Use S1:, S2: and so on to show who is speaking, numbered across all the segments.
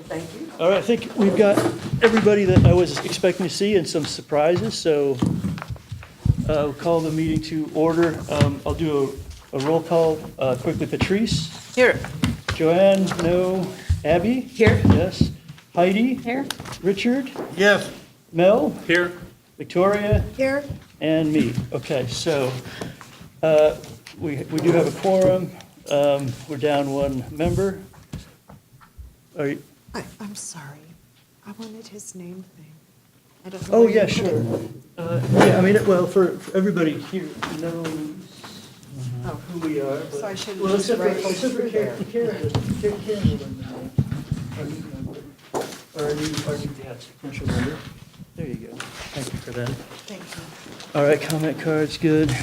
S1: Thank you.
S2: All right, I think we've got everybody that I was expecting to see and some surprises, so we'll call the meeting to order. I'll do a roll call quickly. Patrice?
S1: Here.
S2: Joanne? No. Abby?
S1: Here.
S2: Yes. Heidi?
S1: Here.
S2: Richard?
S3: Yes.
S2: Mel?
S3: Here.
S2: Victoria?
S1: Here.
S2: And me. Okay, so we do have a quorum. We're down one member. Are you?
S4: I'm sorry. I wanted his name thing. I don't know.
S2: Oh,
S4: where
S2: yeah,
S4: you put
S2: sure.
S4: it.
S2: Yeah, I mean, well, for everybody here knows
S4: Oh,
S2: who we are. but-
S4: So I should
S2: Well,
S4: just
S2: except
S4: write
S2: for
S4: through
S2: Karen,
S4: there.
S2: our new member, or our new, yeah, sequential member. There you go. Thank you for that.
S4: Thank you.
S2: All right, comment cards, good.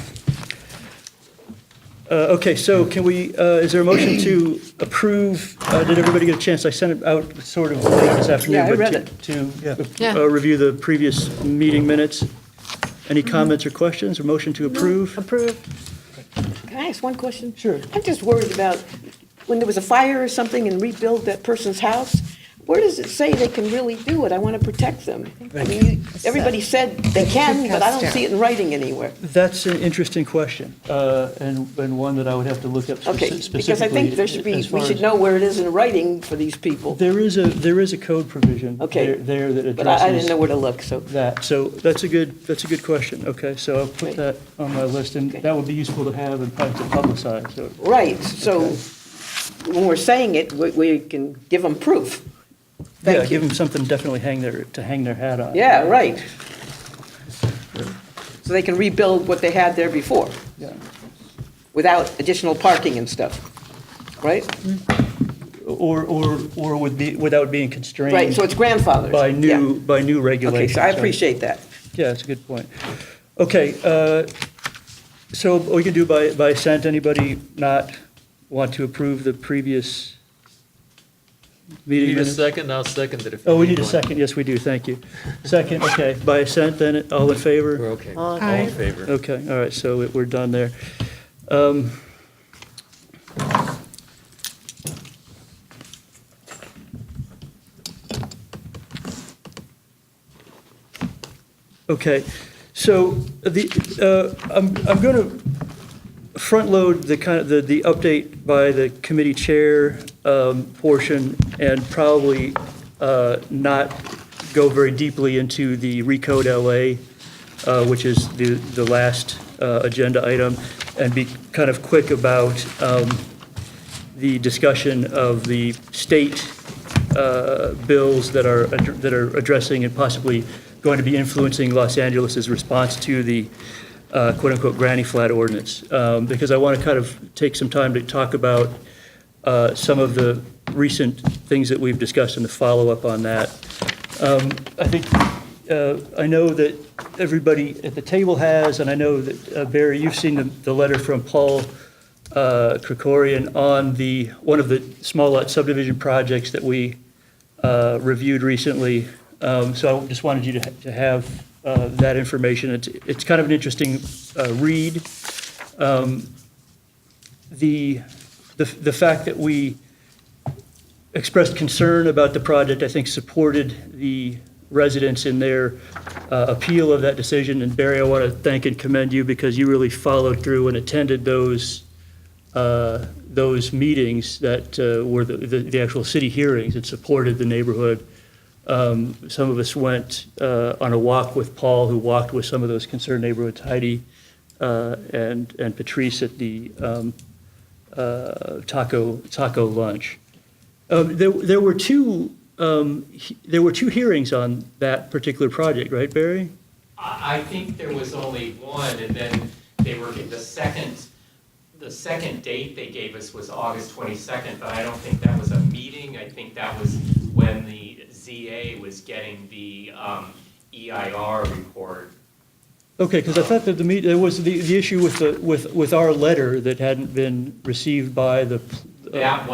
S2: Okay, so can we, is there a motion to approve, did everybody get a chance? I sent it out sort of late this afternoon.
S1: Yeah, I
S2: but
S1: read
S2: to-
S1: it.
S2: To
S1: Yeah.
S2: review the previous meeting minutes. Any comments or questions, or motion to approve?
S1: Approve. Can I ask one question?
S2: Sure.
S1: I'm just worried about when there was a fire or something and rebuild that person's house, where does it say they can really do it? I want to protect them. I mean, everybody said they can, but I don't see it in writing anywhere.
S2: That's an interesting question, and one that I would have to look up
S1: Okay,
S2: specifically.
S1: because I think there should be,
S2: as far
S1: we should
S2: as-
S1: know where it is in writing for these people.
S2: There is a code provision
S1: Okay.
S2: there that
S1: But I didn't
S2: addresses
S1: know where to look, so.
S2: that. So that's a good question. Okay, so I'll put
S1: Okay.
S2: that on my list, and
S1: Okay.
S2: that would be useful to have and probably to publicize, so.
S1: Right, so
S2: Okay.
S1: when we're saying it, we can give them proof.
S2: Yeah,
S1: Thank
S2: give
S1: you.
S2: them something to definitely hang their hat on.
S1: Yeah, right. So they can rebuild what they had there before,
S2: Yeah.
S1: without additional parking and stuff, right?
S2: Or without being constrained.
S1: Right, so it's grandfathered.
S2: By
S1: Yeah.
S2: new regulations.
S1: Okay, so I appreciate that.
S2: Yeah, that's a good point. Okay, so we can do by assent. Anybody not want to approve the previous meeting
S3: Need a
S2: minutes?
S3: second? I'll second it if.
S2: Oh, we
S3: you
S2: need a
S3: one.
S2: second. Yes, we do. Thank you. Second, okay. By assent, then, all in favor?
S3: We're okay. All
S4: Aye.
S3: in favor?
S2: Okay, all right, so we're done there. Okay, so I'm going to front load the the update by the committee chair portion and probably not go very deeply into the Recode LA, which is the last agenda item, and be kind of quick about the discussion of the state bills that are addressing and possibly going to be influencing Los Angeles's response to the quote-unquote granny flat ordinance. Because I want to kind of take some time to talk about some of the recent things that we've discussed and the follow-up on that. I think, I know that everybody at the table has, and I know that, Barry, you've seen the letter from Paul Krikorian on one of the small lot subdivision projects that we reviewed recently. So I just wanted you to have that information. It's kind of an interesting read. The fact that we expressed concern about the project, I think, supported the residents in their appeal of that decision. And Barry, I want to thank and commend you because you really followed through and attended those meetings that were the actual city hearings that supported the neighborhood. Some of us went on a walk with Paul, who walked with some of those concerned neighborhoods, Heidi and Patrice at the taco lunch. There were two hearings on that particular project, right, Barry?
S5: I think there was only one, and then they were, the second date they gave us was August 22nd, but I don't think that was a meeting. I think that was when the ZA was getting the EIR report.
S2: Okay, because I thought that there was the issue with our letter that hadn't been received by the.
S5: That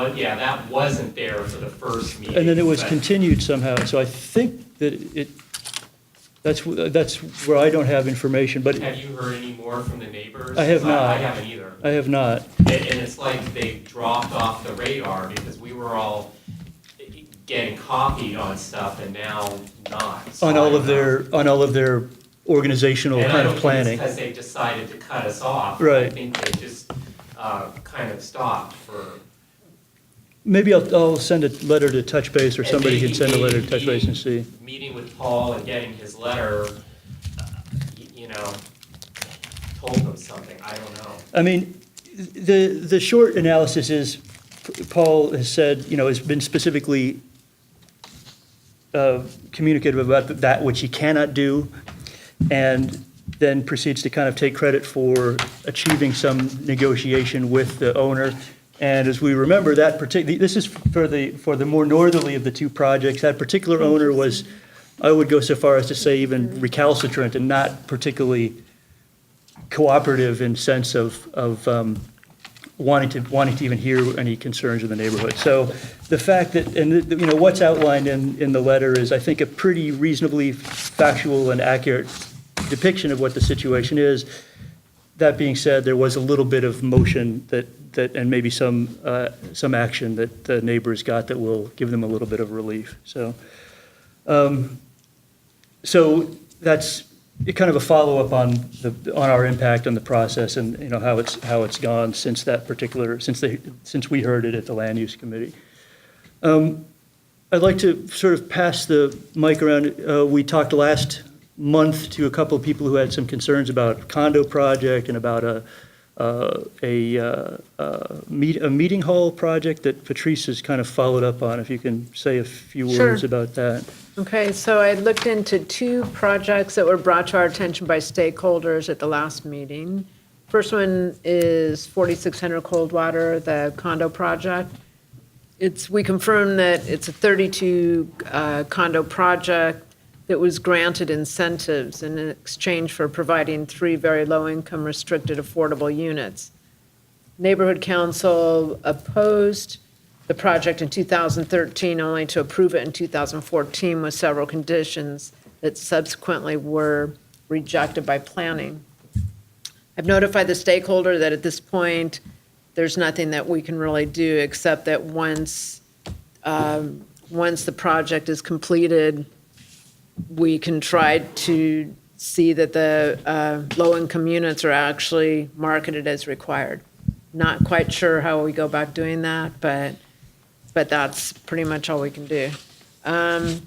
S5: wasn't there for the first meeting.
S2: And then it was
S5: but-
S2: continued somehow, so I think that that's where I don't have information, but
S5: Have you heard any more from the neighbors?
S2: I have not.
S5: I haven't either.
S2: I have not.
S5: And it's like they dropped off the radar because we were all getting copied on stuff and now not. So
S2: On
S5: I
S2: all
S5: don't
S2: of
S5: know.
S2: their organizational
S5: And I
S2: kind
S5: don't
S2: of
S5: think
S2: planning.
S5: it's because they decided to cut us off. I
S2: Right.
S5: think they just kind of stopped for.
S2: Maybe I'll send a letter to touch base, or
S5: and
S2: somebody can
S5: maybe-
S2: send a letter to
S5: maybe
S2: touch base and see.
S5: Meeting with Paul and getting his letter, you know, told them something, I don't know.
S2: I mean, the short analysis is, Paul has said, has been specifically communicative about that which he cannot do, and then proceeds to kind of take credit for achieving some negotiation with the owner. And as we remember, this is for the more northerly of the two projects. That particular owner was, I would go so far as to say, even recalcitrant and not particularly cooperative in sense of wanting to even hear any concerns of the neighborhood. So the fact that, and what's outlined in the letter is, I think, a pretty reasonably factual and accurate depiction of what the situation is. That being said, there was a little bit of motion that and maybe some action that the neighbors got that will give them a little bit of relief. So, so that's kind of a follow-up on our impact on the process, and how it's gone since we heard it at the land use committee. I'd like to sort of pass the mic around. We talked last month to a couple of people who had some concerns about condo project and about a meeting hall project that Patrice has kind of followed up on. If you can say a few words
S4: Sure.
S2: about that.
S4: Okay, so I looked into two projects that were brought to our attention by stakeholders at the last meeting. First one is 4600 Coldwater, the condo project. We confirmed that it's a 32 condo project that was granted incentives in exchange for providing 3 very low-income restricted affordable units. Neighborhood Council opposed the project in 2013, only to approve it in 2014 with several conditions that subsequently were rejected by planning. I've notified the stakeholder that at this point, there's nothing that we can really do, except that once the project is completed, we can try to see that the low-income units are actually marketed as required. Not quite sure how we go about doing that, but that's pretty much all we can do.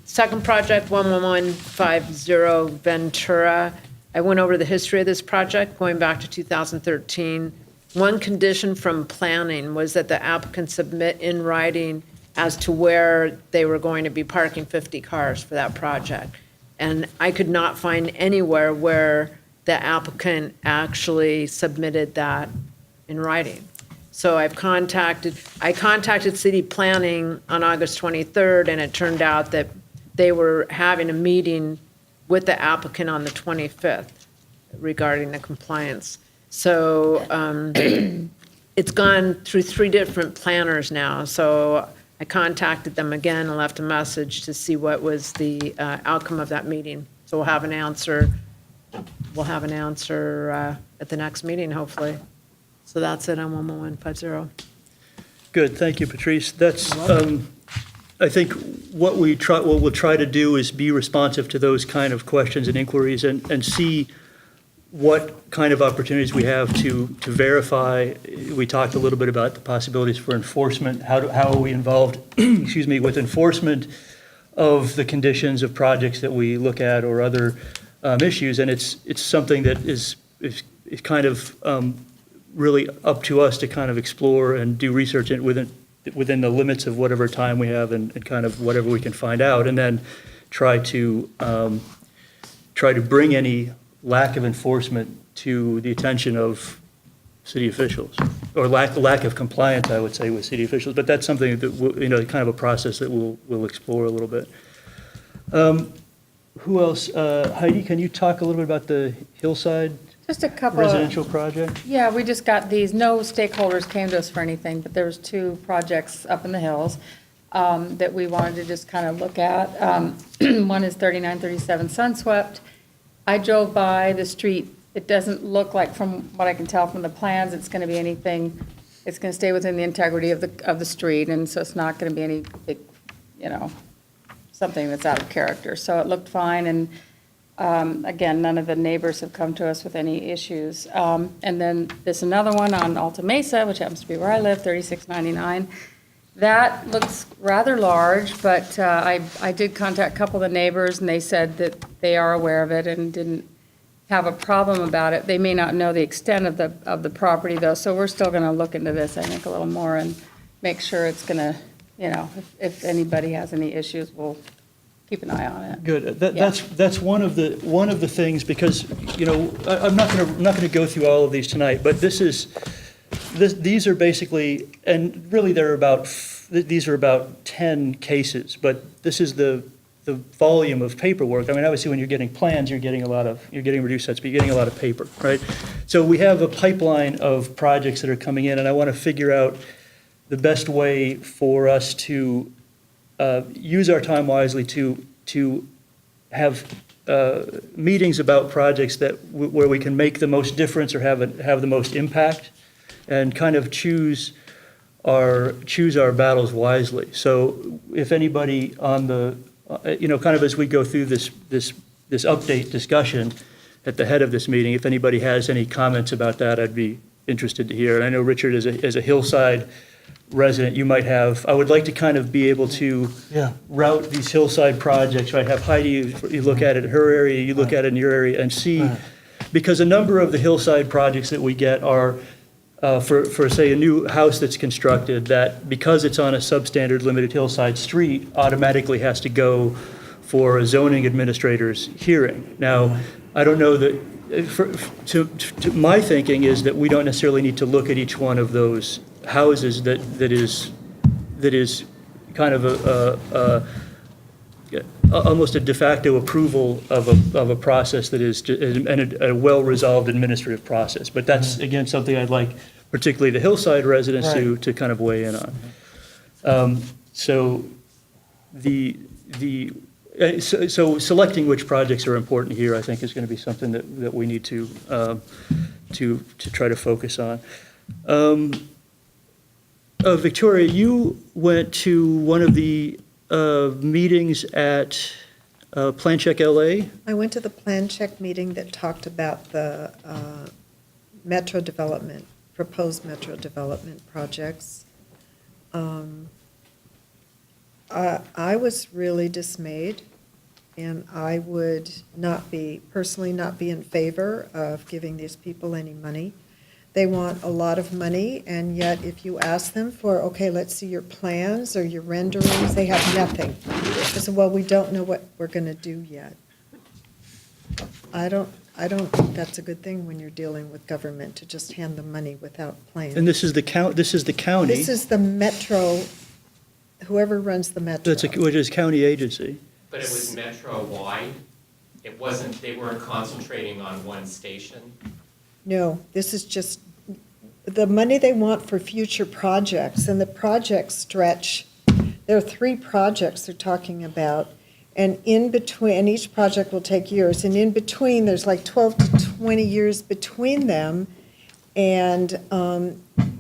S4: Second project, 11150 Ventura. I went over the history of this project going back to 2013. One condition from planning was that the applicant submit in writing as to where they were going to be parking 50 cars for that project. And I could not find anywhere where the applicant actually submitted that in writing. So I contacted city planning on August 23rd, and it turned out that they were having a meeting with the applicant on the 25th regarding the compliance. So it's gone through 3 different planners now. So I contacted them again and left a message to see what was the outcome of that meeting. So we'll have an answer. We'll have an answer at the next meeting, hopefully. So that's it on 11150.
S2: Good, thank you, Patrice. That's, I think what we'll try to do is be responsive to those kind of questions and inquiries, and see what kind of opportunities we have to verify. We talked a little bit about the possibilities for enforcement. How are we involved, excuse me, with enforcement of the conditions of projects that we look at, or other issues? And it's something that is kind of really up to us to kind of explore and do research within the limits of whatever time we have, and kind of whatever we can find out, and then try to bring any lack of enforcement to the attention of city officials, or lack of compliance, I would say, with city officials. But that's something that kind of a process that we'll explore a little bit. Who else? Heidi, can you talk a little bit about the Hillside
S6: Just a couple
S2: residential project?
S6: Yeah, we just got these, no stakeholders came to us for anything, but there was 2 projects up in the hills that we wanted to just kind of look at. One is 3937 Sunswept. I drove by the street. It doesn't look like, from what I can tell from the plans, it's going to be anything, it's going to stay within the integrity of the street, and so it's not going to be any big something that's out of character. So it looked fine, and again, none of the neighbors have come to us with any issues. And then there's another one on Alta Mesa, which happens to be where I live, 3699. That looks rather large, but I did contact a couple of the neighbors, and they said that they are aware of it and didn't have a problem about it. They may not know the extent of the property, though, so we're still going to look into this, I think, a little more and make sure it's going to, if anybody has any issues, we'll keep an eye on it.
S2: Good.
S6: Yeah.
S2: That's one of the things, because, I'm not going to go through all of these tonight, but these are basically, and really these are about 10 cases, but this is the volume of paperwork. I mean, obviously, when you're getting plans, you're getting reduced sets, but you're getting a lot of paper, right? So we have a pipeline of projects that are coming in, and I want to figure out the best way for us to use our time wisely to have meetings about projects where we can make the most difference or have the most impact, and kind of choose our battles wisely. So if anybody on the, kind of as we go through this update discussion at the head of this meeting, if anybody has any comments about that, I'd be interested to hear. And I know Richard, as a Hillside resident, I would like to kind of be able to route these Hillside projects, right? Have Heidi, you look at it in her area, you look at it in your area, and see, because a number of the Hillside projects that we get are for say a new house that's constructed, that because it's on a substandard limited hillside street, automatically has to go for a zoning administrator's hearing. Now, I don't know that, my thinking is that we don't necessarily need to look at each one of those houses that is kind of almost a de facto approval of a process that is and a well-resolved administrative process. But that's, again, something I'd like particularly the Hillside residents to kind of weigh in on. So selecting which projects are important here, I think, is going to be something that we need to try to focus on. Victoria, you went to one of the meetings at Plan Check LA?
S7: I went to the Plan Check meeting that talked about the metro development, proposed metro development projects. I was really dismayed, and I would personally not be in favor of giving these people any money. They want a lot of money, and yet if you ask them for, okay, let's see your plans or your renderings, they have nothing. I said, well, we don't know what we're going to do yet. I don't think that's a good thing when you're dealing with government, to just hand them money without plans.
S2: And this is the county?
S7: This is the metro, whoever runs the metro.
S2: Which is county agency.
S5: But it was metro-wide? It wasn't, they weren't concentrating on one station?
S7: No, this is just the money they want for future projects, and the projects stretch. There are 3 projects they're talking about, and in between, and each project will take years, and in between, there's like 12 to 20 years between them, and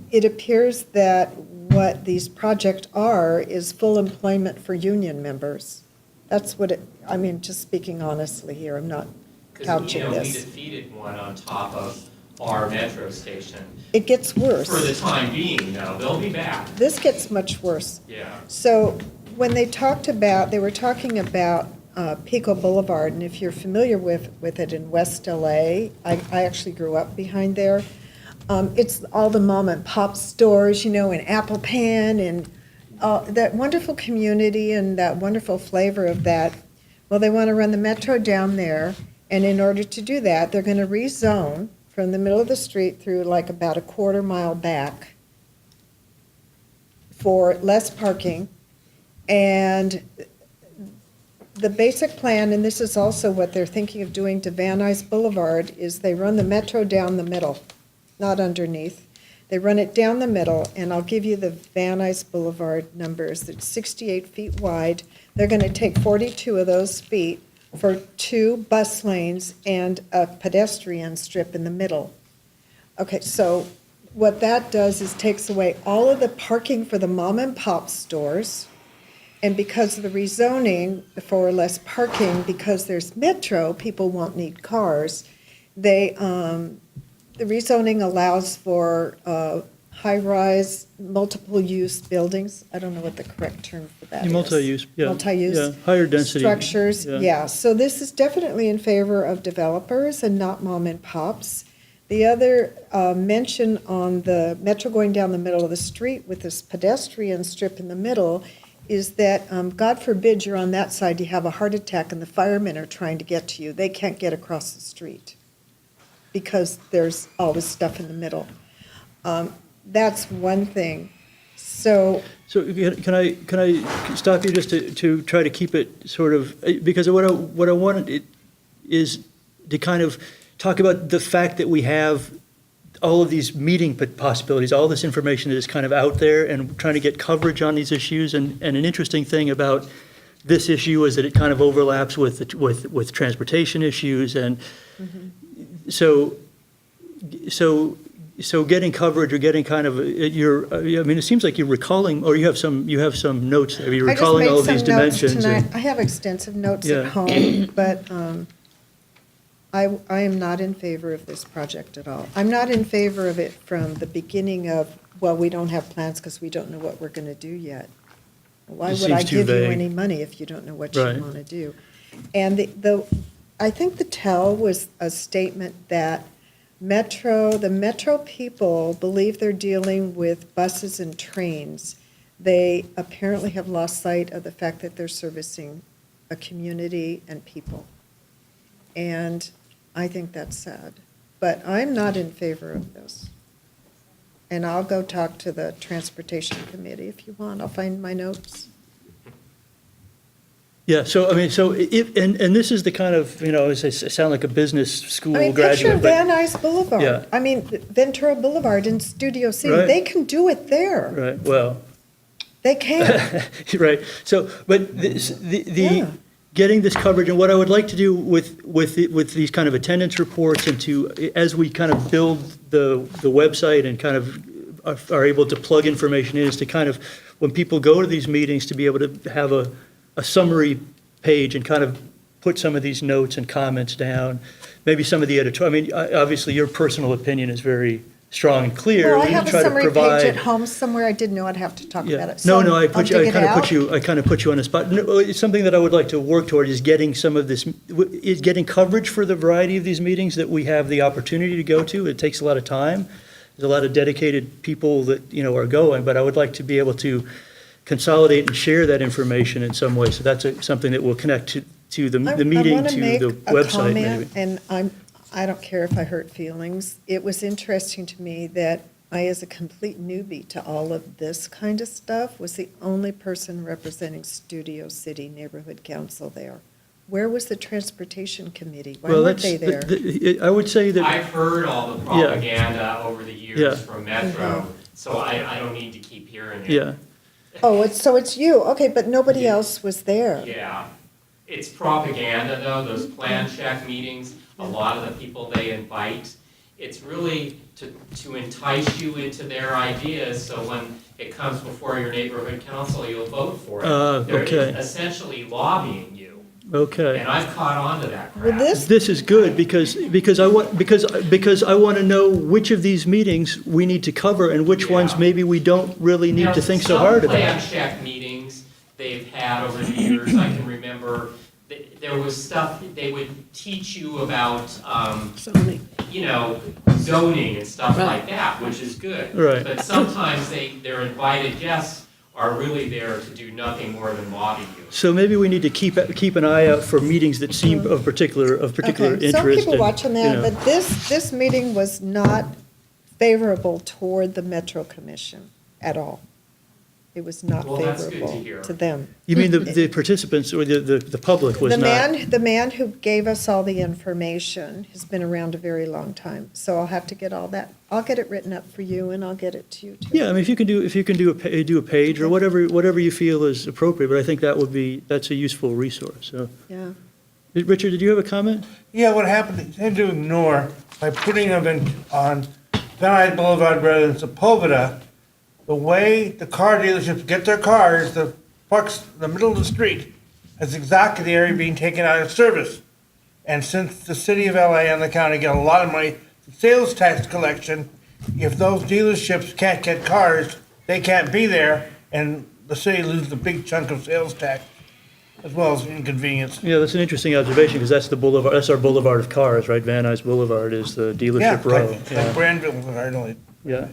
S7: it appears that what these projects are is full employment for union members. That's what just speaking honestly here, I'm not couching
S5: Because, we
S7: this.
S5: defeated one on top of our metro station.
S7: It gets worse.
S5: For the time being, though, they'll be back.
S7: This gets much worse.
S5: Yeah.
S7: So when they were talking about Pico Boulevard, and if you're familiar with it in West LA, I actually grew up behind there. It's all the mom and pop stores, and Apple Pan, and that wonderful community and that wonderful flavor of that. Well, they want to run the metro down there, and in order to do that, they're going to rezone from the middle of the street through like about a quarter mile back for less parking. And the basic plan, and this is also what they're thinking of doing to Van Nuys Boulevard, is they run the metro down the middle, not underneath. They run it down the middle, and I'll give you the Van Nuys Boulevard numbers. It's 68 feet wide. They're going to take 42 of those feet for 2 bus lanes and a pedestrian strip in the middle. Okay, so what that does is takes away all of the parking for the mom and pop stores, And because of the rezoning for less parking, because there's metro, people won't need cars. The rezoning allows for high-rise, multiple-use buildings. I don't know what the correct term for that is.
S2: Multi-use, yeah.
S7: Multi-use.
S2: Yeah, higher density.
S7: Structures,
S2: Yeah.
S7: yeah. So this is definitely in favor of developers and not mom and pops. The other mention on the metro going down the middle of the street with this pedestrian strip in the middle is that, God forbid you're on that side, you have a heart attack and the firemen are trying to get to you. They can't get across the street because there's all this stuff in the middle. That's one thing. So,
S2: Can I stop you just to try to keep it sort of, because what I wanted is to kind of talk about the fact that we have all of these meeting possibilities, all this information that is kind of out there, and trying to get coverage on these issues. And an interesting thing about this issue is that it kind of overlaps with transportation issues, and so getting coverage or getting kind of I mean, it seems like you're recalling, or you have some notes there. You're recalling all of these dimensions.
S7: I have extensive notes
S2: Yeah.
S7: at home, but I am not in favor of this project at all. I'm not in favor of it from the beginning of, well, we don't have plans because we don't know what we're going to do yet. Why
S2: It
S7: would I
S2: seems too
S7: give you
S2: vague.
S7: any money if you don't know what
S2: Right.
S7: you want to do? And I think the tell was a statement that the metro people believe they're dealing with buses and trains. They apparently have lost sight of the fact that they're servicing a community and people. And I think that's sad. But I'm not in favor of this. And I'll go talk to the Transportation Committee if you want. I'll find my notes.
S2: Yeah, so, I mean, and this is the kind of, I sound like a business school
S7: I mean, picture
S2: graduate,
S7: Van
S2: but,
S7: Nuys Boulevard.
S2: Yeah.
S7: I mean, Ventura Boulevard in Studio City.
S2: Right.
S7: They can do it there.
S2: right, well,
S7: They can.
S2: right, so, but
S7: Yeah.
S2: getting this coverage, and what I would like to do with these kind of attendance reports, and as we kind of build the website and kind of are able to plug information in, is to kind of, when people go to these meetings, to be able to have a summary page and kind of put some of these notes and comments down, maybe some of the editorial. I mean, obviously, your personal opinion is very strong and clear.
S7: Well, I
S2: We
S7: have a
S2: try to
S7: summary page
S2: provide-
S7: at home somewhere. I didn't know I'd have to talk
S2: Yeah.
S7: about it. So
S2: No, I
S7: I'll
S2: kind
S7: dig it
S2: of
S7: out.
S2: put you on the spot. No, it's something that I would like to work toward, is getting some of this, is getting coverage for the variety of these meetings that we have the opportunity to go to. It takes a lot of time. There's a lot of dedicated people that, are going, but I would like to be able to consolidate and share that information in some way. So that's something that will connect to the meeting,
S7: I wanna
S2: to
S7: make
S2: the
S7: a
S2: website maybe.
S7: comment, and I don't care if I hurt feelings. It was interesting to me that I, as a complete newbie to all of this kind of stuff, was the only person representing Studio City Neighborhood Council there. Where was the Transportation Committee? Why
S2: Well,
S7: weren't
S2: that's,
S7: they there?
S2: I would say that,
S5: I've heard all the propaganda over the
S2: Yeah.
S5: years from Metro,
S7: Mhm.
S5: so I don't need to keep hearing it.
S2: yeah.
S7: Oh, so it's you. Okay, but nobody else was there.
S5: Yeah, it's propaganda though, those plan check meetings, a lot of the people they invite, it's really to entice you into their ideas, so when it comes before your neighborhood council, you'll vote for it.
S2: Okay.
S5: They're essentially lobbying you,
S2: Okay.
S5: and I've caught on to that
S7: Well,
S5: crap.
S2: This is good because I want to know which of these meetings we need to cover and which ones
S5: Yeah.
S2: maybe we don't really need
S5: Now,
S2: to think so hard
S5: Some plan
S2: about.
S5: check meetings they've had over the years, I can remember, there was stuff, they would teach you about,
S1: Zoning.
S5: zoning and stuff
S1: Right.
S5: like that, which is good.
S2: Right.
S5: But sometimes their invited guests are really there to do nothing more than lobby you.
S2: So maybe we need to keep an eye out for meetings that seem of particular
S7: Okay,
S2: interest.
S7: some people
S2: and,
S7: watching that,
S2: you know.
S7: but this meeting was not favorable toward the Metro Commission at all. It was not
S5: Well, that's good to
S7: favorable
S5: hear.
S7: to them.
S2: You mean the participants or the public was not?
S7: The man who gave us all the information has been around a very long time, so I'll have to get all that. I'll get it written up for you, and I'll get it to you, too.
S2: Yeah, I mean, if you can do a page or whatever you feel is appropriate, but I think that's a useful resource, so.
S7: Yeah.
S2: Richard, did you have a comment?
S8: Yeah, what happened, they tend to ignore, by putting them on Van Nuys Boulevard rather than Sepulveda, the way the car dealerships get their cars, the parks in the middle of the street. That's exactly the area being taken out of service. And since the city of LA and the county get a lot of money, sales tax collection, if those dealerships can't get cars, they can't be there, and the city loses a big chunk of sales tax, as well as inconvenience.
S2: Yeah, that's an interesting observation, because that's the boulevard, that's our boulevard of cars, right? Van Nuys Boulevard is the
S8: Yeah,
S2: dealership row.
S8: like Brandville, I don't.
S2: Yeah.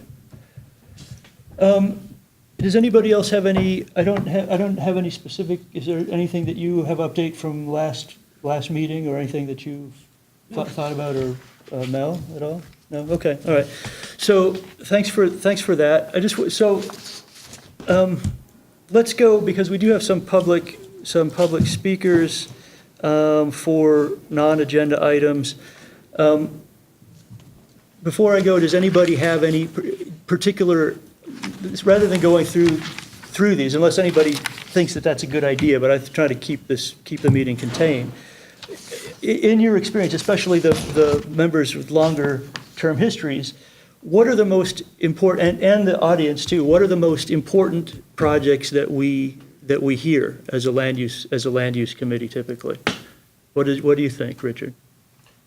S2: Does anybody else have any, I don't have any specific, is there anything that you have update from last meeting, or anything that you've thought about, or Mel, at all? No? Okay, all right. So, thanks for that. Let's go, because we do have some public speakers for non-agenda items. Before I go, does anybody have any particular, rather than going through these, unless anybody thinks that that's a good idea, but I try to keep the meeting contained. In your experience, especially the members with longer-term histories, what are the most important, and the audience too, what are the most important projects that we hear as a land use committee typically? What do you think, Richard?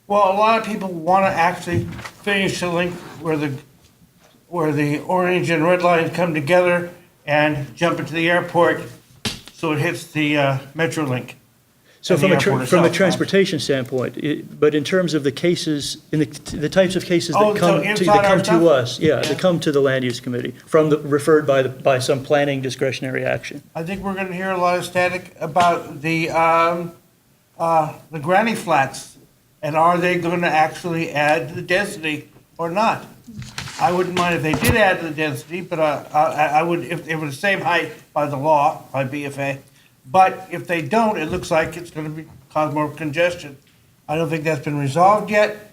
S8: Well, a lot of people want to actually finish the link where the orange and red lines come together and jump into the airport, so it hits the Metrolink.
S2: So
S8: and
S2: from
S8: the
S2: a
S8: airport
S2: from a
S8: itself.
S2: transportation standpoint, but in terms of the cases, in the types of cases
S8: Oh,
S2: that
S8: so
S2: come
S8: inside our
S2: to
S8: stuff?
S2: us,
S8: Yeah.
S2: that come to the land use committee, referred by some planning discretionary action.
S8: I think we're going to hear a lot of static about the granny flats, and are they going to actually add to the density or not? I wouldn't mind if they did add to the density, but I would, if it was the same height by the law, by BFA. But if they don't, it looks like it's going to cause more congestion. I don't think that's been resolved yet.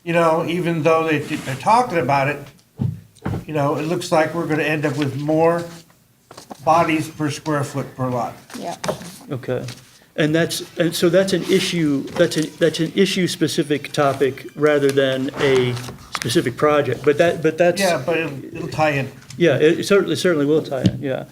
S8: You know, even though they're talking about it, you know, it looks like we're going to end up with more bodies per square foot per lot.
S6: Yeah.
S2: Okay. And so that's an issue, that's an issue-specific topic rather than a specific project, but that's.
S8: Yeah, but it'll tie in.
S2: Yeah, it certainly will tie in, yeah.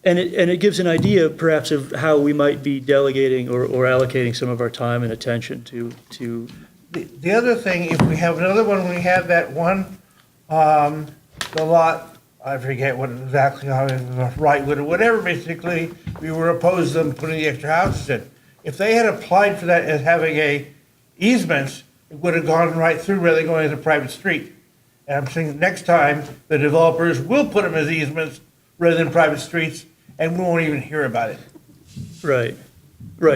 S2: And it gives an idea perhaps of how we might be delegating or allocating some of our time and attention to.
S8: The other thing, if we have another one, we have that one, the lot, I forget what exactly, Wrightwood or whatever, basically, we were opposed to them putting the extra houses in. If they had applied for that as having a easements, it would have gone right through rather than going as a private street. And I'm saying next time, the developers will put them as easements rather than private streets, and we won't even hear about it.
S2: Right,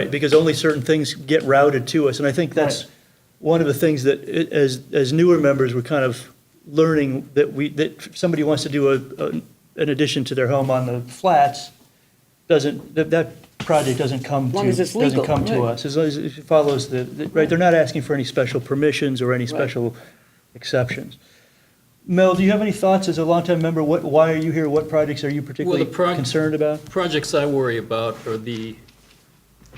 S2: because only certain things get routed to us, and I think that's
S8: Right.
S2: one of the things that, as newer members, we're kind of learning that that somebody wants to do an addition to their home on the flats, that project doesn't come
S1: As long
S2: to,
S1: as it's
S2: doesn't
S1: legal,
S2: come to
S1: right.
S2: us, as long as it follows right, they're not asking for any special permissions or any special exceptions. Mel, do you have any thoughts as a longtime member? Why are you here? What projects are you particularly concerned about?
S3: Projects I worry about are the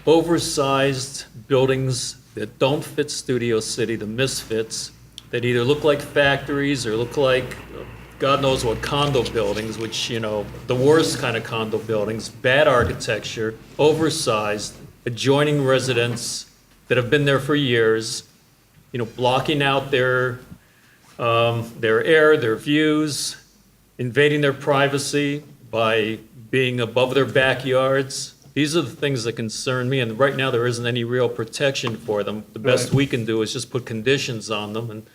S3: oversized buildings that don't fit Studio City, the misfits, that either look like factories or look like God knows what condo buildings, which, you know, the worst kind of condo buildings, bad architecture, oversized, adjoining residents that have been there for years, you know, blocking out their air, their views, invading their privacy by being above their backyards. These are the things that concern me, and right now there isn't any real protection for them. The best
S2: Right.
S3: we can do is just put conditions on them, and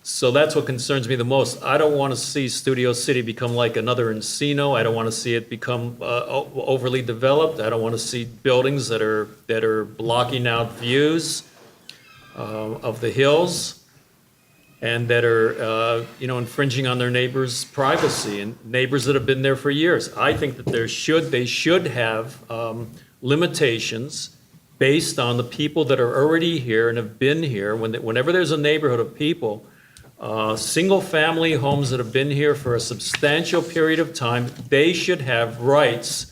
S3: so that's what concerns me the most. I don't want to see Studio City become like another Encino. I don't want to see it become overly developed. I don't want to see buildings that are blocking out views of the hills, and that are, infringing on their neighbors' privacy, and neighbors that have been there for years. I think that they should have limitations based on the people that are already here and have been here. Whenever there's a neighborhood of people, single-family homes that have been here for a substantial period of time, they should have rights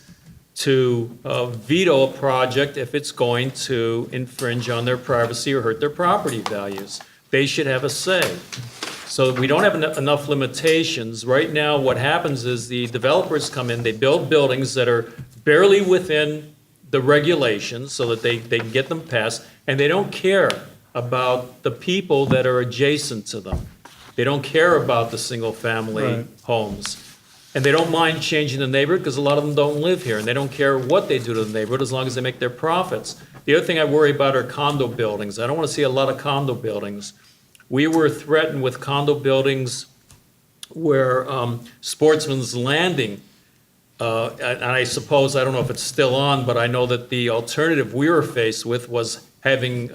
S3: to veto a project if it's going to infringe on their privacy or hurt their property values. They should have a say. So we don't have enough limitations. Right now, what happens is the developers come in, they build buildings that are barely within the regulations so that they can get them passed, and they don't care about the people that are adjacent to them. They don't care about the single-family
S2: Right.
S3: homes. And they don't mind changing the neighborhood because a lot of them don't live here, and they don't care what they do to the neighborhood as long as they make their profits. The other thing I worry about are condo buildings. I don't want to see a lot of condo buildings. We were threatened with condo buildings where Sportsman's Landing, and I suppose, I don't know if it's still on, but I know that the alternative we were faced with was having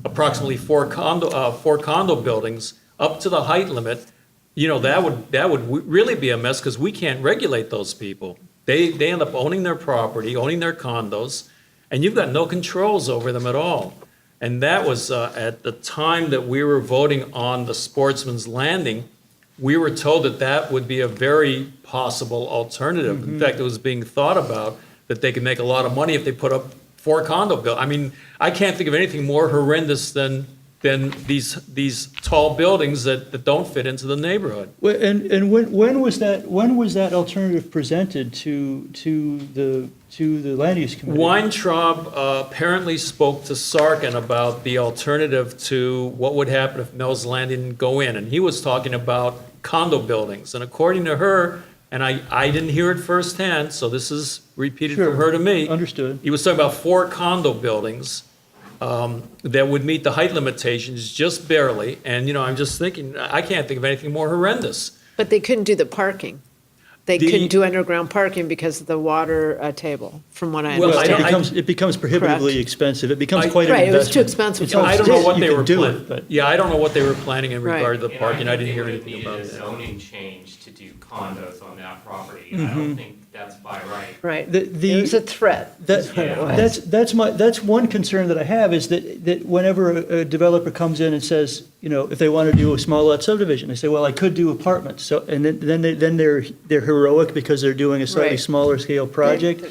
S3: approximately four condo buildings up to the height limit. You know, that would really be a mess because we can't regulate those people. They end up owning their property, owning their condos, and you've got no controls over them at all. And that was at the time that we were voting on the Sportsman's Landing, we were told that that would be a very possible alternative. In fact, it was being thought about that they could make a lot of money if they put up four condo buildings. I mean, I can't think of anything more horrendous than these tall buildings that don't fit into the neighborhood.
S2: Well, and when was that alternative presented to the land use committee?
S3: Weintraub apparently spoke to Sarkin about the alternative to what would happen if Mills Landing didn't go in, and he was talking about condo buildings. And according to her, and I didn't hear it firsthand, so this is repeated
S2: Sure.
S3: from her to me.
S2: Understood.
S3: He was talking about four condo buildings that would meet the height limitations just barely. And, you know, I'm just thinking, I can't think of anything more horrendous.
S4: But they couldn't do the parking. They
S3: The-
S4: couldn't do underground parking because of the water table, from what I
S3: Well, I
S4: understand.
S3: don't-
S2: It becomes prohibitively
S4: Correct.
S2: expensive. It becomes
S3: I-
S2: quite an
S4: Right, it
S2: investment.
S4: was too expensive.
S2: It's
S4: to
S3: I don't know what
S2: You
S3: they
S2: can
S3: were
S2: do
S3: planning.
S2: it, but-
S3: Yeah, I don't know what they were planning in
S4: Right.
S3: regard to the
S5: And
S3: parking. I
S5: think
S3: didn't hear
S5: they
S3: anything
S5: would
S3: about
S5: need a
S3: that.
S5: zoning change to do condos on that property. I don't think that's by right.
S4: Right.
S2: The-
S4: It was a threat.
S2: That's one concern that I have, is that whenever a developer comes in and says, you know, if they want to do a small lot subdivision, they say, well, I could do apartments. So, and then they're heroic because they're doing a slightly
S4: Right.
S2: smaller scale project.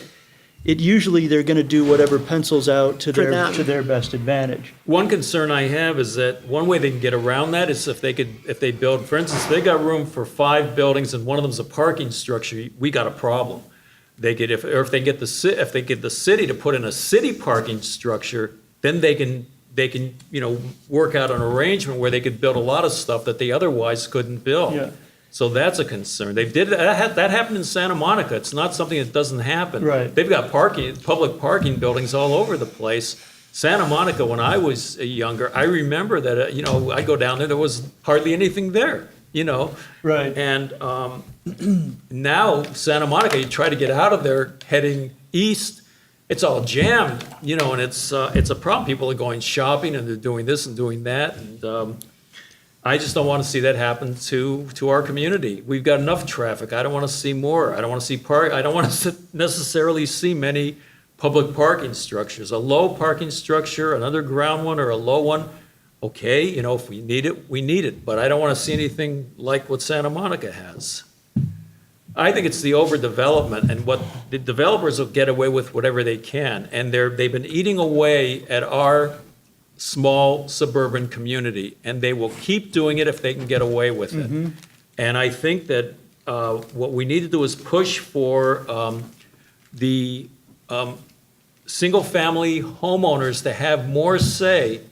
S2: Usually they're going to do whatever pencils out to
S4: For them.
S2: their best advantage.
S3: One concern I have is that one way they can get around that is if they build, for instance, if they got room for 5 buildings and one of them's a parking structure, we got a problem. They could, if they get the city to put in a city parking structure, then they can, you know, work out an arrangement where they could build a lot of stuff that they otherwise couldn't build.
S2: Yeah.
S3: So that's a concern. That happened in Santa Monica. It's not something that doesn't happen.
S2: Right.
S3: They've got public parking buildings all over the place. Santa Monica, when I was younger, I remember that, you know, I go down there was hardly anything there, you know?
S2: Right.
S3: And now Santa Monica, you try to get out of there heading east, it's all jammed, you know, and it's a problem. People are going shopping and they're doing this and doing that. And I just don't want to see that happen to our community. We've got enough traffic. I don't want to see more. I don't want to see I don't want to necessarily see many public parking structures. A low parking structure, an underground one or a low one, okay, you know, if we need it, we need it. But I don't want to see anything like what Santa Monica has. I think it's the overdevelopment, and what the developers will get away with whatever they can. And they've been eating away at our small suburban community, and they will keep doing it if they can get away with it. And I think that what we need to do is push for the single-family homeowners to have more say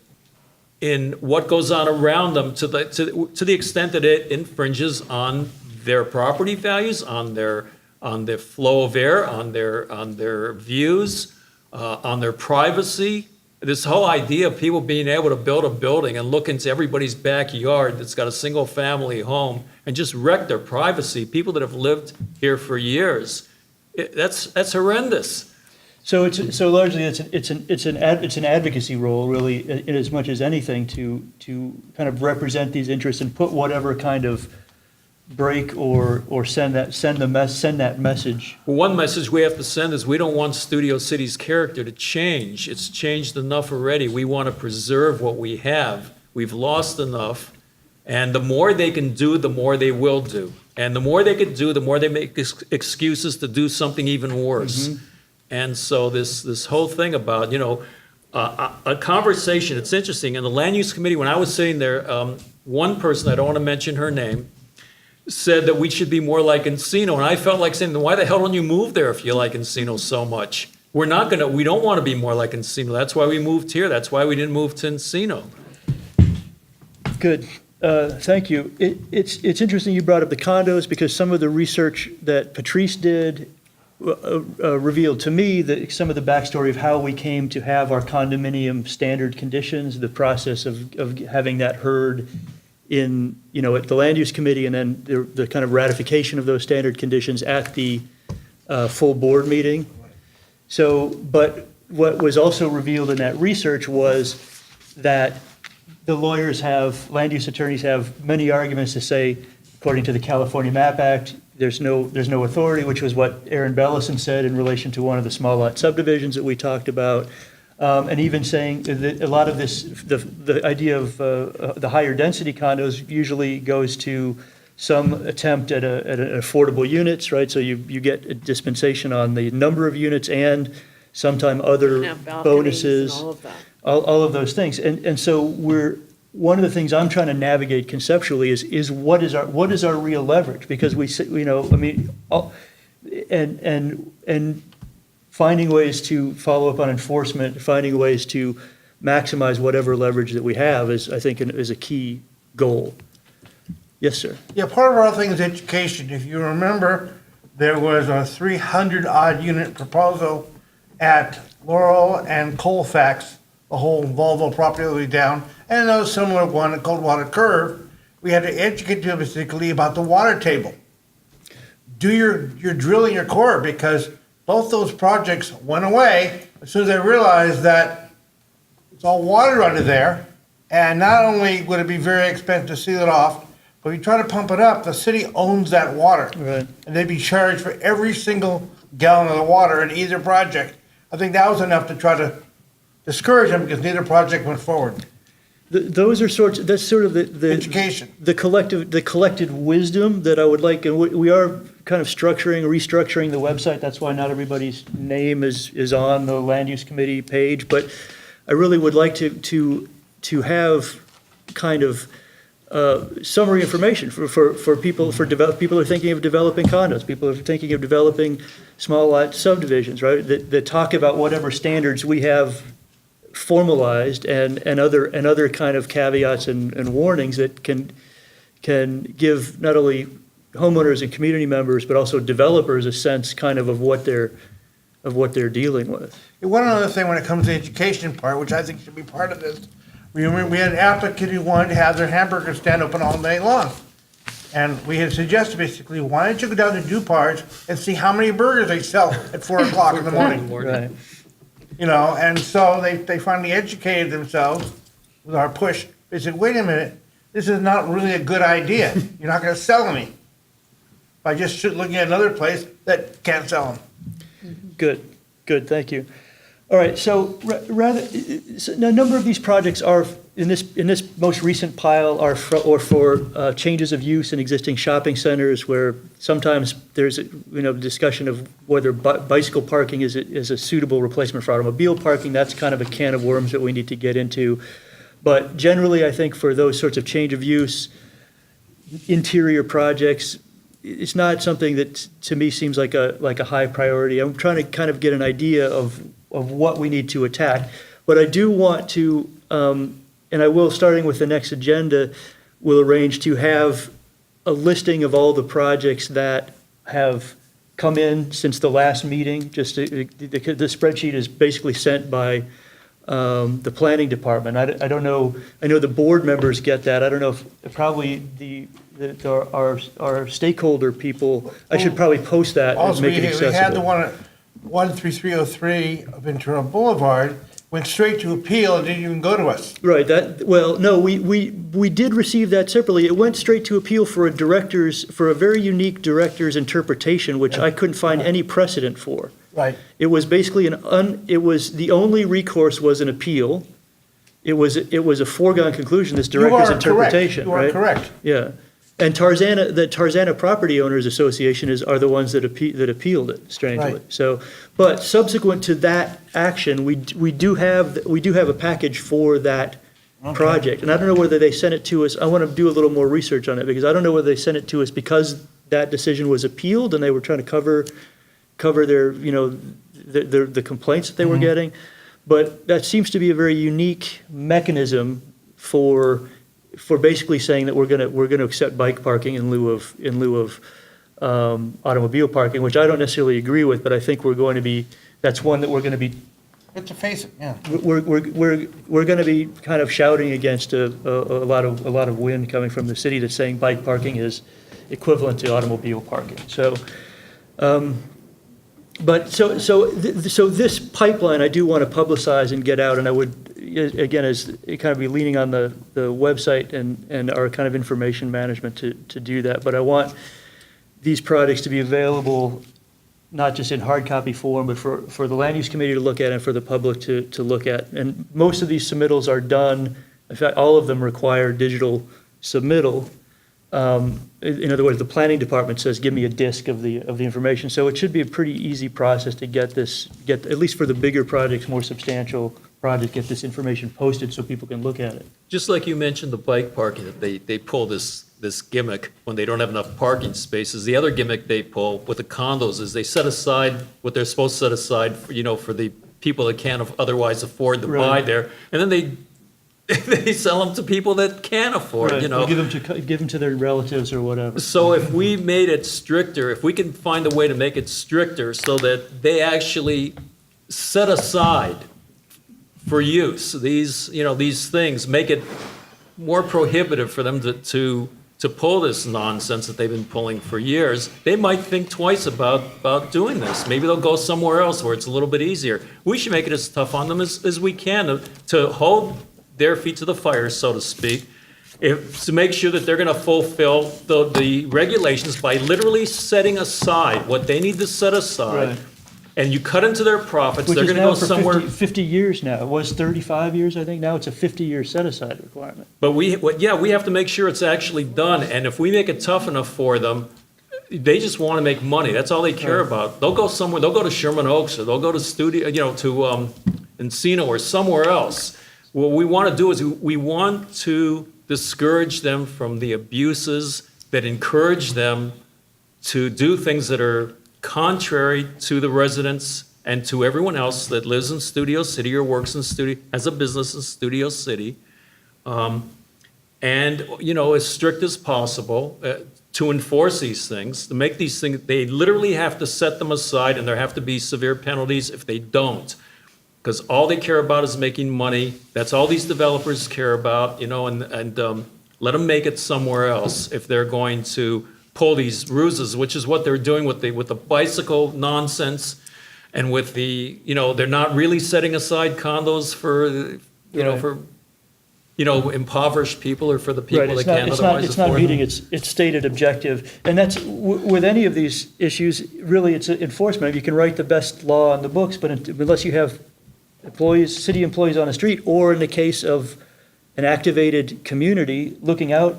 S3: in what goes on around them to the extent that it infringes on their property values, on the flow of air, on their views, on their privacy. This whole idea of people being able to build a building and look into everybody's backyard that's got a single-family home and just wreck their privacy, people that have lived here for years, that's horrendous.
S2: So largely it's an advocacy role, really, in as much as anything, to kind of represent these interests and put whatever kind of break or send that message.
S3: Well, one message we have to send is we don't want Studio City's character to change. It's changed enough already. We want to preserve what we have. We've lost enough. And the more they can do, the more they will do. And the more they can do, the more they make excuses to do something even worse. And so this whole thing about, you know, a conversation, it's interesting, in the land use committee, when I was sitting there, one person, I don't want to mention her name, said that we should be more like Encino, and I felt like saying, then why the hell don't you move there if you like Encino so much? We don't want to be more like Encino, that's why we moved here, that's why we didn't move to Encino.
S2: Good. Thank you. It's interesting you brought up the condos because some of the research that Patrice did revealed to me that some of the backstory of how we came to have our condominium standard conditions, the process of having that heard in, at the land use committee, and then the kind of ratification of those standard conditions at the full board meeting. So, but what was also revealed in that research was that the land use attorneys have many arguments to say, according to the California MAP Act, there's no authority, which was what Aaron Bellison said in relation to one of the small lot subdivisions that we talked about. And even saying that a lot of this, the idea of the higher density condos usually goes to some attempt at an affordable units, right? So you get a dispensation on the number of units and sometime other
S4: Have balconies
S2: bonuses.
S4: and all of that.
S2: All of those things. And so one of the things I'm trying to navigate conceptually is what is our real leverage? Because and finding ways to follow up on enforcement, finding ways to maximize whatever leverage that we have is, I think, is a key goal. Yes, sir.
S8: Yeah, part of our thing is education. If you remember, there was a 300-odd unit proposal at Laurel and Colfax, the whole Volvo property all the way down, and another similar one at Coldwater Curve. We had to educate you basically about the water table. Do your drilling your core, because both those projects went away as soon as they realized that it's all water under there, and not only would it be very expensive to seal it off, but if you try to pump it up, the city owns that water.
S2: Right.
S8: And they'd be charged for every single gallon of the water in either project. I think that was enough to try to discourage them because neither project went forward.
S2: That's sort of the
S8: Education.
S2: the collected wisdom that I would like, and we are kind of restructuring the website. That's why not everybody's name is on the land use committee page. But I really would like to have kind of summary information for people people who are thinking of developing condos, people who are thinking of developing small lot subdivisions, right? That talk about whatever standards we have formalized and other kind of caveats and warnings that can give not only homeowners and community members, but also developers a sense kind of what they're dealing with.
S8: One other thing when it comes to the education part, which I think should be part of this, we had an applicant who wanted to have their hamburger stand open all day long. And we had suggested basically, why don't you go down to Dupar's and see how many burgers they sell at 4 o'clock in the morning?
S2: Right.
S8: And so they finally educated themselves with our push. They said, wait a minute, this is not really a good idea. You're not gonna sell any by just looking at another place that can't sell them.
S2: Good, thank you. All right, so a number of these projects are, in this most recent pile, are for changes of use in existing shopping centers where sometimes there's discussion of whether bicycle parking is a suitable replacement for automobile parking. That's kind of a can of worms that we need to get into. But generally, I think for those sorts of change of use, interior projects, it's not something that to me seems like a high priority. I'm trying to kind of get an idea of what we need to attack. But I do want to, and I will, starting with the next agenda, we'll arrange to have a listing of all the projects that have come in since the last meeting. Just the spreadsheet is basically sent by the planning department. I don't know, I know the board members get that. I don't know if probably our stakeholder people, I should probably post that and
S8: Also,
S2: make it
S8: we
S2: accessible.
S8: had the one at 13303 of Ventura Boulevard, went straight to appeal and didn't even go to us.
S2: Right, we did receive that separately. It went straight to appeal for a very unique director's interpretation, which I couldn't find any precedent for.
S8: Right.
S2: It was basically the only recourse was an appeal. It was a foregone conclusion, this director's interpretation,
S8: You are
S2: right?
S8: correct.
S2: Yeah. And the Tarzana Property Owners Association are the ones that appealed it, strangely.
S8: Right.
S2: So, but subsequent to that action, we do have a package for that project. And I don't know whether they sent it to us, I want to do a little more research on it, because I don't know whether they sent it to us because that decision was appealed and they were trying to cover their, the complaints that they were getting. But that seems to be a very unique mechanism for basically saying that we're gonna accept bike parking in lieu of automobile parking, which I don't necessarily agree with, but I think that's one that we're gonna be,
S8: Let's face it, yeah.
S2: we're gonna be kind of shouting against a lot of wind coming from the city that's saying bike parking is equivalent to automobile parking. So, so this pipeline I do want to publicize and get out, and I would, again, as kind of be leaning on the website and our kind of information management to do that. But I want these projects to be available, not just in hard copy form, but for the land use committee to look at and for the public to look at. And most of these submittals are done, in fact, all of them require digital submittal. In other words, the planning department says, give me a disk of the information. So it should be a pretty easy process to get at least for the bigger projects, more substantial projects, get this information posted so people can look at it.
S3: Just like you mentioned the bike parking, that they pull this gimmick when they don't have enough parking spaces. The other gimmick they pull with the condos is they set aside what they're supposed to set aside, for the people that can't otherwise afford to buy
S2: Right.
S3: there. And then they sell them to people that can afford,
S2: Right. Or give them to their relatives or whatever.
S3: So if we made it stricter, if we can find a way to make it stricter so that they actually set aside for use these things, make it more prohibitive for them to pull this nonsense that they've been pulling for years, they might think twice about doing this. Maybe they'll go somewhere else where it's a little bit easier. We should make it as tough on them as we can to hold their feet to the fire, so to speak, to make sure that they're going to fulfill the regulations by literally setting aside what they need to set aside.
S2: Right.
S3: And you cut into their profits,
S2: Which
S3: they're
S2: is
S3: going to go
S2: now for
S3: somewhere.
S2: 50 years now. It was 35 years, I think. Now it's a 50-year set-aside requirement.
S3: But we have to make sure it's actually done, and if we make it tough enough for them, they just want to make money. That's all they care about. They'll go somewhere. They'll go to Sherman Oaks, or they'll go to to Encino or somewhere else. What we want to do is we want to discourage them from the abuses that encourage them to do things that are contrary to the residents and to everyone else that lives in Studio City or works in has a business in Studio City. And, as strict as possible to enforce these things, to make these things, they literally have to set them aside, and there have to be severe penalties if they don't. Because all they care about is making money. That's all these developers care about, and let them make it somewhere else if they're going to pull these ruses, which is what they're doing with the bicycle nonsense, and with they're not really setting aside condos for impoverished people or for the people that can't otherwise
S2: It's not
S3: afford
S2: meeting
S3: them.
S2: its stated objective. And that's, with any of these issues, really, it's enforcement. You can write the best law on the books, but unless you have city employees on the street, or in the case of an activated community looking out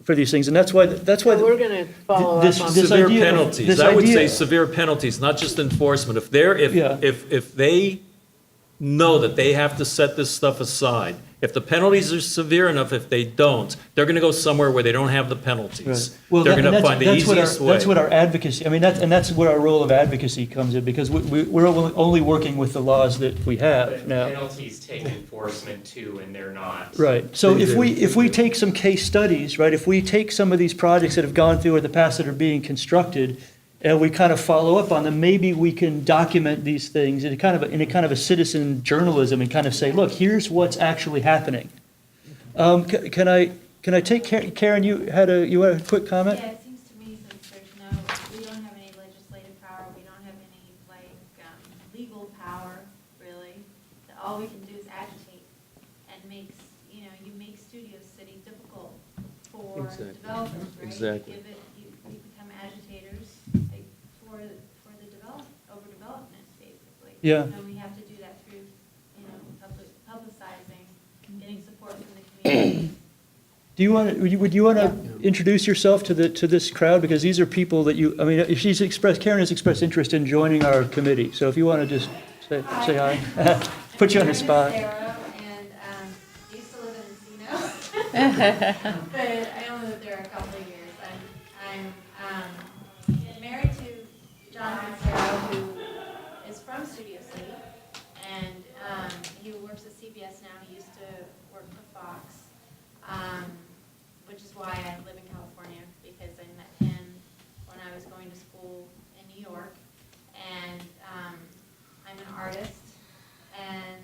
S2: for these things, and that's why.
S4: So we're going to follow
S2: this-
S4: up on
S2: this
S3: Severe
S2: idea of-
S3: penalties.
S2: this
S3: I would
S2: idea-
S3: say severe penalties, not just enforcement. If
S2: Yeah.
S3: they know that they have to set this stuff aside, if the penalties are severe enough, if they don't, they're going to go somewhere where they don't have the penalties.
S2: Right. Well,
S3: They're
S2: that-
S3: going to
S2: and
S3: find the
S2: that's what
S3: easiest way.
S2: That's what our advocacy, that's where our role of advocacy comes in, because we're only working with the laws that we have
S5: But
S2: now.
S5: penalties take enforcement too, and they're not.
S2: Right, so if we take some case studies, right, if we take some of these projects that have gone through in the past that are being constructed, and we kind of follow up on them, maybe we can document these things in a kind of a citizen journalism and kind of say, look, here's what's actually happening. Can I take, Karen, you had a quick comment?
S9: Yeah, it seems to me since we don't have any legislative power, we don't have any legal power, really. That all we can do is agitate, and you make Studio City difficult for
S3: Exactly.
S9: developers, right?
S3: Exactly.
S9: You become agitators for the overdevelopment, basically.
S2: Yeah.
S9: And we have to do that through, publicizing, getting support from the community.
S2: Do you want to, would you want to, introduce yourself to this crowd? Because these are people that you, I mean, if Karen has expressed interest in joining our committee. So if you want to just say hi, put you on the spot.
S9: My name is Sarah, and used to live in Encino. But I only lived there a couple of years. I'm married to John Sarah, who is from Studio City, and he works at CBS now. He used to work for Fox, which is why I live in California, because I met him when I was going to school in New York. And I'm an artist, and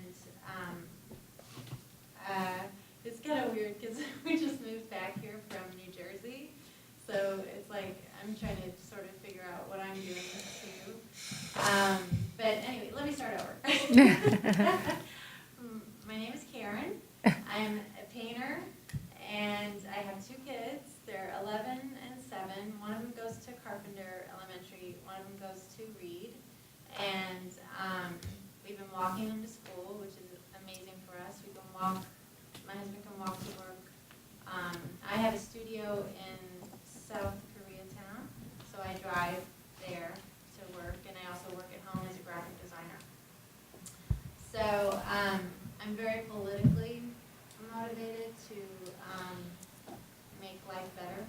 S9: it's kind of weird because we just moved back here from New Jersey, so it's like I'm trying to sort of figure out what I'm doing too. But anyway, let me start over. My name is Karen. I'm a painter, and I have 2 kids. They're 11 and 7. One of them goes to Carpenter Elementary. One of them goes to Reed. And we've been walking them to school, which is amazing for us. We can walk. My husband can walk to work. I have a studio in South Koreatown, so I drive there to work, and I also work at home as a graphic designer. So I'm very politically motivated to make life better.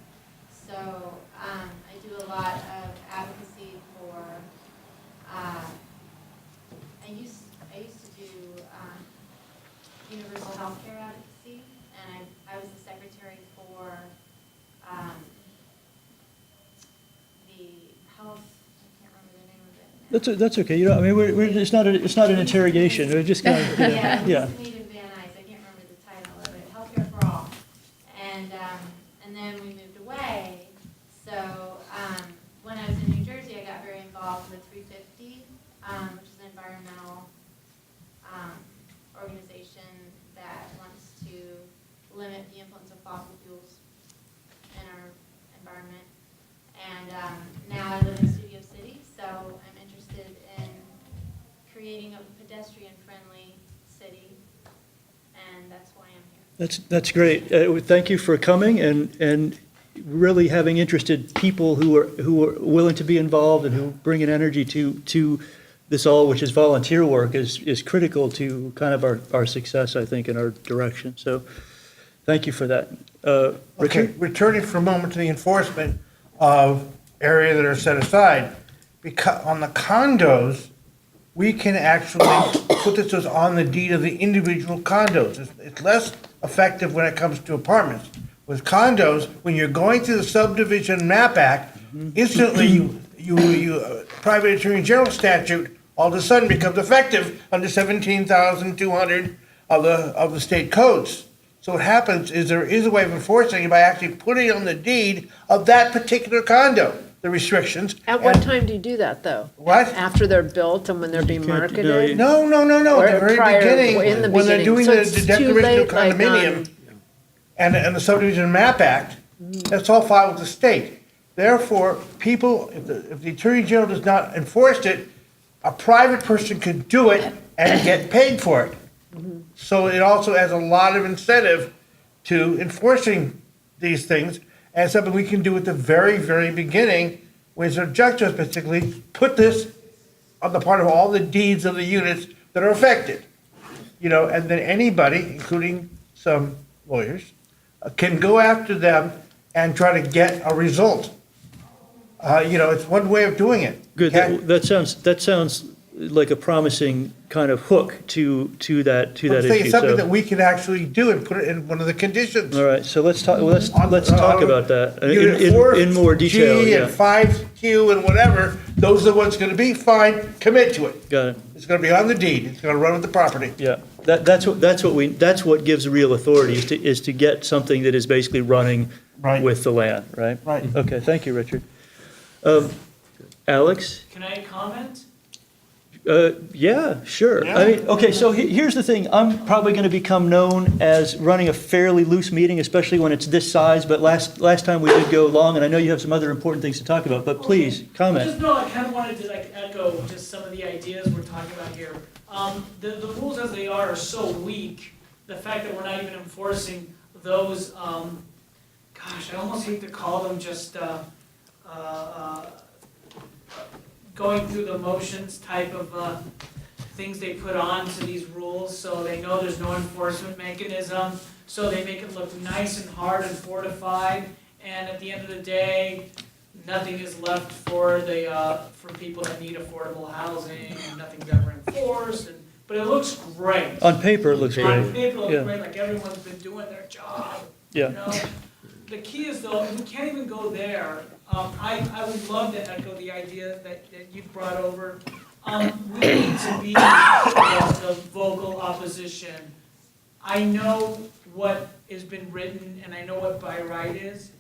S9: So I do a lot of advocacy for. I used to do universal health care advocacy, and I was the secretary for the health. I can't remember the name of it now.
S2: That's okay. You know, I mean, it's not an interrogation. We're just kind of,
S9: Yeah,
S2: yeah.
S9: we used to meet in Van Nuys. I can't remember the title of it. Healthcare for All. And then we moved away. So when I was in New Jersey, I got very involved with 350, which is an environmental organization that wants to limit the influence of fossil fuels in our environment. And now I live in Studio City, so I'm interested in creating a pedestrian-friendly city, and that's why I'm here.
S2: That's great. Thank you for coming and really having interested people who are willing to be involved and who bring an energy to this all, which is volunteer work, is critical to kind of our success, I think, in our direction. So thank you for that.
S8: Okay,
S2: Richard?
S8: returning for a moment to the enforcement of area that are set aside. Because on the condos, we can actually put this as on the deed of the individual condos. It's less effective when it comes to apartments. With condos, when you're going through the Subdivision Map Act, instantly private attorney general statute all of a sudden becomes effective under 17,200 of the state codes. So what happens is there is a way of enforcing it by actually putting it on the deed of that particular condo, the restrictions.
S4: At what
S8: And-
S4: time do you do that, though?
S8: What?
S4: After they're built and when they're being
S2: can't-
S4: marketed?
S8: No,
S4: Or
S8: at the very
S4: prior-
S8: beginning,
S4: in the
S8: when they're
S4: beginning.
S8: doing
S4: So
S8: the
S4: it's too
S8: declaration of
S4: late, like,
S8: condominium and the Subdivision Map Act, that's all filed with the state. Therefore, people, if the Attorney General does not enforce it, a private person could do it and get paid for it. So it also has a lot of incentive to enforcing these things, and something we can do at the very, very beginning, which the judge does particularly, put this on the part of all the deeds of the units that are affected. And then anybody, including some lawyers, can go after them and try to get a result. It's one way of doing it.
S2: Good.
S8: Okay?
S2: That sounds like a promising kind of hook to that
S8: I'm saying
S2: issue.
S8: it's something
S2: So-
S8: that we can actually do and put it in one of the conditions.
S2: All right, so let's talk about that
S8: Unit 4,
S2: in more detail.
S8: G
S2: Yeah,
S8: and 5Q and whatever, those are the ones gonna be, fine, commit to it.
S2: got it.
S8: It's gonna be on the deed, it's gonna run with the property.
S2: Yeah, that's what gives real authority is to get something that is basically running
S8: Right.
S2: with the land, right?
S8: Right.
S2: Okay, thank you, Richard. Alex?
S10: Can I comment?
S2: Yeah, sure. I mean, okay, so here's the thing. I'm probably going to become known as running a fairly loose meeting, especially when it's this size, but last time we did go long, and I know you have some other important things to talk about, but please, comment.
S10: Just no, I kind of wanted to echo just some of the ideas we're talking about here. The rules as they are so weak. The fact that we're not even enforcing those gosh, I almost hate to call them just, going through the motions type of, things they put on to these rules, so they know there's no enforcement mechanism, so they make it look nice and hard and fortified, and at the end of the day, nothing is left for for people that need affordable housing, and nothing's ever enforced, but it looks great.
S2: On paper, it looks
S10: On
S2: great.
S10: paper, it looks
S2: Yeah.
S10: great, like everyone's been doing their job.
S2: Yeah.
S10: You know? The key is though, we can't even go there. I would love to echo the idea that you brought over. We need to be the vocal opposition. I know what has been written and I know what by right is,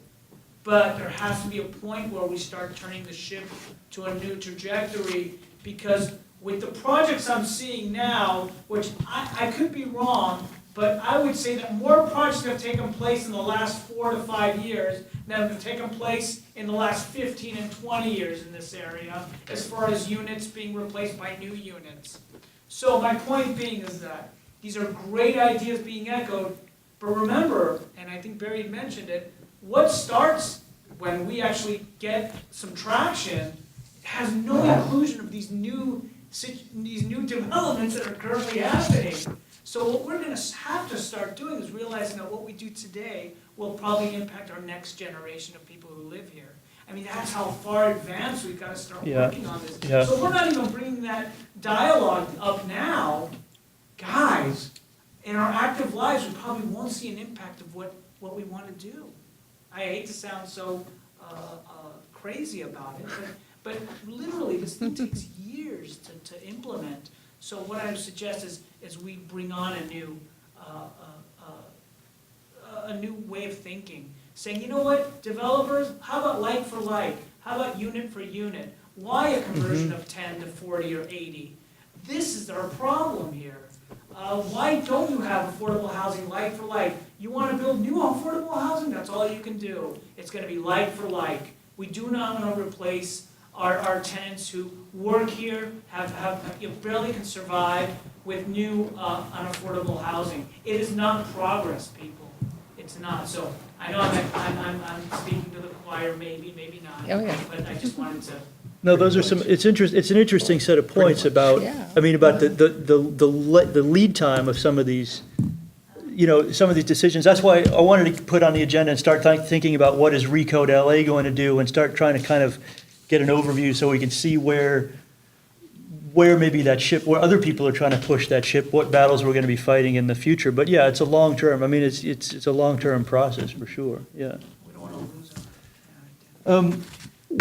S10: but there has to be a point where we start turning the ship to a new trajectory, because with the projects I'm seeing now, which I could be wrong, but I would say that more projects have taken place in the last 4 to 5 years than have taken place in the last 15 and 20 years in this area, as far as units being replaced by new units. So my point being is that these are great ideas being echoed, but remember, and I think Barry mentioned it, what starts when we actually get some traction has no inclusion of these new developments that are currently happening. So what we're gonna have to start doing is realizing that what we do today will probably impact our next generation of people who live here. I mean, that's how far advanced we've gotta start
S2: Yeah.
S10: working on this.
S2: Yeah.
S10: So if we're not even bringing that dialogue up now, guys, in our active lives, we probably won't see an impact of what we wanna do. I hate to sound so crazy about it, but literally, this thing takes years to implement. So what I would suggest is we bring on a new way of thinking, saying, you know what, developers, how about like for like? How about unit for unit? Why a conversion of 10 to 40 or 80? This is our problem here. Why don't you have affordable housing like for like? You want to build new affordable housing? That's all you can do. It's going to be like for like. We do not want to replace our tenants who work here, barely can survive with new unaffordable housing. It is not progress, people. It's not. So I know I'm speaking to the choir, maybe not.
S6: Oh, yeah.
S10: But I just wanted to.
S2: No, those are some, it's an interesting set of points about,
S6: Yeah.
S2: I mean, about the lead time of some of these, some of these decisions. That's why I wanted to put on the agenda and start thinking about what is Recode LA going to do, and start trying to kind of get an overview so we can see where maybe that ship, where other people are trying to push that ship, what battles we're going to be fighting in the future. But yeah, it's a long-term, I mean, it's a long-term process for sure, yeah.
S10: We don't want to lose them.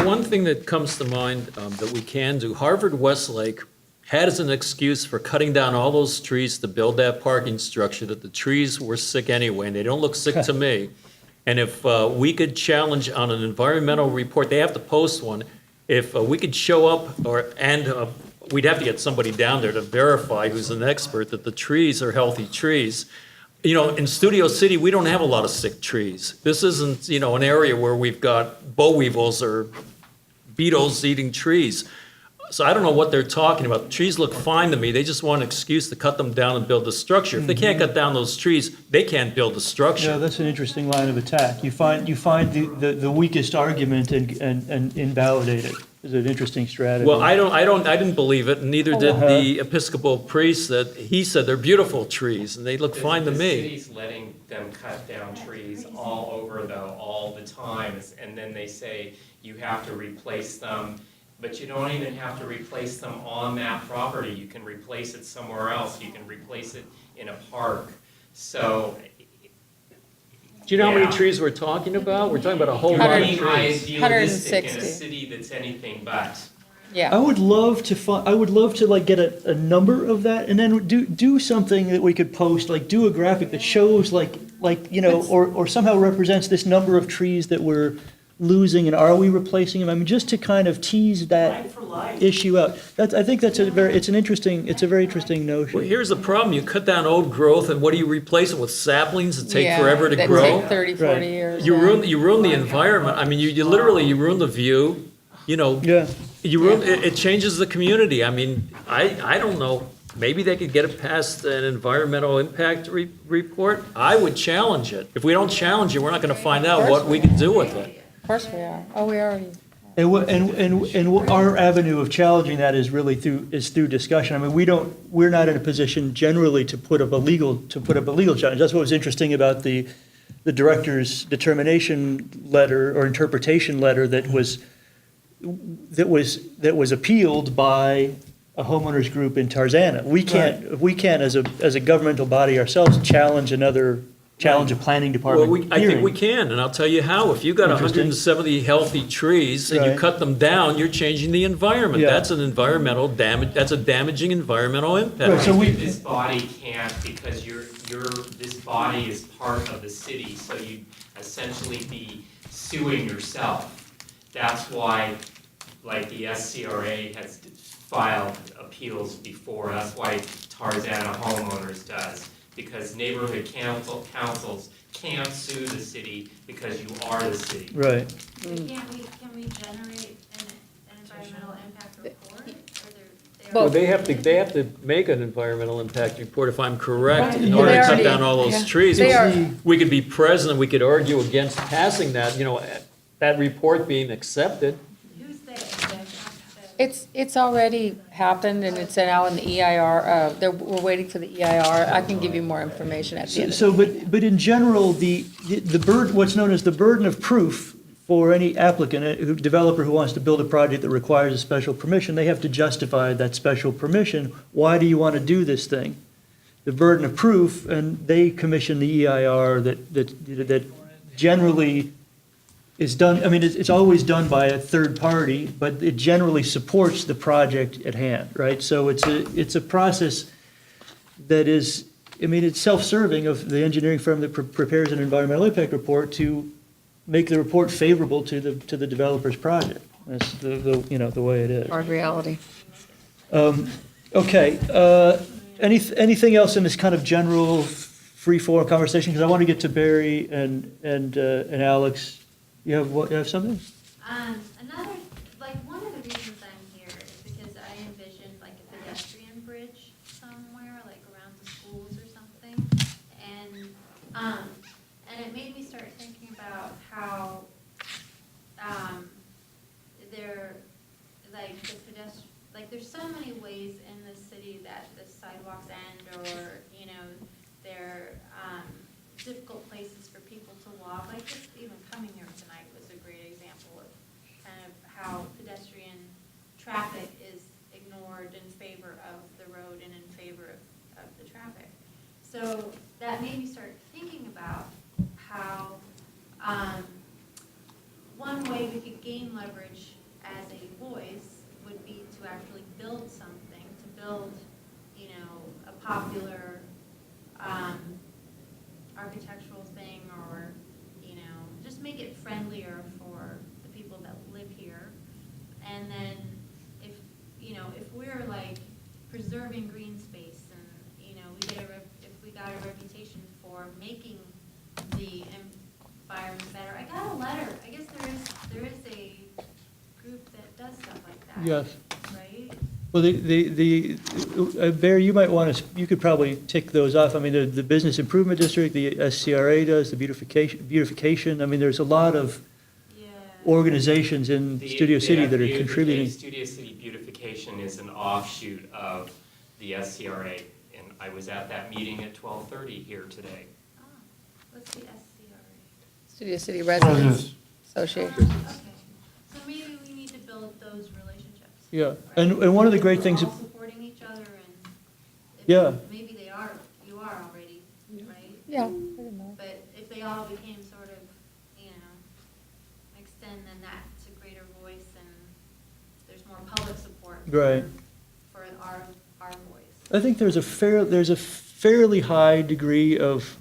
S3: One thing that comes to mind that we can do, Harvard Westlake had as an excuse for cutting down all those trees to build that parking structure that the trees were sick anyway, and they don't look sick to me. And if we could challenge on an environmental report, they have to post one, if we could show up, we'd have to get somebody down there to verify, who's an expert, that the trees are healthy trees. In Studio City, we don't have a lot of sick trees. This isn't, an area where we've got boll weevils or beetles eating trees. So I don't know what they're talking about. The trees look fine to me. They just want an excuse to cut them down and build the structure. If they can't cut down those trees, they can't build the
S2: Yeah,
S3: structure.
S2: that's an interesting line of attack. You find the weakest argument and invalidate it. Is an interesting strategy.
S3: Well, I didn't believe it, and neither did the Episcopal priest. That he said they're beautiful trees and they look fine to
S5: The
S3: me.
S5: city's letting them cut down trees all over though, all the time, and then they say you have to replace them, but you don't even have to replace them on that property. You can replace it somewhere else. You can replace it in a park. So.
S3: Do you know how many
S5: Yeah.
S3: trees we're talking about? We're talking about a whole
S5: You're
S3: lot of
S5: being
S3: trees.
S5: idealistic in a
S6: 160.
S5: city that's anything but.
S2: I
S6: Yeah,
S2: would love to like get a number of that, and then do something that we could post, like do a graphic that shows or somehow represents this number of trees that we're losing, and are we replacing them? I mean, just to kind of tease that
S10: Like for like.
S2: issue out. I think that's a very interesting
S3: Well,
S2: notion.
S3: here's the problem. You cut down old growth, and what do you replace it with? Saplings that take
S6: yeah,
S3: forever to
S6: that
S3: grow?
S6: take 30, 40
S2: Right.
S6: years.
S3: You
S6: yeah.
S3: ruin the environment. I mean, you literally ruin the view.
S2: Yeah,
S3: You ruin, it changes the community. I mean, I don't know. maybe they could get it past an environmental impact report. I would challenge it. If we don't challenge it, we're not gonna find out what we can do with it.
S6: Of course we are. Oh, we already.
S2: And our avenue of challenging that is really through discussion. I mean, we're not in a position generally to put up a legal challenge. That's what was interesting about the director's determination letter or interpretation letter that was appealed by a homeowners group in Tarzana. We can't as a governmental body ourselves challenge a planning department
S3: Well, I think
S2: hearing.
S3: we can, and I'll tell you how. If you've got
S2: Interesting.
S3: 170 healthy trees and you
S2: Right.
S3: cut them down, you're changing the environment.
S2: Yeah.
S3: That's an environmental damage, that's a damaging environmental impact.
S2: Right, so we-
S5: This body can't, because this body is part of the city, so you'd essentially be suing yourself. That's why, like, the SCRA has filed appeals before, that's why Tarzana Homeowners does. Because neighborhood councils can't sue the city because you are the city.
S2: Right.
S9: Can we generate an environmental impact report? Or they're
S3: Well, they have to make an environmental impact report, if I'm correct, in
S6: Right.
S3: order
S6: They
S3: to cut
S6: already-
S3: down all those
S6: yeah.
S3: trees.
S6: They are-
S3: We could be present, we could argue against passing that, that report being accepted.
S9: Who's they?
S6: It's already happened, and it's now in the EIR. We're waiting for the EIR. I can give you more information at the end.
S2: So, but in general, the what's known as the burden of proof for any applicant, a developer who wants to build a project that requires a special permission, they have to justify that special permission. Why do you want to do this thing? The burden of proof, and they commission the EIR that generally is done, I mean, it's always done by a third party, but it generally supports the project at hand, right? So it's a process that is, I mean, it's self-serving of the engineering firm that prepares an environmental impact report to make the report favorable to the developer's project. That's the way it is.
S6: Hard reality.
S2: Okay, anything else in this kind of general free-form conversation? Because I want to get to Barry and Alex. You have something?
S9: Another, like, one of the reasons I'm here is because I envisioned like a pedestrian bridge somewhere, like around the schools or something. And it made me start thinking about how, there's so many ways in the city that the sidewalks end, or, they're, difficult places for people to walk. Like, just even coming here tonight was a great example of kind of how pedestrian traffic is ignored in favor of the road and in favor of the traffic. So that made me start thinking about how one way we could gain leverage as a voice would be to actually build something, to build, a popular architectural thing, or, just make it friendlier for the people that live here. And then if we're like preserving green space, and, if we got a reputation for making the environment better. I got a letter, I guess there is a group that does stuff like that.
S2: Yes.
S9: Right?
S2: Well, Barry, you might want to, you could probably tick those off. I mean, the Business Improvement District, the SCRA does, the beautification. I mean, there's a lot of
S9: Yeah.
S2: organizations in Studio City that are contributing.
S5: Studio City Beautification is an offshoot of the SCRA, and I was at that meeting at 12:30 here today.
S9: Ah, what's the SCRA?
S6: Studio City Residents Association.
S9: Okay, so maybe we need to build those relationships.
S2: Yeah, and one of the great things,
S9: We're all supporting each other, and
S2: Yeah.
S9: maybe you are already, right?
S6: Yeah, pretty much.
S9: But if they all became sort of, mixed in, then that's a greater voice, and there's more public support.
S2: right.
S9: For our voice.
S2: I think there's a fairly high degree of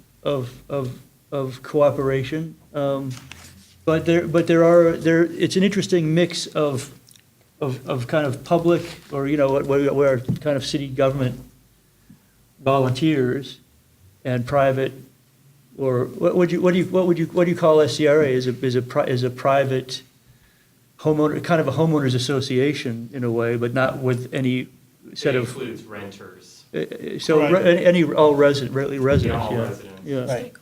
S2: cooperation, but it's an interesting mix of kind of public, or where kind of city government volunteers and private, or what do you call SCRA? Is a private homeowner, kind of a homeowners association in a way, but not with any set
S5: It
S2: of,
S5: includes renters,
S2: so
S8: Right.
S2: any, all residents,
S5: all
S2: yeah.
S5: residents.
S2: Yeah.
S8: Right.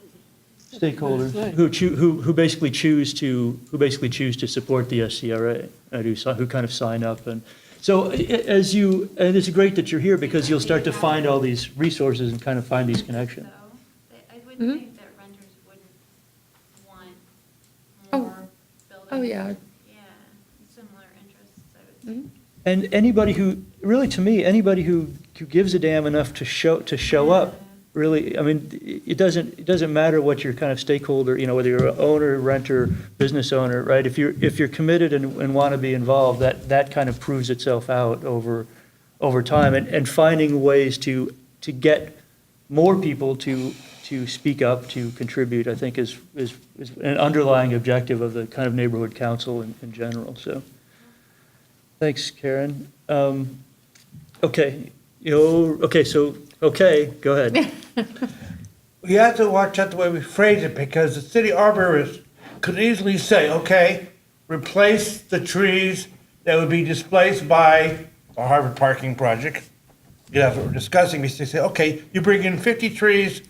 S2: Stakeholders
S1: Right.
S2: who basically choose to support the SCRA, and who kind of sign up. And so and it's great that you're here because you'll start to find all these resources and kind of find these connections.
S9: So, I wouldn't think that renters wouldn't want
S6: Oh.
S9: more buildings.
S6: Oh, yeah.
S9: Yeah, similar interests, I would say.
S2: And anybody who, really, to me, anybody who gives a damn enough to show up, really, I mean, it doesn't matter what your kind of stakeholder, whether you're an owner, renter, business owner, right? If you're committed and want to be involved, that kind of proves itself out over time. And finding ways to get more people to speak up, to contribute, I think is an underlying objective of the kind of neighborhood council in general, so. Thanks, Karen. Okay, go ahead.
S8: We have to watch out the way we phrase it, because the city arborist could easily say, okay, replace the trees that would be displaced by the Harvard parking project. That's what we're discussing. We say, okay, you bring in 50 trees,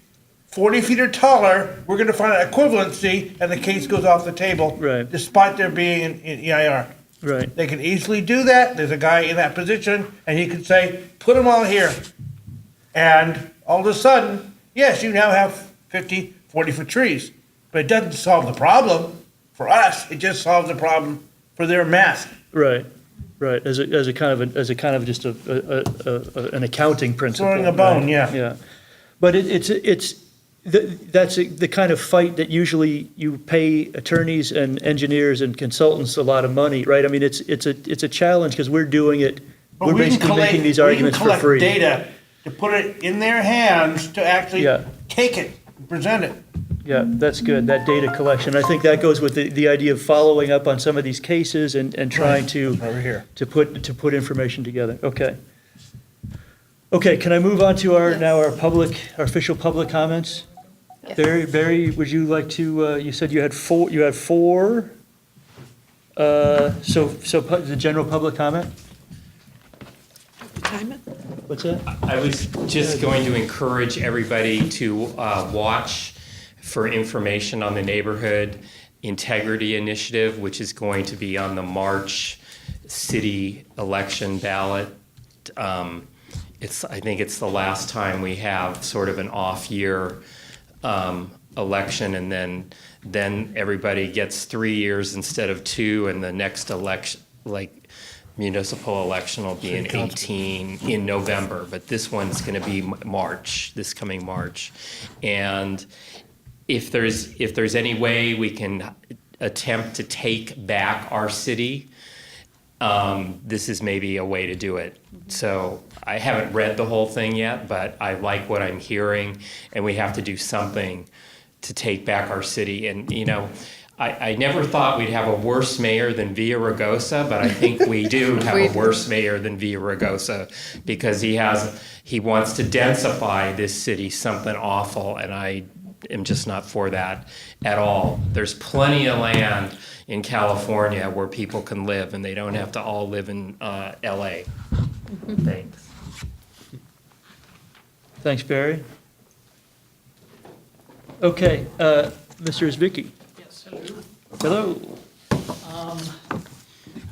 S8: 40 feet or taller, we're gonna find an equivalency, and the case goes off the table.
S2: Right.
S8: Despite there being an EIR.
S2: Right,
S8: They can easily do that. There's a guy in that position, and he could say, put them all here. And all of a sudden, yes, you now have 50, 40-foot trees. But it doesn't solve the problem for us. It just solves the problem for their mass.
S2: right, as a kind of just an accounting principle.
S8: Throwing a bone,
S2: right?
S8: yeah.
S2: Yeah, but that's the kind of fight that usually you pay attorneys and engineers and consultants a lot of money, right? I mean, it's a challenge because we're doing it,
S8: But
S2: we're
S8: we can
S2: basically making these arguments for
S8: We can
S2: free.
S8: collect data to put it in their hands to actually
S2: Yeah.
S8: take it, present it.
S2: Yeah, that's good, that data collection. I think that goes with the idea of following up on some of these cases and trying to
S8: Over here.
S2: to put information together. Okay. Okay, can I move on to our official public comments? Barry, would you like to, you said you had four, so the general public comment?
S1: Time it?
S2: What's that?
S5: I was just going to encourage everybody to watch for information on the Neighborhood Integrity Initiative, which is going to be on the March city election ballot. I think it's the last time we have sort of an off-year election, and then everybody gets 3 years instead of 2, and the next election, like municipal election, will be in 18 in November, but this one's going to be March, this coming March. And if there's any way we can attempt to take back our city, this is maybe a way to do it. So I haven't read the whole thing yet, but I like what I'm hearing, and we have to do something to take back our city. And, I never thought we'd have a worse mayor than Villaraigosa, but I think we do have a worse mayor than Villaraigosa, because he wants to densify this city something awful, and I am just not for that at all. There's plenty of land in California where people can live, and they don't have to all live in LA. Thanks.
S2: Thanks, Barry. Okay, Mr. Isbicki.
S10: Yes, hello.
S2: Hello.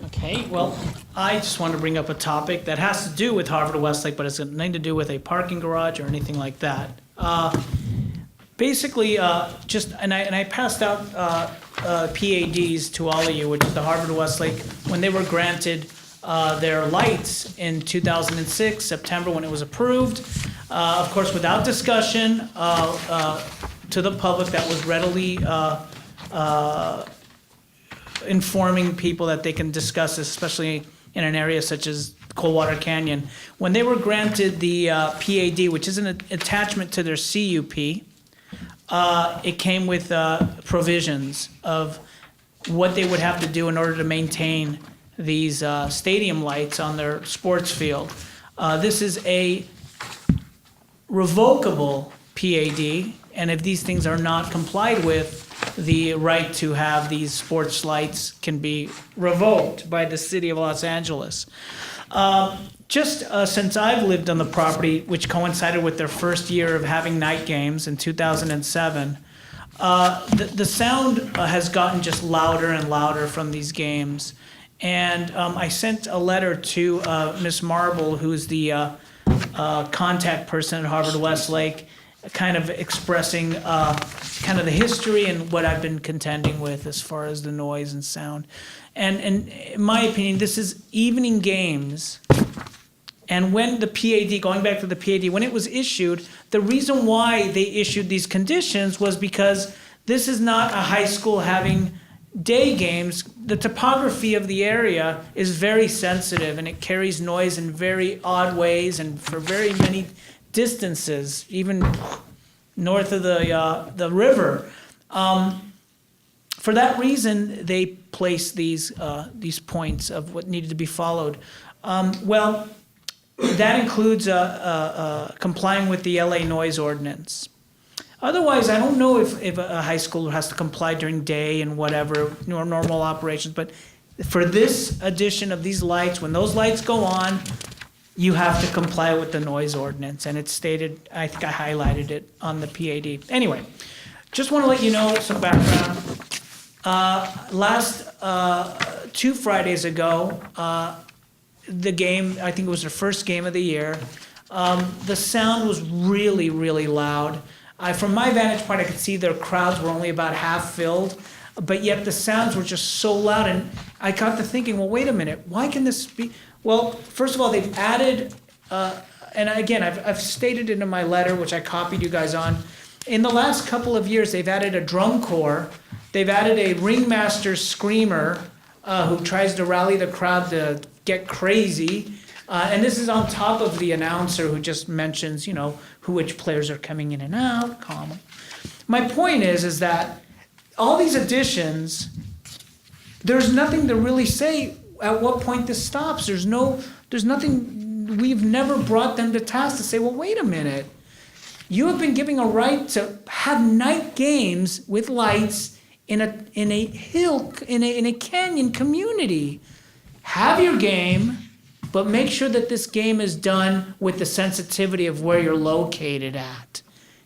S10: Okay, well, I just wanted to bring up a topic that has to do with Harvard Westlake, but it's nothing to do with a parking garage or anything like that. Basically, I passed out PADs to all of you, which is the Harvard Westlake, when they were granted their lights in 2006, September, when it was approved. Of course, without discussion to the public, that was readily informing people that they can discuss this, especially in an area such as Coldwater Canyon. When they were granted the PAD, which is an attachment to their CUP, it came with provisions of what they would have to do in order to maintain these stadium lights on their sports field. This is a revocable PAD, and if these things are not complied with, the right to have these sports lights can be revoked by the city of Los Angeles. Just since I've lived on the property, which coincided with their first year of having night games in 2007, the sound has gotten just louder and louder from these games. And I sent a letter to Miss Marble, who's the contact person at Harvard Westlake, kind of expressing kind of the history and what I've been contending with as far as the noise and sound. And in my opinion, this is evening games. And when the PAD, going back to the PAD, when it was issued, the reason why they issued these conditions was because this is not a high school having day games. The topography of the area is very sensitive, and it carries noise in very odd ways and for very many distances, even north of the river. For that reason, they placed these points of what needed to be followed. Well, that includes complying with the LA noise ordinance. Otherwise, I don't know if a high schooler has to comply during day and whatever, normal operations, but for this addition of these lights, when those lights go on, you have to comply with the noise ordinance, and it's stated, I think I highlighted it on the PAD. Anyway, just want to let you know some background. Last 2 Fridays ago, the game, I think it was their first game of the year, the sound was really, really loud. From my vantage point, I could see their crowds were only about half filled, but yet the sounds were just so loud, and I got to thinking, well, wait a minute, why can this be? Well, first of all, they've added, and again, I've stated it in my letter, which I copied you guys on. In the last couple of years, they've added a drum corps. They've added a ringmaster screamer who tries to rally the crowd to get crazy. And this is on top of the announcer who just mentions, which players are coming in and out, comma. My point is that all these additions, there's nothing to really say at what point this stops. There's nothing, we've never brought them to task to say, well, wait a minute. You have been given a right to have night games with lights in a canyon community. Have your game, but make sure that this game is done with the sensitivity of where you're located at.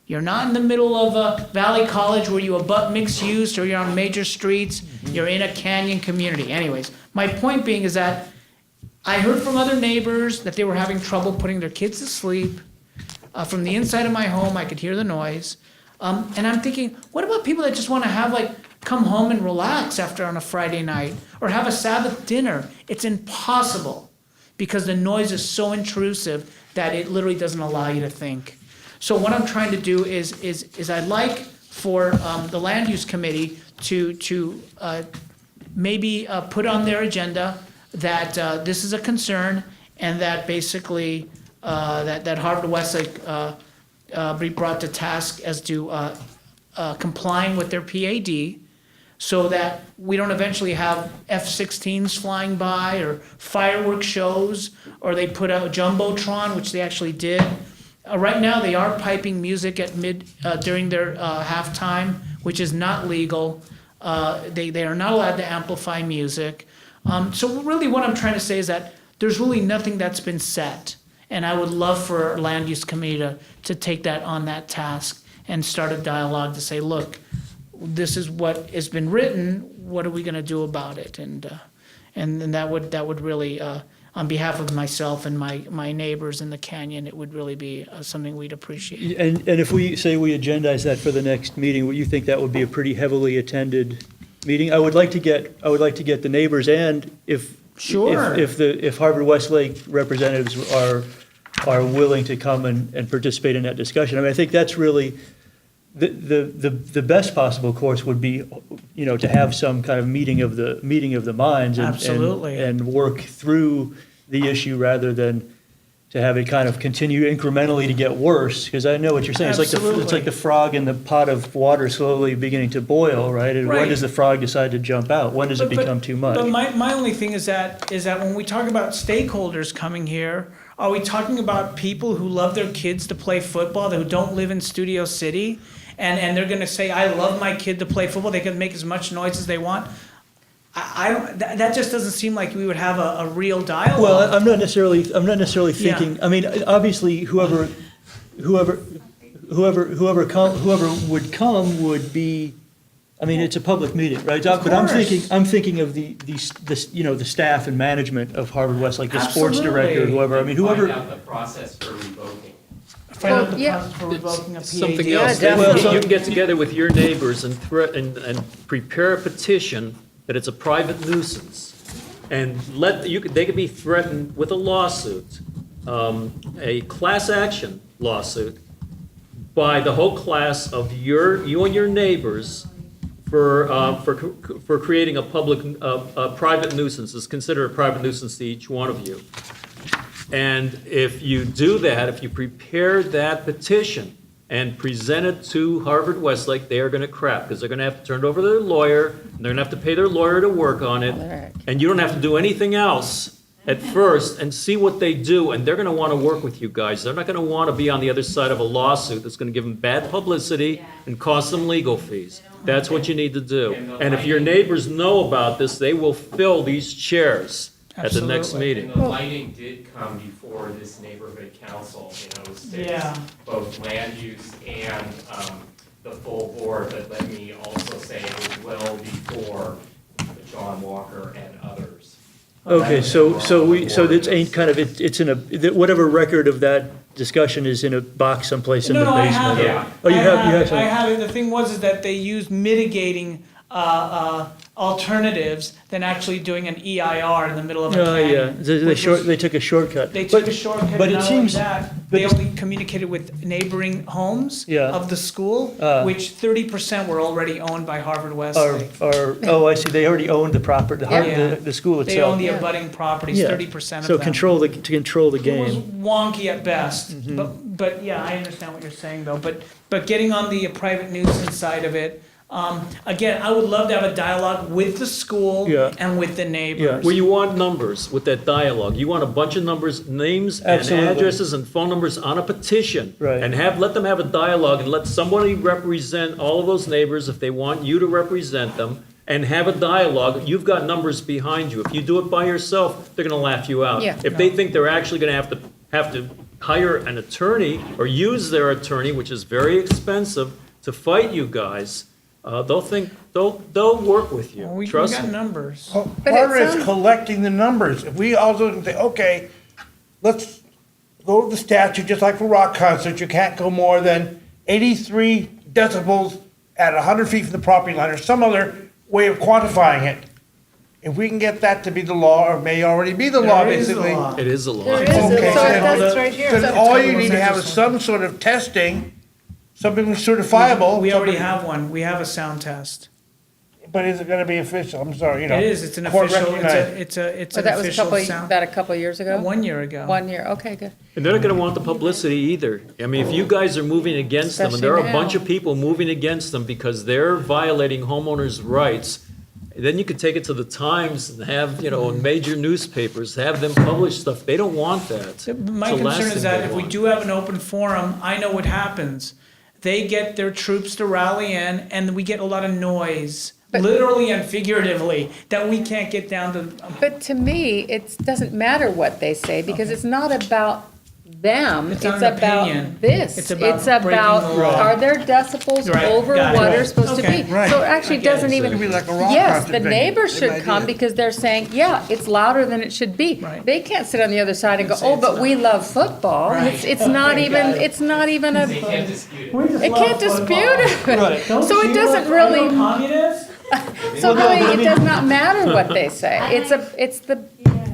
S10: You're not in the middle of a Valley College where you abut mixed use, or you're on major streets. You're in a canyon community. Anyways, my point being is that I heard from other neighbors that they were having trouble putting their kids to sleep. From the inside of my home, I could hear the noise. And I'm thinking, what about people that just want to come home and relax on a Friday night, or have a Sabbath dinner? It's impossible because the noise is so intrusive that it literally doesn't allow you to think. So what I'm trying to do is I'd like for the Land Use Committee to maybe put on their agenda that this is a concern, and that basically that Harvard Westlake be brought to task as to complying with their PAD, so that we don't eventually have F-16s flying by, or fireworks shows, or they put out a Jumbotron, which they actually did. Right now, they are piping music at during their halftime, which is not legal. They are not allowed to amplify music. So really what I'm trying to say is that there's really nothing that's been set. And I would love for our Land Use Committee to take that on that task and start a dialogue to say, look, this is what has been written, what are we going to do about it? And that would really, on behalf of myself and my neighbors in the canyon, it would really be something we'd appreciate.
S2: And if we agendize that for the next meeting, would you think that would be a pretty heavily attended meeting? I would like to get the neighbors, and if Harvard Westlake representatives are willing to come and participate in that discussion. I mean, I think that's really the best possible course would be, to have some kind of meeting of the minds and work through the issue, rather than to have it kind of continue incrementally to get worse. Because I know what you're saying. It's like the frog in the pot of water slowly beginning to boil, right? And when does the frog decide to jump out? When does it become too much?
S10: But my only thing is that when we talk about stakeholders coming here, are we talking about people who love their kids to play football, who don't live in Studio City? And they're going to say, I love my kid to play football. They can make as much noise as they want. I don't, that just doesn't seem like we would have a real dialogue.
S2: Well, I'm not necessarily
S10: Yeah.
S2: thinking, I mean, obviously, whoever would come would be, I mean, it's a public meeting, right? But I'm thinking of the, you know, the staff and management of Harvard West, like the sports director,
S10: Absolutely.
S2: whoever, I mean, whoever.
S5: Find out the process for revoking.
S10: Find out the
S6: Yeah.
S10: process for revoking a PAD.
S3: Something
S4: Yeah,
S3: else,
S4: definitely.
S3: you can get together with your neighbors and and prepare a petition that it's a private nuisance. And they could be threatened with a lawsuit, a class action lawsuit by the whole class of you and your neighbors for creating a private nuisance. It's considered a private nuisance to each one of you. And if you do that, if you prepare that petition and present it to Harvard Westlake, they are going to crap, because they're going to have to turn it over to their lawyer, and they're going to have to pay their lawyer to work on it.
S6: Correct.
S3: And you don't have to do anything else at first, and see what they do, and they're going to want to work with you guys. They're not going to want to be on the other side of a lawsuit that's going to give them bad publicity and cost them legal fees. That's what you need to do. And if your neighbors know about this, they will fill these chairs at the next
S10: Absolutely.
S3: meeting.
S5: And the lighting did come before this neighborhood council, it states
S10: Yeah.
S5: both land use and the full board, but let me also say it was well before John Walker and others.
S2: Okay, so it's ain't kind of, it's in whatever record of that discussion is in a box someplace in the
S10: No, I have
S2: basement.
S10: it.
S5: Yeah.
S2: Oh, you have
S10: I
S2: some.
S10: have it. The thing was is that they used mitigating alternatives than actually doing an EIR in the middle of a
S2: Oh, yeah,
S10: canyon.
S2: they took a shortcut.
S10: They
S2: But-
S10: took a shortcut,
S2: but
S10: and
S2: it
S10: not only
S2: seems-
S10: that,
S2: but
S10: they
S2: it's-
S10: only communicated with neighboring homes
S2: Yeah.
S10: of the school, which 30% were already owned by Harvard
S2: Or,
S10: Westlake.
S2: oh, I see, they already owned the property,
S10: Yeah.
S2: the school itself.
S10: They own the
S6: Yeah.
S10: abutting properties,
S2: Yeah.
S10: 30% of
S2: So
S10: them.
S2: to control the
S10: It was
S2: game.
S10: wonky at best,
S2: Mm-hmm.
S10: but yeah, I understand what you're saying though. But getting on the private nuisance side of it, again, I would love to have a dialogue with the school
S2: Yeah.
S10: and with the neighbors.
S3: Well, you want numbers with that dialogue. You want a bunch of numbers, names and
S2: Absolutely.
S3: addresses and phone numbers on a petition.
S2: Right.
S3: And let them have a dialogue and let somebody represent all of those neighbors if they want you to represent them, and have a dialogue. You've got numbers behind you. If you do it by yourself, they're gonna laugh you out.
S6: Yeah.
S3: If they think they're actually gonna have to hire an attorney or use their attorney, which is very expensive, to fight you guys, they'll work with you.
S10: Well, we
S3: Trust
S10: got
S3: me.
S10: numbers.
S6: But
S8: Part of
S6: it
S8: it's
S6: sounds-
S8: collecting the numbers. If we also can say, okay, let's go to the statute, just like for rock concerts, you can't go more than 83 decibels at 100 feet from the property line, or some other way of quantifying it. If we can get that to be the law, or may already be the law,
S10: There is a
S8: basically.
S10: law.
S3: It is a law.
S4: There is,
S8: Okay,
S4: so
S8: then-
S4: that's right here.
S8: Then all you need to have is some sort of testing, something certifiable.
S10: We already
S8: something-
S10: have one. We have a sound test.
S8: But is it gonna be official? I'm sorry, you know.
S10: It is, it's an
S8: court
S10: official,
S8: recognized.
S10: it's
S6: So
S10: an
S6: that was
S10: official sound.
S6: a couple years ago?
S10: 1 year ago.
S6: 1 year, okay, good.
S3: And they're not gonna want the publicity either. I mean, if you guys are moving against them, and there are a
S6: Especially
S3: bunch
S6: now.
S3: of people moving against them because they're violating homeowners' rights, then you could take it to the Times and have, in major newspapers, have them publish stuff. They don't want that.
S10: My
S3: It's the last
S10: concern
S3: thing
S10: is that
S3: they
S10: if we
S3: want.
S10: do have an open forum, I know what happens. They get their troops to rally in, and we get a lot of noise,
S6: But-
S10: literally and figuratively, that we can't get down to.
S6: But to me, it doesn't matter what they say, because it's not about them,
S10: It's
S6: it's
S10: not an
S6: about
S10: opinion.
S6: this.
S10: It's about breaking the law.
S6: Are there decibels
S10: Right,
S6: over
S10: got it.
S6: what are supposed to
S10: Okay,
S6: be?
S8: right.
S6: So it actually
S10: I get it.
S6: doesn't even,
S8: It'd be like a rock
S6: yes,
S8: concert
S6: the
S8: venue.
S6: neighbors
S8: Same
S6: should come
S8: idea.
S6: because they're saying, yeah, it's louder than it should be.
S10: Right.
S6: They can't sit on the other side and go,
S10: Say
S6: oh,
S10: it's
S6: but we
S10: not.
S6: love football.
S10: Right.
S6: It's not
S10: Okay,
S6: even,
S10: got it.
S6: it's not even
S5: They
S6: a,
S5: can't dispute it.
S6: it can't dispute it.
S2: Right.
S6: So it doesn't really, so
S2: Well, no, but I
S6: really, it
S2: mean-
S6: does not matter what they say. It's the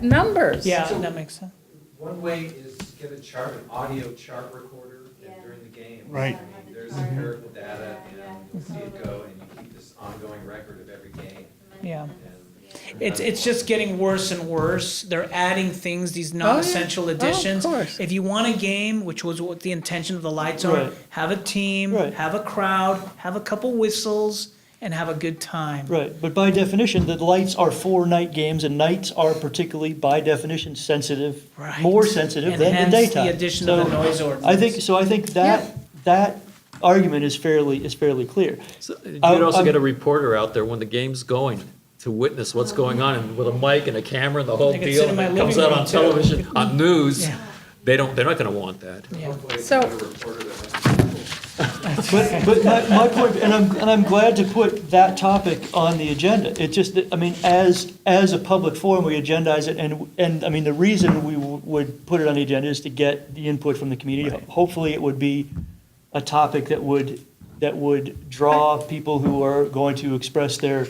S6: numbers.
S10: Yeah, that makes sense.
S11: One way is get a chart, an audio chart recorder during the game.
S8: Right.
S11: There's empirical data and you'll see it go and you keep this ongoing record of every game.
S10: Yeah.
S11: And
S10: It's just getting worse and worse. They're adding things, these non-essential
S6: Oh, of
S10: additions.
S6: course.
S10: If you want a game, which was what the intention of the lights are,
S2: Right.
S10: have a team,
S2: Right.
S10: have a crowd, have a couple whistles, and have a good time.
S2: Right, but by definition, the lights are for night games, and nights are particularly, by definition, sensitive,
S10: Right.
S2: more sensitive
S10: And
S2: than the
S10: hence
S2: daytime.
S10: the addition of the
S2: So,
S10: noise ordinance.
S2: I think that argument is fairly clear.
S3: So, You'd
S2: I'm-
S3: also
S2: I'm-
S3: get a reporter out there when the game's going. to witness what's going on, and with a mic and a camera and the whole
S10: They could
S3: deal,
S10: sit in
S3: and
S10: my
S3: it comes
S10: living
S3: out
S10: room,
S3: on
S10: too.
S3: television, on news,
S10: Yeah.
S3: they're not gonna want that.
S11: Hopefully,
S6: So-
S11: it's not a reporter that has
S2: But my point, and I'm glad to put that topic on the agenda. It just, that, I mean, as a public forum, we agendize it, and I mean, the reason we would put it on the agenda is to get the input from the community. Hopefully, it would be a topic that would draw people who are going to express their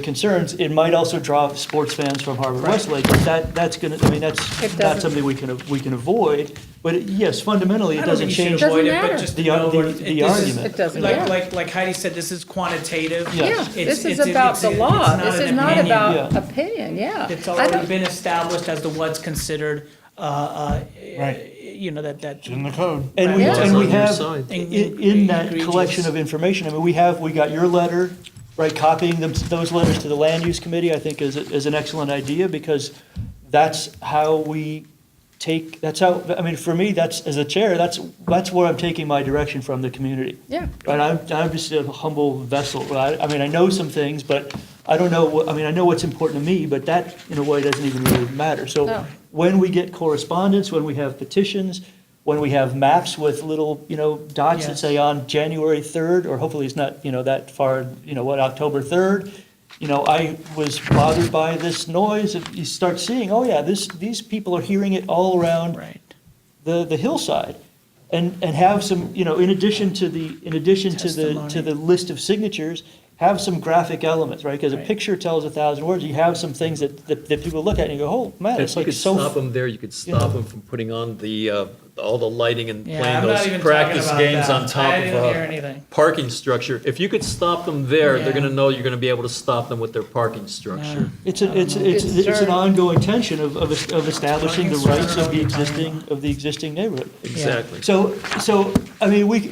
S2: concerns. It might also draw sports fans from Harvard Westlake, but that's gonna, I mean, that's
S6: It
S2: not
S6: doesn't-
S2: something we can avoid. But yes, fundamentally,
S10: I
S2: it
S10: don't
S2: doesn't
S10: think you should
S2: change.
S6: Doesn't
S10: avoid it,
S6: matter.
S10: but just to
S2: The-
S10: know
S2: the-
S10: what
S2: the
S10: this is-
S2: argument.
S6: It doesn't, yeah.
S10: Like Heidi said, this is quantitative.
S2: Yeah.
S6: Yeah,
S10: It's-
S6: this is
S10: it's-
S6: about
S10: it's-
S6: the
S10: it's
S6: law.
S10: not
S6: This
S10: an
S6: is not
S10: opinion.
S6: about
S2: Yeah.
S6: opinion, yeah.
S10: It's
S6: I
S10: already
S6: don't-
S10: been established as to what's considered,
S8: Right.
S10: you know, that.
S8: It's in the code.
S2: And we,
S6: Yeah.
S2: and we
S3: It's on your
S2: have,
S3: side.
S2: in that
S10: Egregious.
S2: collection of information, I mean, we got your letter, right, copying those letters to the land use committee, I think is an excellent idea, because that's how we take, that's how, I mean, for me, that's, as a chair, that's where I'm taking my direction from the community.
S6: Yeah.
S2: Right, I'm just a humble vessel, right? I mean, I know some things, but I don't know what, I mean, I know what's important to me, but that, in a way, doesn't even really matter. So
S6: No.
S2: when we get correspondence, when we have petitions, when we have maps with little, dots that
S10: Yes.
S2: say on January 3rd, or hopefully it's not, that far, October 3rd, I was bothered by this noise, and you start seeing, oh yeah, these people are hearing it all around
S10: Right.
S2: the hillside. And have some, in addition to the list of signatures, have some graphic elements, right? Because a
S10: Right.
S2: picture tells 1,000 words. You have some things that people look at and you go, oh, man,
S3: If
S2: it's
S3: you
S2: like
S3: could
S2: so.
S3: stop them there, you could stop them from putting on all the lighting and
S10: Yeah,
S3: playing
S10: I'm not
S3: those
S10: even
S3: practice
S10: talking about
S3: games
S10: that.
S3: on top
S10: I
S3: of
S10: didn't hear
S3: a
S10: anything.
S3: parking structure. If you could stop them there, they're
S10: Yeah.
S3: gonna know you're gonna be able to stop them with their parking structure.
S2: It's an ongoing tension of establishing the rights of the existing neighborhood.
S3: Exactly.
S2: So, I mean, we,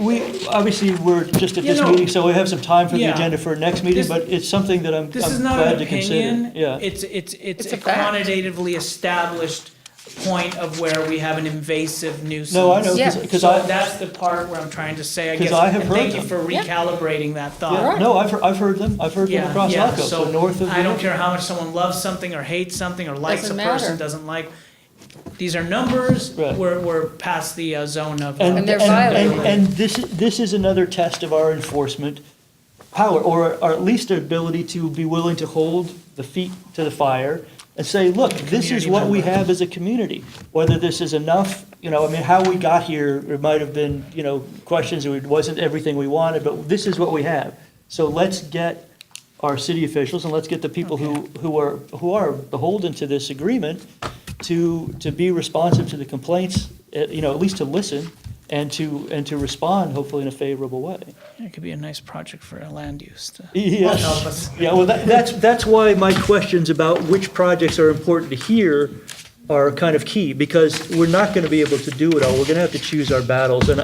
S2: obviously, we're just at
S10: You
S2: this
S10: know-
S2: meeting, so we have some time for the
S10: Yeah.
S2: agenda for next meeting,
S10: This-
S2: but it's something that I'm
S10: This is not
S2: glad
S10: an
S2: to consider.
S10: opinion.
S2: Yeah.
S10: It's
S6: It's
S10: a
S6: a fact.
S10: quantitatively established point of where we have an invasive nuisance.
S2: No, I know,
S6: Yeah.
S2: because
S10: So
S2: I,
S10: that's the part where I'm trying to say, I
S2: 'Cause
S10: guess,
S2: I have
S10: and
S2: heard
S10: thank you
S2: them.
S10: for
S6: Yeah.
S10: recalibrating that
S2: yeah,
S10: thought.
S2: no, I've heard them
S10: Yeah,
S2: across
S10: yeah,
S2: Elko, so north of.
S10: I don't care how much someone loves something or hates something or likes a
S6: Doesn't
S10: person,
S6: matter.
S10: doesn't like. These are numbers,
S2: Right.
S10: we're past the zone of.
S6: And they're violating.
S2: And this is another test of our enforcement power, or at least our ability to be willing to hold the feet to the fire and say, look, this is
S10: Community
S2: what we
S10: member.
S2: have as a community. Whether this is enough, I mean, how we got here, there might have been, questions, it wasn't everything we wanted, but this is what we have. So let's get our city officials and let's get the people who are beholden to this agreement to be responsive to the complaints, at least to listen and to respond, hopefully in a favorable way.
S10: It could be a nice project for a land use to
S2: Yes.
S10: help us.
S2: Yeah, well, that's why my questions about which projects are important to hear are kind of key, because we're not gonna be able to do it all. We're gonna have to choose our battles, and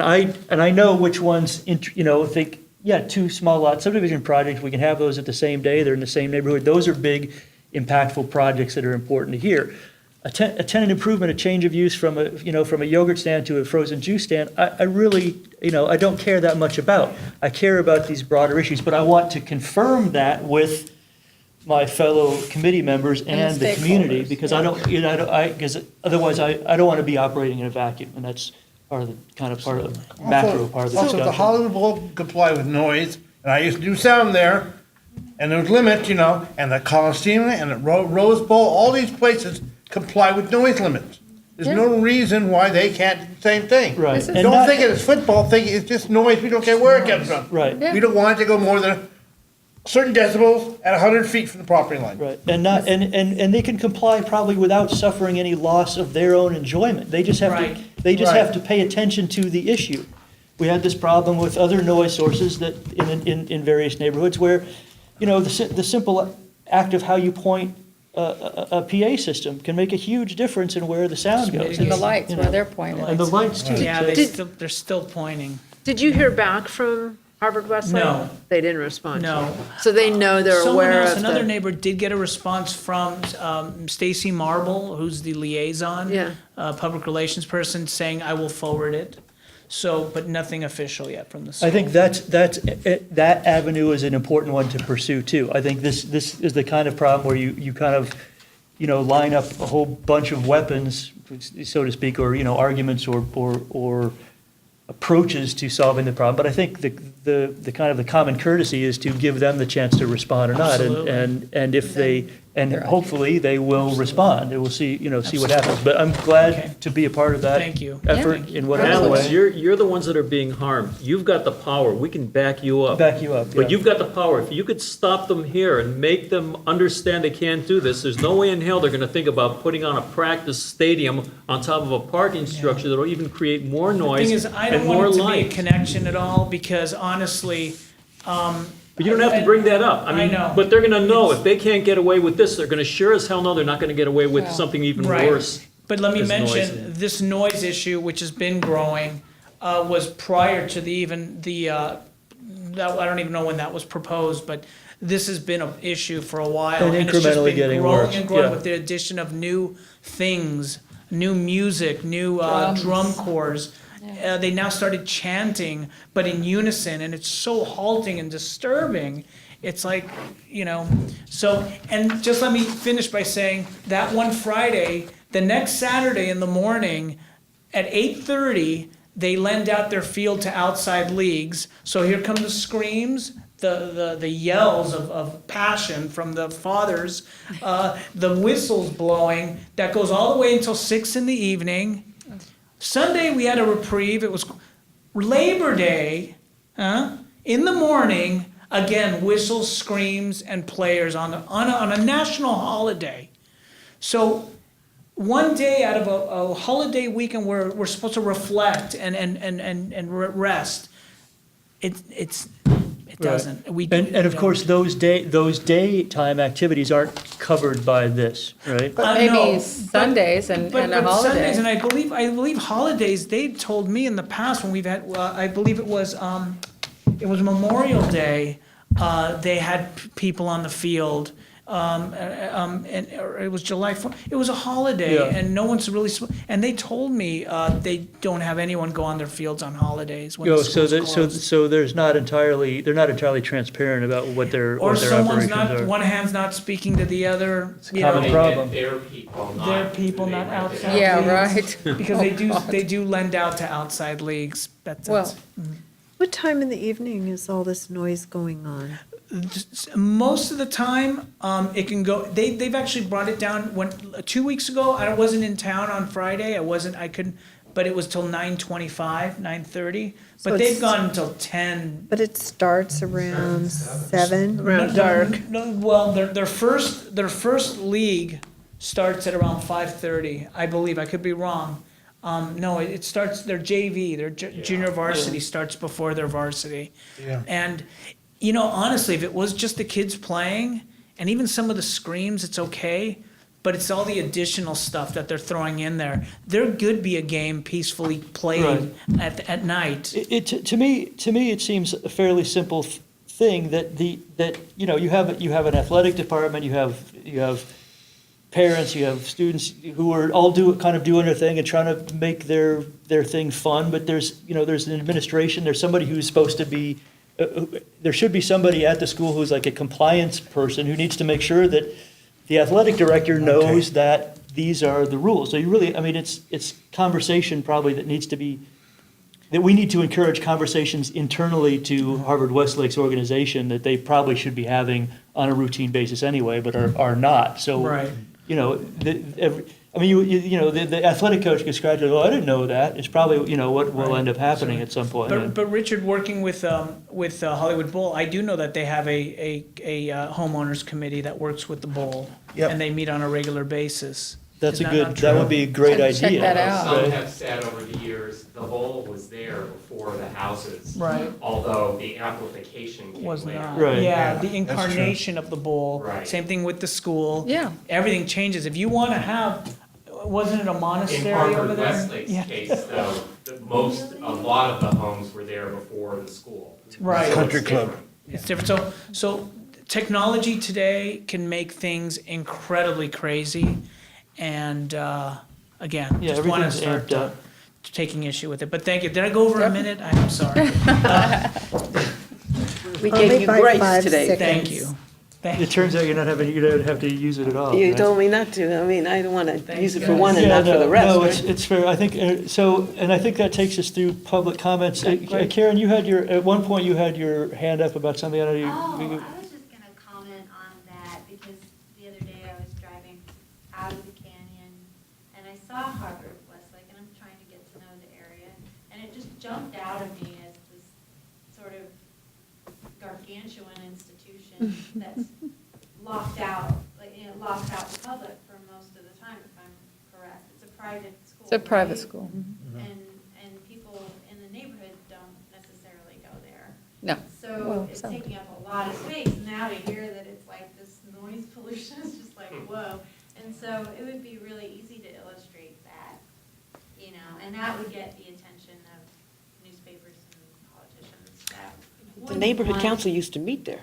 S2: I know which ones, think, yeah, 2 small lot subdivision projects, we can have those at the same day, they're in the same neighborhood. Those are big, impactful projects that are important to hear. A tenant improvement, a change of use from a yogurt stand to a frozen juice stand, I really, I don't care that much about. I care about these broader issues, but I want to confirm that with my fellow committee members and the community,
S6: stakeholders,
S2: because because otherwise I don't want to be operating in a vacuum, and that's part of the macro part of the
S8: Also, the
S2: discussion.
S8: Hollywood Bowl comply with noise, and I used to do sound there, and there was limits, and the Coliseum and the Rose Bowl, all these places comply with noise limits. There's no reason why they can't do the same thing.
S2: Right.
S6: This is-
S2: And
S8: Don't
S2: not-
S8: think it's football, think it's just noise, we don't care where it comes from.
S2: Right.
S6: Yeah.
S8: We don't want it to go more than certain decibels at 100 feet from the property line.
S2: Right, and they can comply probably without suffering any loss of their own enjoyment. They just have to,
S10: Right.
S2: they just
S8: Right.
S2: have to pay attention to the issue. We had this problem with other noise sources that, in various neighborhoods where, the simple act of how you point a PA system can make a huge difference in where the sound goes.
S6: And the lights,
S2: You
S6: where
S2: know,
S6: they're pointed.
S2: And the lights too.
S10: Yeah,
S2: So-
S10: they're still pointing.
S4: Did you hear back from Harvard Westlake?
S10: No.
S4: They didn't respond to you?
S10: No.
S4: So they know they're
S10: Someone
S4: aware
S10: else,
S4: of
S10: another
S4: the,
S10: neighbor did get a response from Stacy Marble, who's the liaison,
S4: Yeah.
S10: public relations person, saying, I will forward it. So, but nothing official yet from the school.
S2: I think that avenue is an important one to pursue too. I think this is the kind of problem where you kind of, line up a whole bunch of weapons, so to speak, or, arguments or approaches to solving the problem. But I think the kind of the common courtesy is to give them the chance to respond or not. And if they, and hopefully they will respond, and we'll see, see what happens. But I'm
S10: Okay.
S2: glad to be a part of that
S10: Thank you.
S2: effort in whatever
S3: Alex,
S2: way.
S3: you're the ones that are being harmed. You've got the power. We can back you up.
S2: Back you up,
S3: But
S2: yeah.
S3: you've got the power. If you could stop them here and make them understand they can't do this, there's no way in hell they're gonna think about putting on a practice stadium on top of a parking structure that'll even create more
S10: The
S3: noise
S10: thing is, I
S3: and
S10: don't
S3: more
S10: want it to be a
S3: light.
S10: connection at all, because honestly,
S3: But you don't have to bring that up.
S10: I know.
S3: But they're gonna know, if they can't get away with this, they're gonna sure as hell know they're not gonna get away with
S6: Yeah.
S3: something even
S10: Right.
S3: worse.
S10: But let me
S3: This noise
S10: mention,
S3: and-
S10: this noise issue, which has been growing, was prior to I don't even know when that was proposed, but this has been an issue for a while.
S2: And
S10: it's just
S2: incrementally
S10: been
S2: getting
S10: growing
S2: worse,
S10: and growing
S2: yeah.
S10: with the addition of new things, new music, new
S6: Drums.
S10: drum corps. They now started chanting, but in unison, and it's so halting and disturbing. It's like, so, and just let me finish by saying that one Friday, the next Saturday in the morning at 8:30, they lend out their field to outside leagues. So here come the screams, the yells of passion from the fathers, the whistles blowing. That goes all the way until 6 in the evening. Sunday we had a reprieve. It was Labor Day, in the morning. Again, whistles, screams, and players on a national holiday. So one day out of a holiday weekend where we're supposed to reflect and rest, it doesn't.
S2: And of course, those daytime activities aren't covered by this, right?
S6: But
S10: I know,
S6: maybe Sundays and
S10: But
S6: a
S10: Sundays, and
S6: holiday.
S10: I believe holidays, they told me in the past when we've had, I believe it was Memorial Day, they had people on the field, or it was July 4th, it was a holiday,
S2: Yeah.
S10: and no one's really, and they told me, they don't have anyone go on their fields on holidays when the
S2: So
S10: school's closed.
S2: they're not entirely transparent about what their
S10: Or
S2: operations
S10: someone's not,
S2: are.
S10: one hand's not speaking to the other,
S2: common problem.
S5: Their people, not.
S10: Their people,
S5: who they
S10: not
S5: rented
S10: outside.
S5: out.
S6: Yeah,
S10: leagues.
S6: right.
S10: Because they do lend out to outside leagues.
S6: Well,
S7: What time in the evening is all this noise going on?
S10: Most of the time, it can go, they've actually brought it down, 2 weeks ago, I wasn't in town on Friday, I couldn't, but it was till 9:25, 9:30,
S7: So
S10: but they've
S7: it's-
S10: gone until 10.
S7: But it starts around 7?
S10: Around dark. No, well, their first league starts at around 5:30, I believe, I could be wrong. No, it starts, their JV, their junior varsity starts before their varsity.
S8: Yeah.
S10: And, honestly, if it was just the kids playing, and even some of the screams, it's okay, but it's all the additional stuff that they're throwing in there. There could be a game peacefully played at night.
S2: To me, it seems a fairly simple thing that you have an athletic department, you have parents, you have students who are all doing their thing and trying to make their thing fun, but there's an administration, there's somebody who's supposed to be, there should be somebody at the school who's like a compliance person who needs to make sure that the athletic director knows that these are the rules. So it's conversation probably that we need to encourage conversations internally to Harvard Westlake's organization that they probably should be having on a routine basis anyway, but are not. So,
S10: Right.
S2: the athletic coach gets scratched, I didn't know that. It's probably, what will end up happening at some point.
S10: But Richard, working with Hollywood Bowl, I do know that they have a homeowners committee that works with the bowl.
S8: Yep.
S10: And they meet on a regular basis.
S2: That's
S10: Is
S2: a
S10: that not
S2: that
S10: true?
S2: would be a great idea.
S6: Check that out.
S5: Some
S2: right?
S5: have said over the years, the bowl was there before the houses.
S10: Right.
S5: Although the amplification came
S10: Was
S5: later.
S10: not.
S2: Right.
S10: Yeah,
S8: Yeah,
S10: the
S8: that's true.
S10: incarnation of the bowl.
S5: Right.
S10: Same thing with the school.
S6: Yeah.
S10: Everything changes. If you want to have, wasn't it a
S5: In
S10: monastery over
S5: Harvard
S10: there?
S5: Westlake's
S10: Yeah.
S5: case, though, a lot of the homes were there before the school.
S10: Right.
S5: So it's
S8: Country club.
S5: different.
S10: It's different. So technology today can make things incredibly crazy. And again,
S2: Yeah,
S10: just want to
S2: everything's
S10: start
S2: amped up.
S10: taking issue with it. But thank you. Did I go over a minute? I'm sorry.
S1: We
S7: Only
S1: gave you
S7: by
S1: grace
S7: 5
S1: today.
S7: seconds.
S10: Thank you. Thank
S2: It
S10: you.
S2: turns out you don't have to use it at all.
S1: You
S2: right?
S1: told me not to. I mean, I don't want to
S10: Thanks,
S1: use it for
S10: guys.
S1: one and
S2: Yeah,
S1: not for the rest,
S2: No,
S1: right?
S2: it's fair. I think, and I think that takes us through public comments. Karen, at one point you had your hand up about something. I don't know.
S9: Oh, I was just gonna comment on that because the other day I was driving out of the canyon and I saw Harvard Westlake and I'm trying to get to know the area. And it just jumped out at me as this sort of gargantuan institution that's locked out, locked out the public for most of the time, if I'm correct. It's a private school.
S6: It's a private
S9: right?
S6: school.
S9: And people in the neighborhood don't necessarily go there.
S6: No.
S9: So
S6: Well,
S9: it's
S6: some.
S9: taking up a lot of space. Now to hear that it's like this noise pollution is just like, whoa. And so it would be really easy to illustrate that, and that would get the attention of newspapers and politicians. That
S1: The
S9: wouldn't
S1: neighborhood
S9: want-
S1: council used to meet there.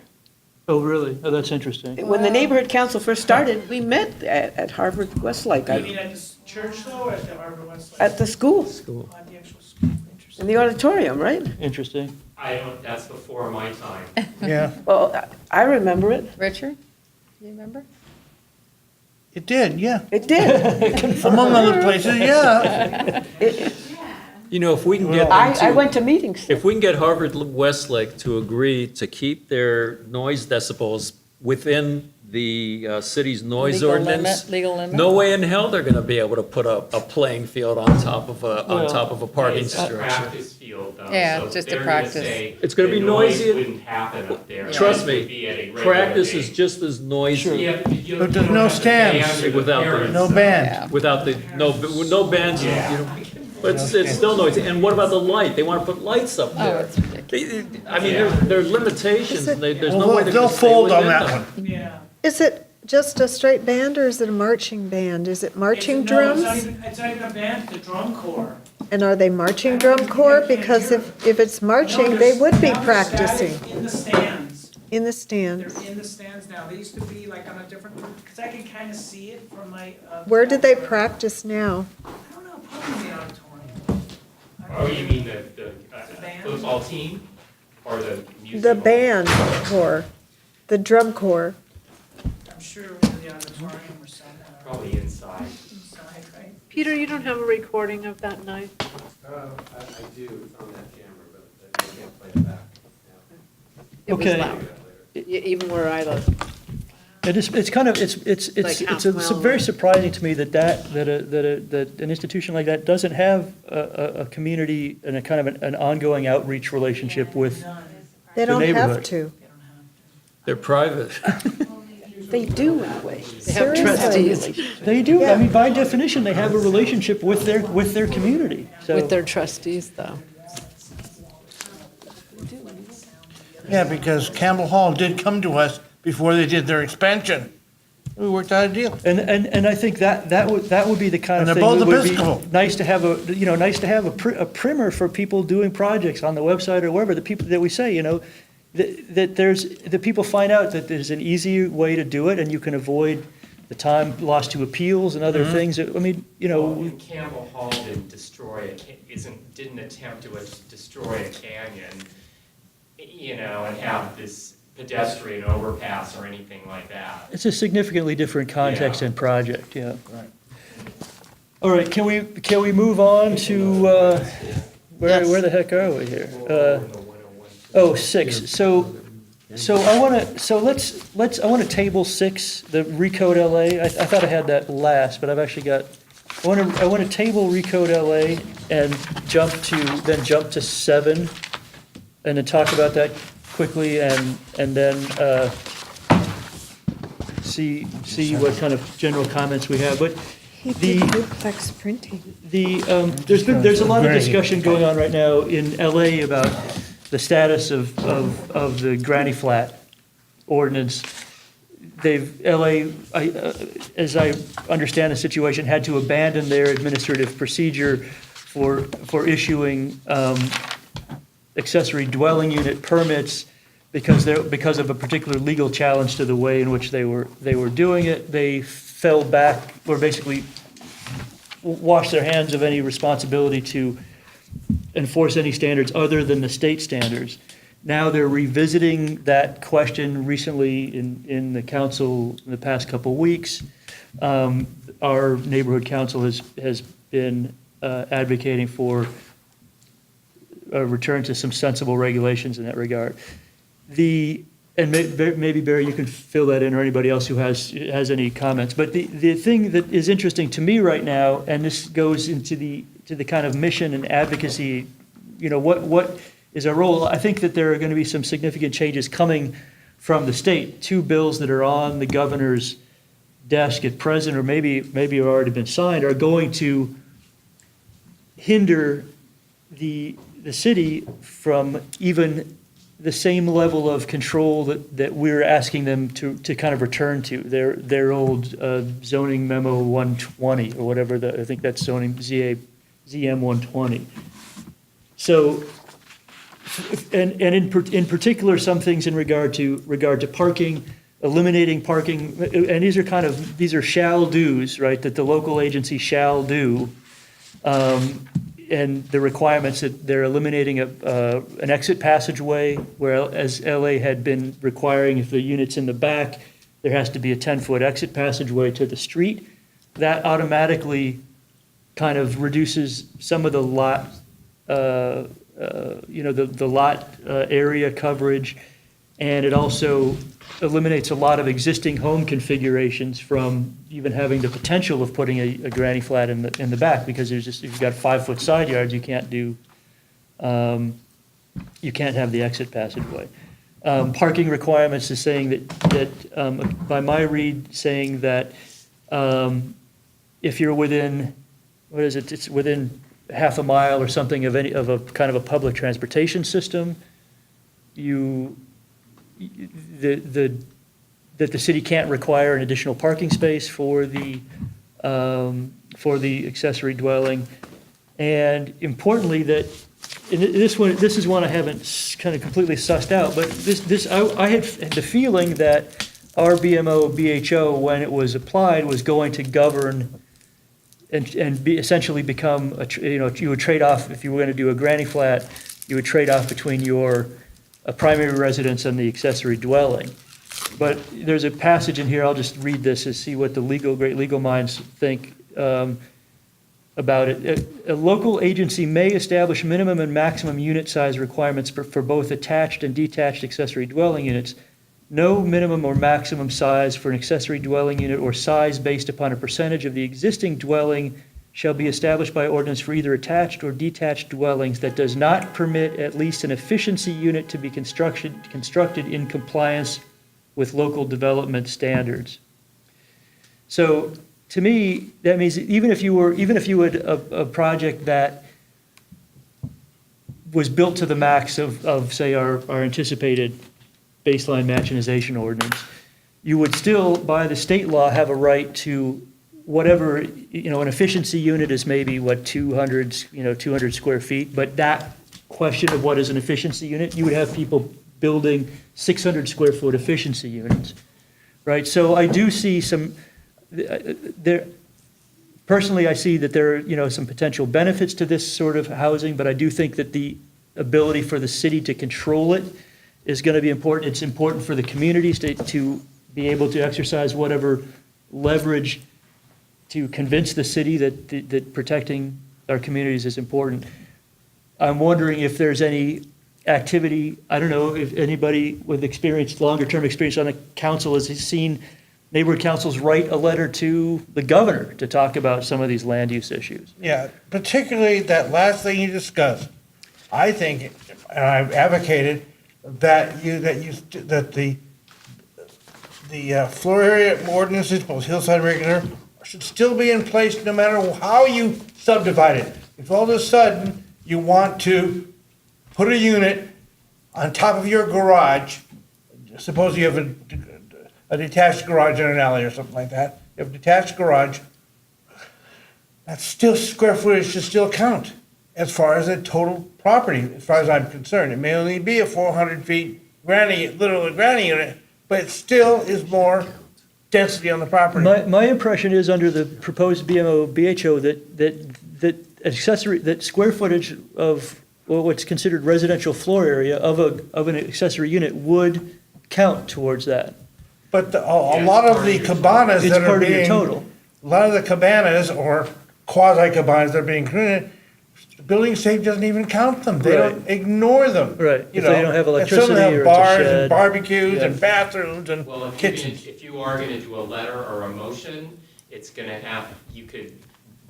S2: Oh, really? Oh, that's interesting.
S1: When the neighborhood council first started, we met at Harvard Westlake,
S10: You mean at the church though, or at the Harvard Westlake?
S1: at the school,
S3: School.
S10: At the actual school, interesting.
S1: in the auditorium, right?
S2: Interesting.
S5: That's before my time.
S8: Yeah,
S1: Well, I remember it.
S6: Richard, do you remember?
S8: it did, yeah.
S1: It did.
S8: Among other places, yeah.
S1: It-
S3: You know, if we can get
S1: I
S3: them
S1: went to meetings.
S3: if we can get Harvard Westlake to agree to keep their noise decibels within the city's noise
S6: Legal
S3: ordinance,
S6: limit, legal limit?
S3: no way in hell they're gonna be able to put a playing field on top of a parking
S5: It's a
S3: structure.
S5: practice field, though.
S6: Yeah,
S5: so
S6: just a
S5: they're gonna
S6: practice.
S5: say
S3: It's gonna be
S5: the noise
S3: noisy.
S5: wouldn't happen up there.
S3: Trust
S5: It
S3: me,
S5: would be at a regular
S3: Practice is
S5: date.
S3: just as noisy
S5: Yeah, you
S8: But there's
S5: don't
S8: no
S5: have the
S8: stands.
S5: bands or the
S3: Without the-
S5: parents,
S8: No
S5: so-
S8: band.
S3: without the, no bands, you know, but it's still noisy. And what about the light? They wanna put lights up
S6: Oh,
S3: there.
S6: it's ridiculous.
S3: I mean, there are limitations, and there's no way
S8: Well,
S3: they're
S8: they'll
S3: gonna stay
S8: fold on
S3: within
S8: that
S3: them.
S8: one.
S10: Yeah.
S7: Is it just a straight band or is it a marching band? Is it marching
S10: No, it's not
S7: drums?
S10: even, it's not even a band, the drum corps.
S7: And are they marching drum corps? Because if it's marching, they would be
S10: Now they're
S7: practicing
S10: static in the stands.
S7: in the
S10: They're
S7: stands.
S10: in the stands now. They used to be like on a different, because I can kind of see it from my.
S7: Where do they practice now?
S10: I don't know, probably in the auditorium.
S5: Oh, you mean the
S10: band?
S5: football team or the music?
S7: The band corps, the drum corps.
S10: I'm sure in the auditorium or somewhere.
S5: Probably inside.
S10: Inside, right?
S4: Peter, you don't have a recording of that night?
S11: I do, it's on that camera, but I can't play it back.
S4: It was
S2: Okay.
S4: loud, even where I live.
S2: It's kind of, it's very surprising to me that an institution like that doesn't have a community and a kind of an ongoing outreach relationship with,
S10: None.
S7: They don't have
S2: neighborhood.
S7: to.
S10: They don't have.
S3: They're private.
S1: They do in a way.
S4: They have trustees
S2: they do, I
S7: Yeah.
S2: mean, by definition, they have a relationship with their community, so.
S4: with their trustees, though.
S8: Yeah, because Campbell Hall did come to us before they did their expansion. We worked out a deal.
S2: And I think that would be the kind
S8: And
S2: of
S8: they're
S2: thing
S8: both
S2: that would be
S8: Episcopal.
S2: nice to have a primer for people doing projects on the website or wherever, the people that we say, that people find out that there's an easy way to do it and you can avoid the time lost to appeals and other things. I mean,
S5: Well, Campbell Hall didn't didn't attempt to destroy a canyon, and have this pedestrian overpass or anything like that.
S2: it's a significantly different context
S5: Yeah.
S2: and project, yeah. All right, can we move on to, where the heck are we here? Oh, 6. So I want to table 6, the Recode LA. I thought I had that last, but I've actually got, I want to table Recode LA and jump to 7, and then talk about that quickly, and then see what kind of general comments we have. But
S7: He
S2: The-
S7: did duplex printing.
S2: there's a lot of discussion going on right now in LA about the status of the Granny Flat ordinance. LA, as I understand the situation, had to abandon their administrative procedure for issuing accessory dwelling unit permits because of a particular legal challenge to the way in which they were doing it. They fell back, or basically wash their hands of any responsibility to enforce any standards other than the state standards. Now they're revisiting that question recently in the council in the past couple of weeks. Our neighborhood council has been advocating for a return to some sensible regulations in that regard. And maybe Barry, you can fill that in, or anybody else who has any comments. But the thing that is interesting to me right now, and this goes into the kind of mission and advocacy, what is our role? I think that there are going to be some significant changes coming from the state. 2 bills that are on the governor's desk at present, or maybe have already been signed, are going to hinder the city from even the same level of control that we're asking them to kind of return to. Their old zoning memo 120, or whatever, I think that's zoning ZM 120. So, and in particular, some things in regard to parking, eliminating parking, and these are shall do's, right, that the local agency shall do. And the requirements that they're eliminating an exit passageway, whereas LA had been requiring, if the unit's in the back, there has to be a 10-foot exit passageway to the street. That automatically kind of reduces some of the lot, the lot area coverage, and it also eliminates a lot of existing home configurations from even having the potential of putting a granny flat in the back, because if you've got 5-foot side yards, you can't have the exit passageway. Parking requirements is saying that by my read, saying that if you're within, it's within half a mile or something of a kind of a public transportation system, that the city can't require an additional parking space for the accessory dwelling. And importantly, this is one I haven't kind of completely sussed out, but I had the feeling that our BMO BHO, when it was applied, was going to govern and essentially become you would trade off, if you were going to do a granny flat, you would trade off between your primary residence and the accessory dwelling. But there's a passage in here, I'll just read this and see what the great legal minds think about it. A local agency may establish minimum and maximum unit size requirements for both attached and detached accessory dwelling units. No minimum or maximum size for an accessory dwelling unit or size based upon a percentage of the existing dwelling shall be established by ordinance for either attached or detached dwellings that does not permit at least an efficiency unit to be constructed in compliance with local development standards. So to me, that means even if you had a project that was built to the max of say our anticipated baseline machinization ordinance, you would still, by the state law, have a right to whatever, an efficiency unit is maybe 200 square feet, but that question of what is an efficiency unit, you would have people building 600 square foot efficiency units, right? So I do see personally, I see that there are, some potential benefits to this sort of housing, but I do think that the ability for the city to control it is going to be important. It's important for the communities to be able to exercise whatever leverage to convince the city that protecting our communities is important. I'm wondering if there's any activity, I don't know if anybody with experience, longer-term experience on the council has seen neighborhood councils write a letter to the governor to talk about some of these land use issues.
S8: Yeah, particularly that last thing you discussed. I think, and I've advocated that the floor area ordinances, both hillside regular, should still be in place no matter how you subdivide it. If all of a sudden you want to put a unit on top of your garage, suppose you have a detached garage in an alley or something like that, you have a detached garage, that's still square footage should still count as far as a total property, as far as I'm concerned. It may only be a 400 feet literal granny unit, but it still is more density on the property.
S2: My impression is under the proposed BMO, BHO, that accessory, that square footage of what's considered residential floor area of an accessory unit would count towards that.
S8: But a lot of the cabanas
S2: It's
S8: that are
S2: part of your
S8: being,
S2: total.
S8: a lot of the cabanas or quasi-cabanas that are being created, the building state doesn't even count them. They don't, ignore them.
S2: Right,
S8: You
S2: if they
S8: know.
S2: don't have
S8: And
S2: electricity
S8: some
S2: or
S8: have
S2: it's a
S8: bars
S2: shed.
S8: and barbecues
S2: Yeah.
S8: and bathrooms and
S5: Well,
S8: kitchens.
S5: if you are gonna do a letter or a motion, it's gonna have, you could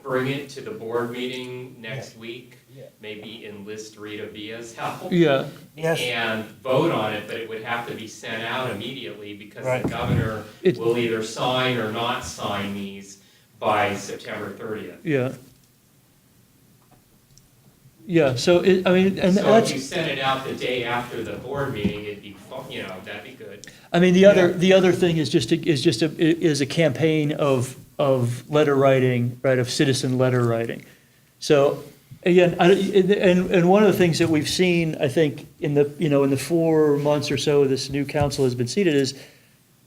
S5: bring it to the board meeting next week, maybe enlist Rita Villa's help.
S2: Yeah,
S8: Yes.
S5: And vote on it, but it would have to be sent out immediately because
S8: Right.
S5: the governor
S2: It-
S5: will either sign or not sign these by September 30th.
S2: yeah. Yeah, so I mean, and
S5: So if you
S2: that's,
S5: sent it out the day after the board meeting, it'd be, that'd be good.
S2: I mean, the other thing is is a campaign of letter writing, right, of citizen letter writing. So, again, and one of the things that we've seen, I think, in the 4 months or so this new council has been seated is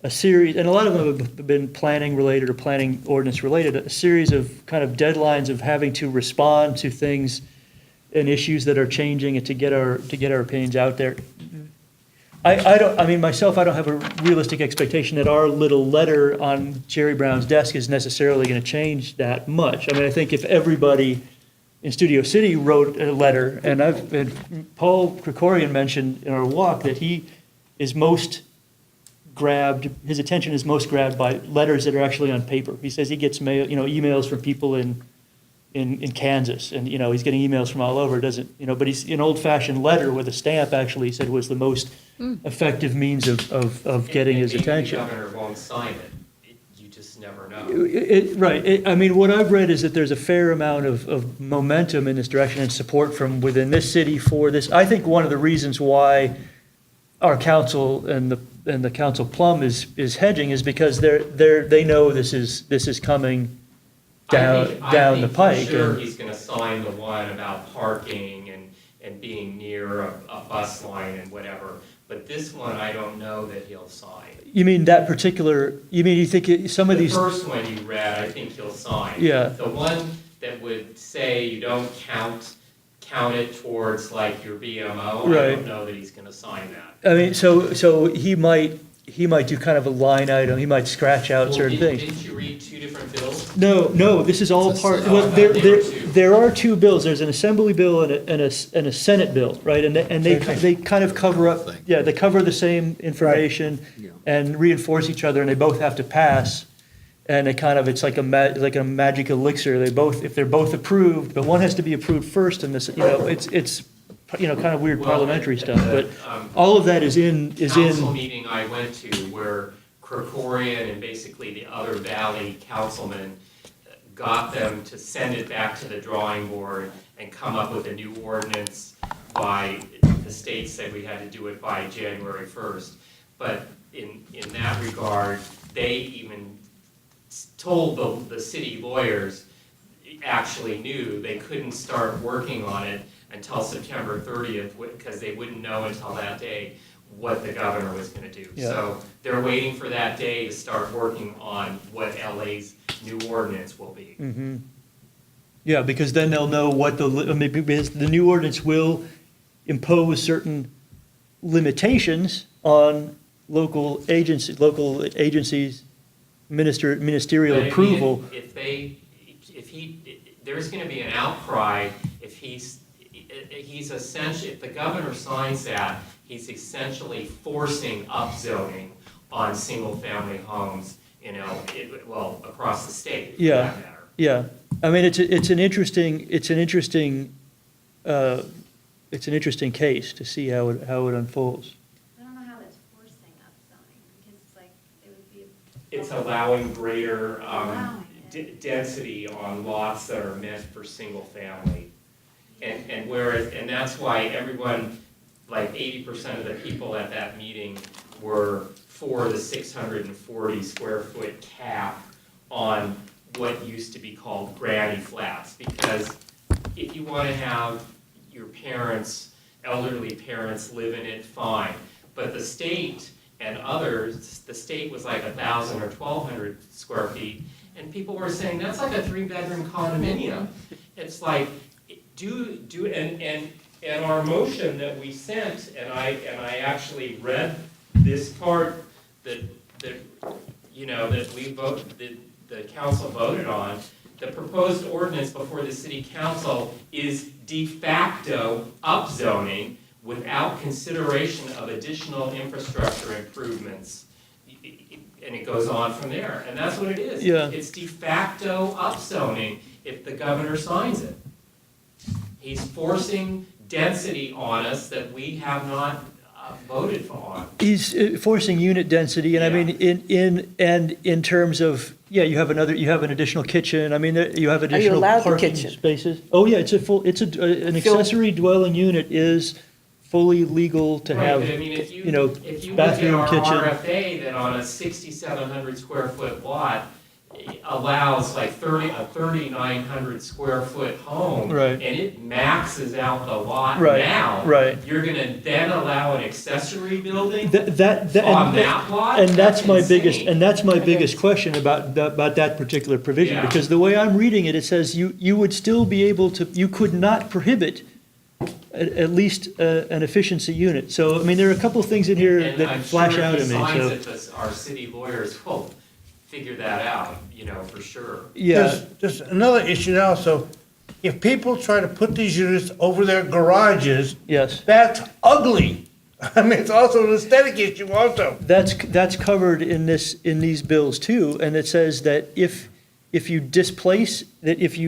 S2: a series, and a lot of them have been planning related or planning ordinance related, a series of kind of deadlines of having to respond to things and issues that are changing and to get our opinions out there. I mean, myself, I don't have a realistic expectation that our little letter on Jerry Brown's desk is necessarily going to change that much. I mean, I think if everybody in Studio City wrote a letter, and Paul Krikorian mentioned in our walk that he is most grabbed, his attention is most grabbed by letters that are actually on paper. He says he gets mail, emails from people in Kansas, and, he's getting emails from all over, but he's, an old-fashioned letter with a stamp, actually, he said was the most effective means of getting his attention.
S5: And maybe the governor won't sign it, you just never know.
S2: Right, I mean, what I've read is that there's a fair amount of momentum in this direction and support from within this city for this. I think one of the reasons why our council and the council plum is hedging is because they know this is coming down the pike.
S5: I think for sure
S2: and-
S5: he's gonna sign the one about parking and being near a bus line and whatever. But this one, I don't know that he'll sign.
S2: You mean that particular, you think some of
S5: The
S2: these,
S5: first one you read, I think he'll sign.
S2: Yeah.
S5: The one that would say you don't count it towards like your BMO, I
S2: Right.
S5: don't know that he's gonna sign that.
S2: I mean, so he might do kind of a line item, he might scratch out
S5: Well,
S2: certain things.
S5: Didn't you read two different bills?
S2: No, this is all part, well, there are two bills, there's an assembly bill and a Senate bill, right? And they kind of cover up, they cover the same information and reinforce each other, and they both have to pass. And it's like a magic elixir, if they're both approved, but one has to be approved first, and this, it's kind of weird
S5: Well,
S2: parliamentary stuff, but
S5: um,
S2: all of that is in.
S5: Council meeting I went to where Krikorian and basically the other valley councilmen got them to send it back to the drawing board and come up with a new ordinance by, the state said we had to do it by January 1st. But in that regard, they even told the city lawyers actually knew they couldn't start working on it until September 30th, because they wouldn't know until that day what the governor was gonna do.
S2: Yeah.
S5: So they're waiting for that day to start working on what LA's new ordinance will be.
S2: Mhm. Yeah, because then they'll know because the new ordinance will impose certain limitations on local agencies, ministerial
S5: But I mean,
S2: approval.
S5: There's gonna be an outcry if he's essentially, if the governor signs that, he's essentially forcing upzoning on single-family homes, across the state, for
S2: Yeah.
S5: that matter.
S2: Yeah, I mean, it's an interesting case to see how it unfolds.
S9: I don't know how that's forcing upzoning, because it's like, it would be.
S5: It's allowing greater
S9: Allowing it.
S5: density on lots that are meant for single-family. And that's why everyone, like 80% of the people at that meeting were for the 640 square foot cap on what used to be called granny flats. Because if you want to have your elderly parents live in it, fine. But the state and others, the state was like 1,000 or 1,200 square feet, and people were saying, that's like a 3-bedroom condominium. It's like, and our motion that we sent, and I actually read this part that we voted, that the council voted on. The proposed ordinance before the city council is de facto upzoning without consideration of additional infrastructure improvements. And it goes on from there, and that's what it is.
S2: Yeah.
S5: It's de facto upzoning if the governor signs it. He's forcing density on us that we have not voted on.
S2: He's forcing unit density, and I mean, in terms of, yeah, you have an additional kitchen, I mean, you have additional
S1: allowed the
S2: parking
S1: kitchen?
S2: spaces. Oh, yeah, an accessory dwelling unit is fully legal to
S5: Right,
S2: have,
S5: but I mean, if you look at
S2: bathroom,
S5: our
S2: kitchen.
S5: RFA, that on a 6,700 square foot lot allows like a 3,900 square foot home.
S2: Right.
S5: And it maxes out the lot
S2: Right,
S5: now.
S2: right.
S5: You're gonna then allow an accessory building
S2: That,
S5: on that lot?
S2: and that's my biggest,
S5: insane.
S2: and that's my biggest question about that particular provision,
S5: Yeah.
S2: because the way I'm reading it, it says you would still be able to, you could not prohibit at least an efficiency unit. So, I mean, there are a couple of things in here
S5: And
S2: that
S5: I'm
S2: flash
S5: sure
S2: out
S5: if
S2: at
S5: he
S2: me,
S5: signs
S2: so,
S5: it, our city lawyers will figure that out, for sure.
S2: yeah.
S8: There's another issue also. If people try to put these units over their garages,
S2: Yes,
S8: that's ugly. I mean, it's also an aesthetic issue also.
S2: that's covered in these bills too, and it says that if you displace if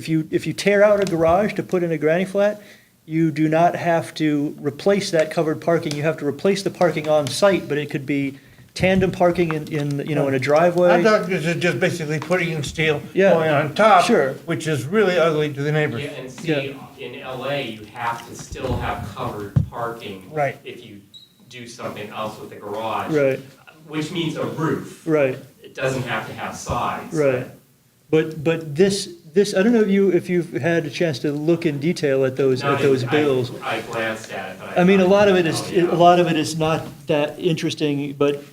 S2: you tear out a garage to put in a granny flat, you do not have to replace that covered parking, you have to replace the parking on site, but it could be tandem parking in a driveway.
S8: I thought this is just basically putting in steel
S2: Yeah,
S8: going on top.
S2: sure.
S8: Which is really ugly to the neighbors.
S5: Yeah, and see, in LA, you have to still have covered parking.
S8: Right.
S5: If you do something else with the garage.
S2: Right.
S5: Which means a roof.
S2: Right,
S5: It doesn't have to have sides.
S2: right. But this, I don't know if you've had a chance to look in detail at those bills.
S5: I glanced at it, but
S2: I mean, a lot of
S5: yeah.
S2: it is not that interesting, but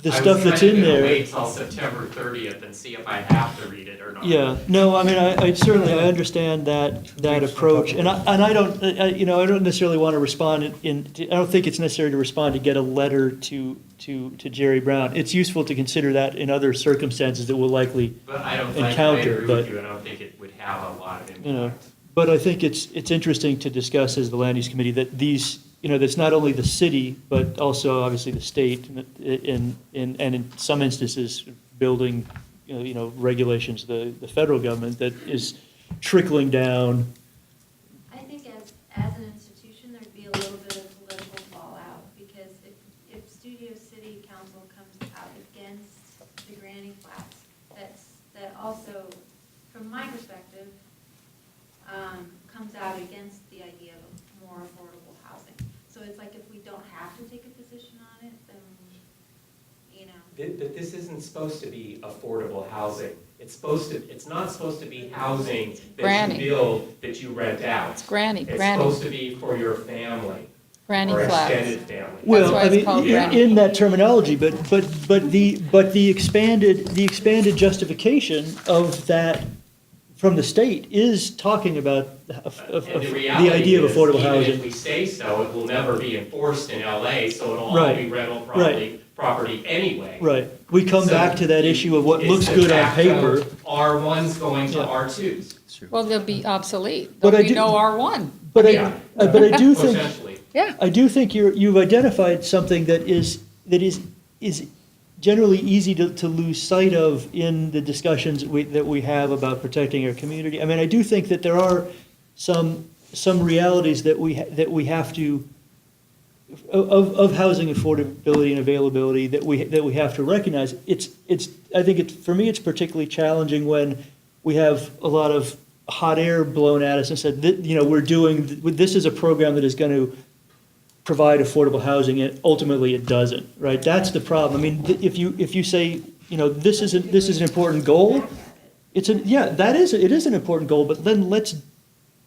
S2: the stuff that's in
S5: I was
S2: there.
S5: gonna wait till September 30th and see if I have to read it or not.
S2: Yeah, no, I mean, I certainly, I understand that approach, and I don't, I don't necessarily want to respond I don't think it's necessary to respond to get a letter to Jerry Brown. It's useful to consider that in other circumstances that we'll likely,
S5: But I don't think, I
S2: encounter,
S5: agree
S2: but-
S5: with you, I don't think it would have a lot of
S2: you know,
S5: impact.
S2: but I think it's interesting to discuss as the land use committee that these, that's not only the city, but also obviously the state, and in some instances, building, regulations, the federal government that is trickling down.
S9: I think as an institution, there'd be a little bit of political fallout, because if Studio City Council comes out against the granny flats, that also, from my perspective, comes out against the idea of more affordable housing. So it's like, if we don't have to take a position on it, then,
S5: But this isn't supposed to be affordable housing. It's not supposed to be housing that
S6: Granny.
S5: you build, that you rent out.
S6: It's granny,
S5: It's
S6: granny,
S5: supposed to be for your family.
S6: granny
S5: Or
S6: flats.
S5: extended family.
S2: Well,
S6: why
S2: I
S6: it's
S2: mean,
S6: called granny.
S2: in that terminology, but the expanded justification of that from the state is talking about
S5: And
S2: the
S5: reality
S2: idea of
S5: is,
S2: affordable
S5: even if
S2: housing.
S5: we say so, it will never be enforced in LA, so it'll all
S2: Right,
S5: be rental
S2: right.
S5: property anyway.
S2: Right, we come
S5: So
S2: back to that issue of what
S5: it's
S2: looks
S5: de
S2: good on
S5: facto
S2: paper.
S5: R1s going to
S2: Yeah.
S5: R2s.
S6: Well, they'll be obsolete.
S2: But
S6: There'll
S2: I
S6: be
S2: do-
S6: no R1.
S2: But
S5: Yeah.
S2: I do think,
S5: Potentially.
S6: Yeah.
S2: I do think you've identified something that is generally easy to lose sight of in the discussions that we have about protecting our community. I mean, I do think that there are some realities that we have to, of housing affordability and availability that we have to recognize. I think for me, it's particularly challenging when we have a lot of hot air blown at us and said, this is a program that is going to provide affordable housing, and ultimately it doesn't, right? That's the problem. I mean, if you say, this is an important goal, it is an important goal, but then let's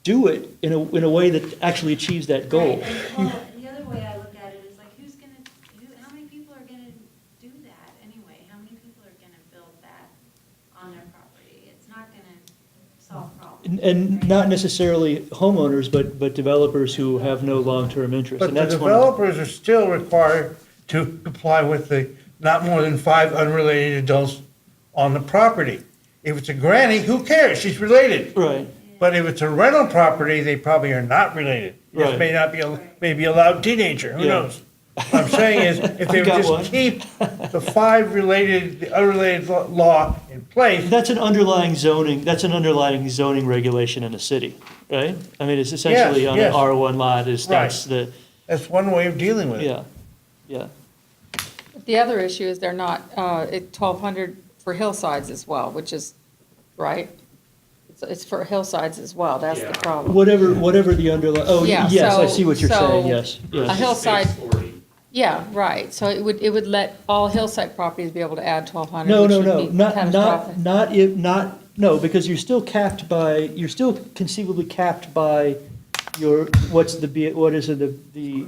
S2: do it in a way that actually achieves that goal.
S9: Right, and, well, the other way I look at it is like, who's gonna
S2: and not necessarily homeowners, but developers who have no long-term interest.
S8: But
S2: And
S8: the
S2: that's one of
S8: developers are still required to comply with the not more than 5 unrelated adults on the property. If it's a granny, who cares? She's related.
S2: Right,
S8: But if it's a rental property, they probably are not related. This
S2: Right.
S8: may not be, maybe a loud teenager, who
S2: Yeah.
S8: knows? What I'm saying is, if they
S2: I've
S8: would
S2: got
S8: just
S2: one.
S8: keep the 5 the unrelated law in place,
S2: that's an underlying zoning regulation in the city, right? I mean, it's essentially on an
S8: yes.
S2: R1 lot, that's the,
S8: that's one way of dealing with it.
S2: yeah, yeah.
S6: The other issue is they're not, 1,200 for hillsides as well, which is, right? It's for hillsides as well, that's the
S5: Yeah.
S6: problem.
S2: Whatever the underlying, oh,
S6: Yeah,
S2: yes, I
S6: so-
S2: see what you're
S6: so
S2: saying, yes,
S6: A
S2: yes.
S6: hillside,
S5: Base 40.
S6: yeah, right, so it would let all hillside properties be able to add 1,200,
S2: No,
S6: which
S2: no,
S6: would
S2: no,
S6: be
S2: not,
S6: catastrophic.
S2: no, because you're still conceivably capped by your, what is it, the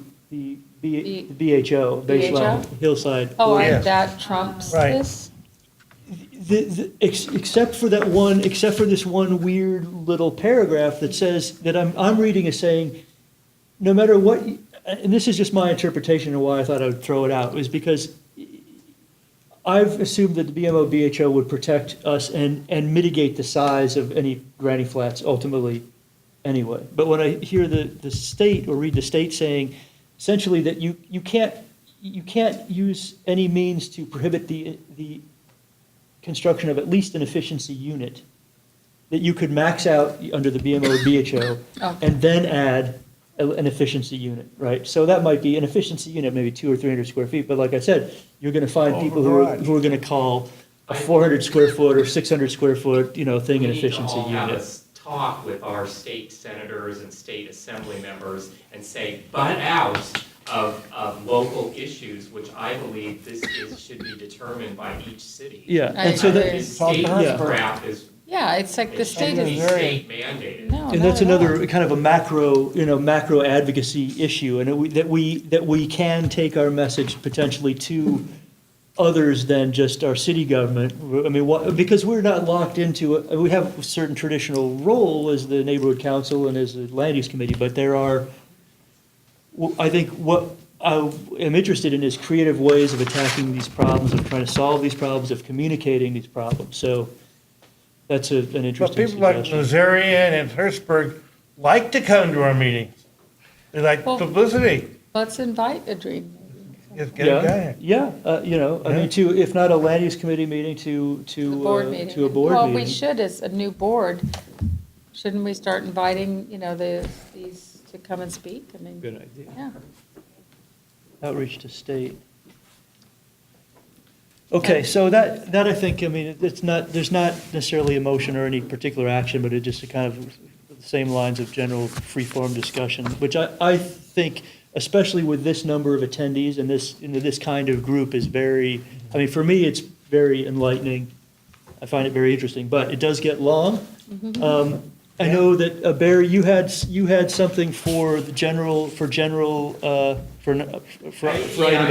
S2: BHO, baseline hillside.
S6: Oh,
S2: ordinance.
S6: and that trumps
S8: Right.
S6: this?
S2: Except for this one weird little paragraph that says, that I'm reading as saying, no matter what, and this is just my interpretation of why I thought I would throw it out, is because I've assumed that the BMO BHO would protect us and mitigate the size of any granny flats ultimately anyway. But when I hear the state, or read the state saying essentially that you can't use any means to prohibit the construction of at least an efficiency unit, that you could max out under the BMO BHO
S6: Okay.
S2: and then add an efficiency unit, right? So that might be an efficiency unit, maybe 200 or 300 square feet, but like I said, you're gonna find people who are gonna call a 400 square foot or 600 square foot, thing an efficiency
S5: We need to all have
S2: unit.
S5: a talk with our state senators and state assembly members and say, butt out of local issues, which I believe should be determined by each city.
S2: Yeah,
S6: I
S2: and so
S6: agree.
S2: that,
S5: This state
S2: Yeah.
S5: crap is,
S6: Yeah, it's like the
S5: it
S6: state
S5: should be
S6: is,
S5: state mandated.
S6: no,
S2: and
S6: not
S2: that's
S6: at all.
S2: another kind of a macro advocacy issue, and that we can take our message potentially to others than just our city government. I mean, because we're not locked into, we have a certain traditional role as the neighborhood council and as the land use committee, but there are, I think what I am interested in is creative ways of attacking these problems, of trying to solve these problems, of communicating these problems. So that's an
S8: But
S2: interesting
S8: people like
S2: suggestion.
S8: Nazarian and Hirschberg like to come to our meetings. They like
S6: Well-
S8: publicity.
S6: Let's invite a dream.
S8: Just get a guy.
S2: Yeah, I mean, if not a land use committee meeting, to
S6: The board meeting.
S2: to a board
S6: Well,
S2: meeting.
S6: we should, as a new board, shouldn't we start inviting, these to come and speak? I mean,
S2: Good idea.
S6: yeah.
S2: Outreach to state. Okay, so that I think, I mean, there's not necessarily a motion or any particular action, but it just kind of the same lines of general free-form discussion, which I think, especially with this number of attendees and this kind of group is very, I mean, for me, it's very enlightening. I find it very interesting, but it does get long. I know that, Barry, you had something for item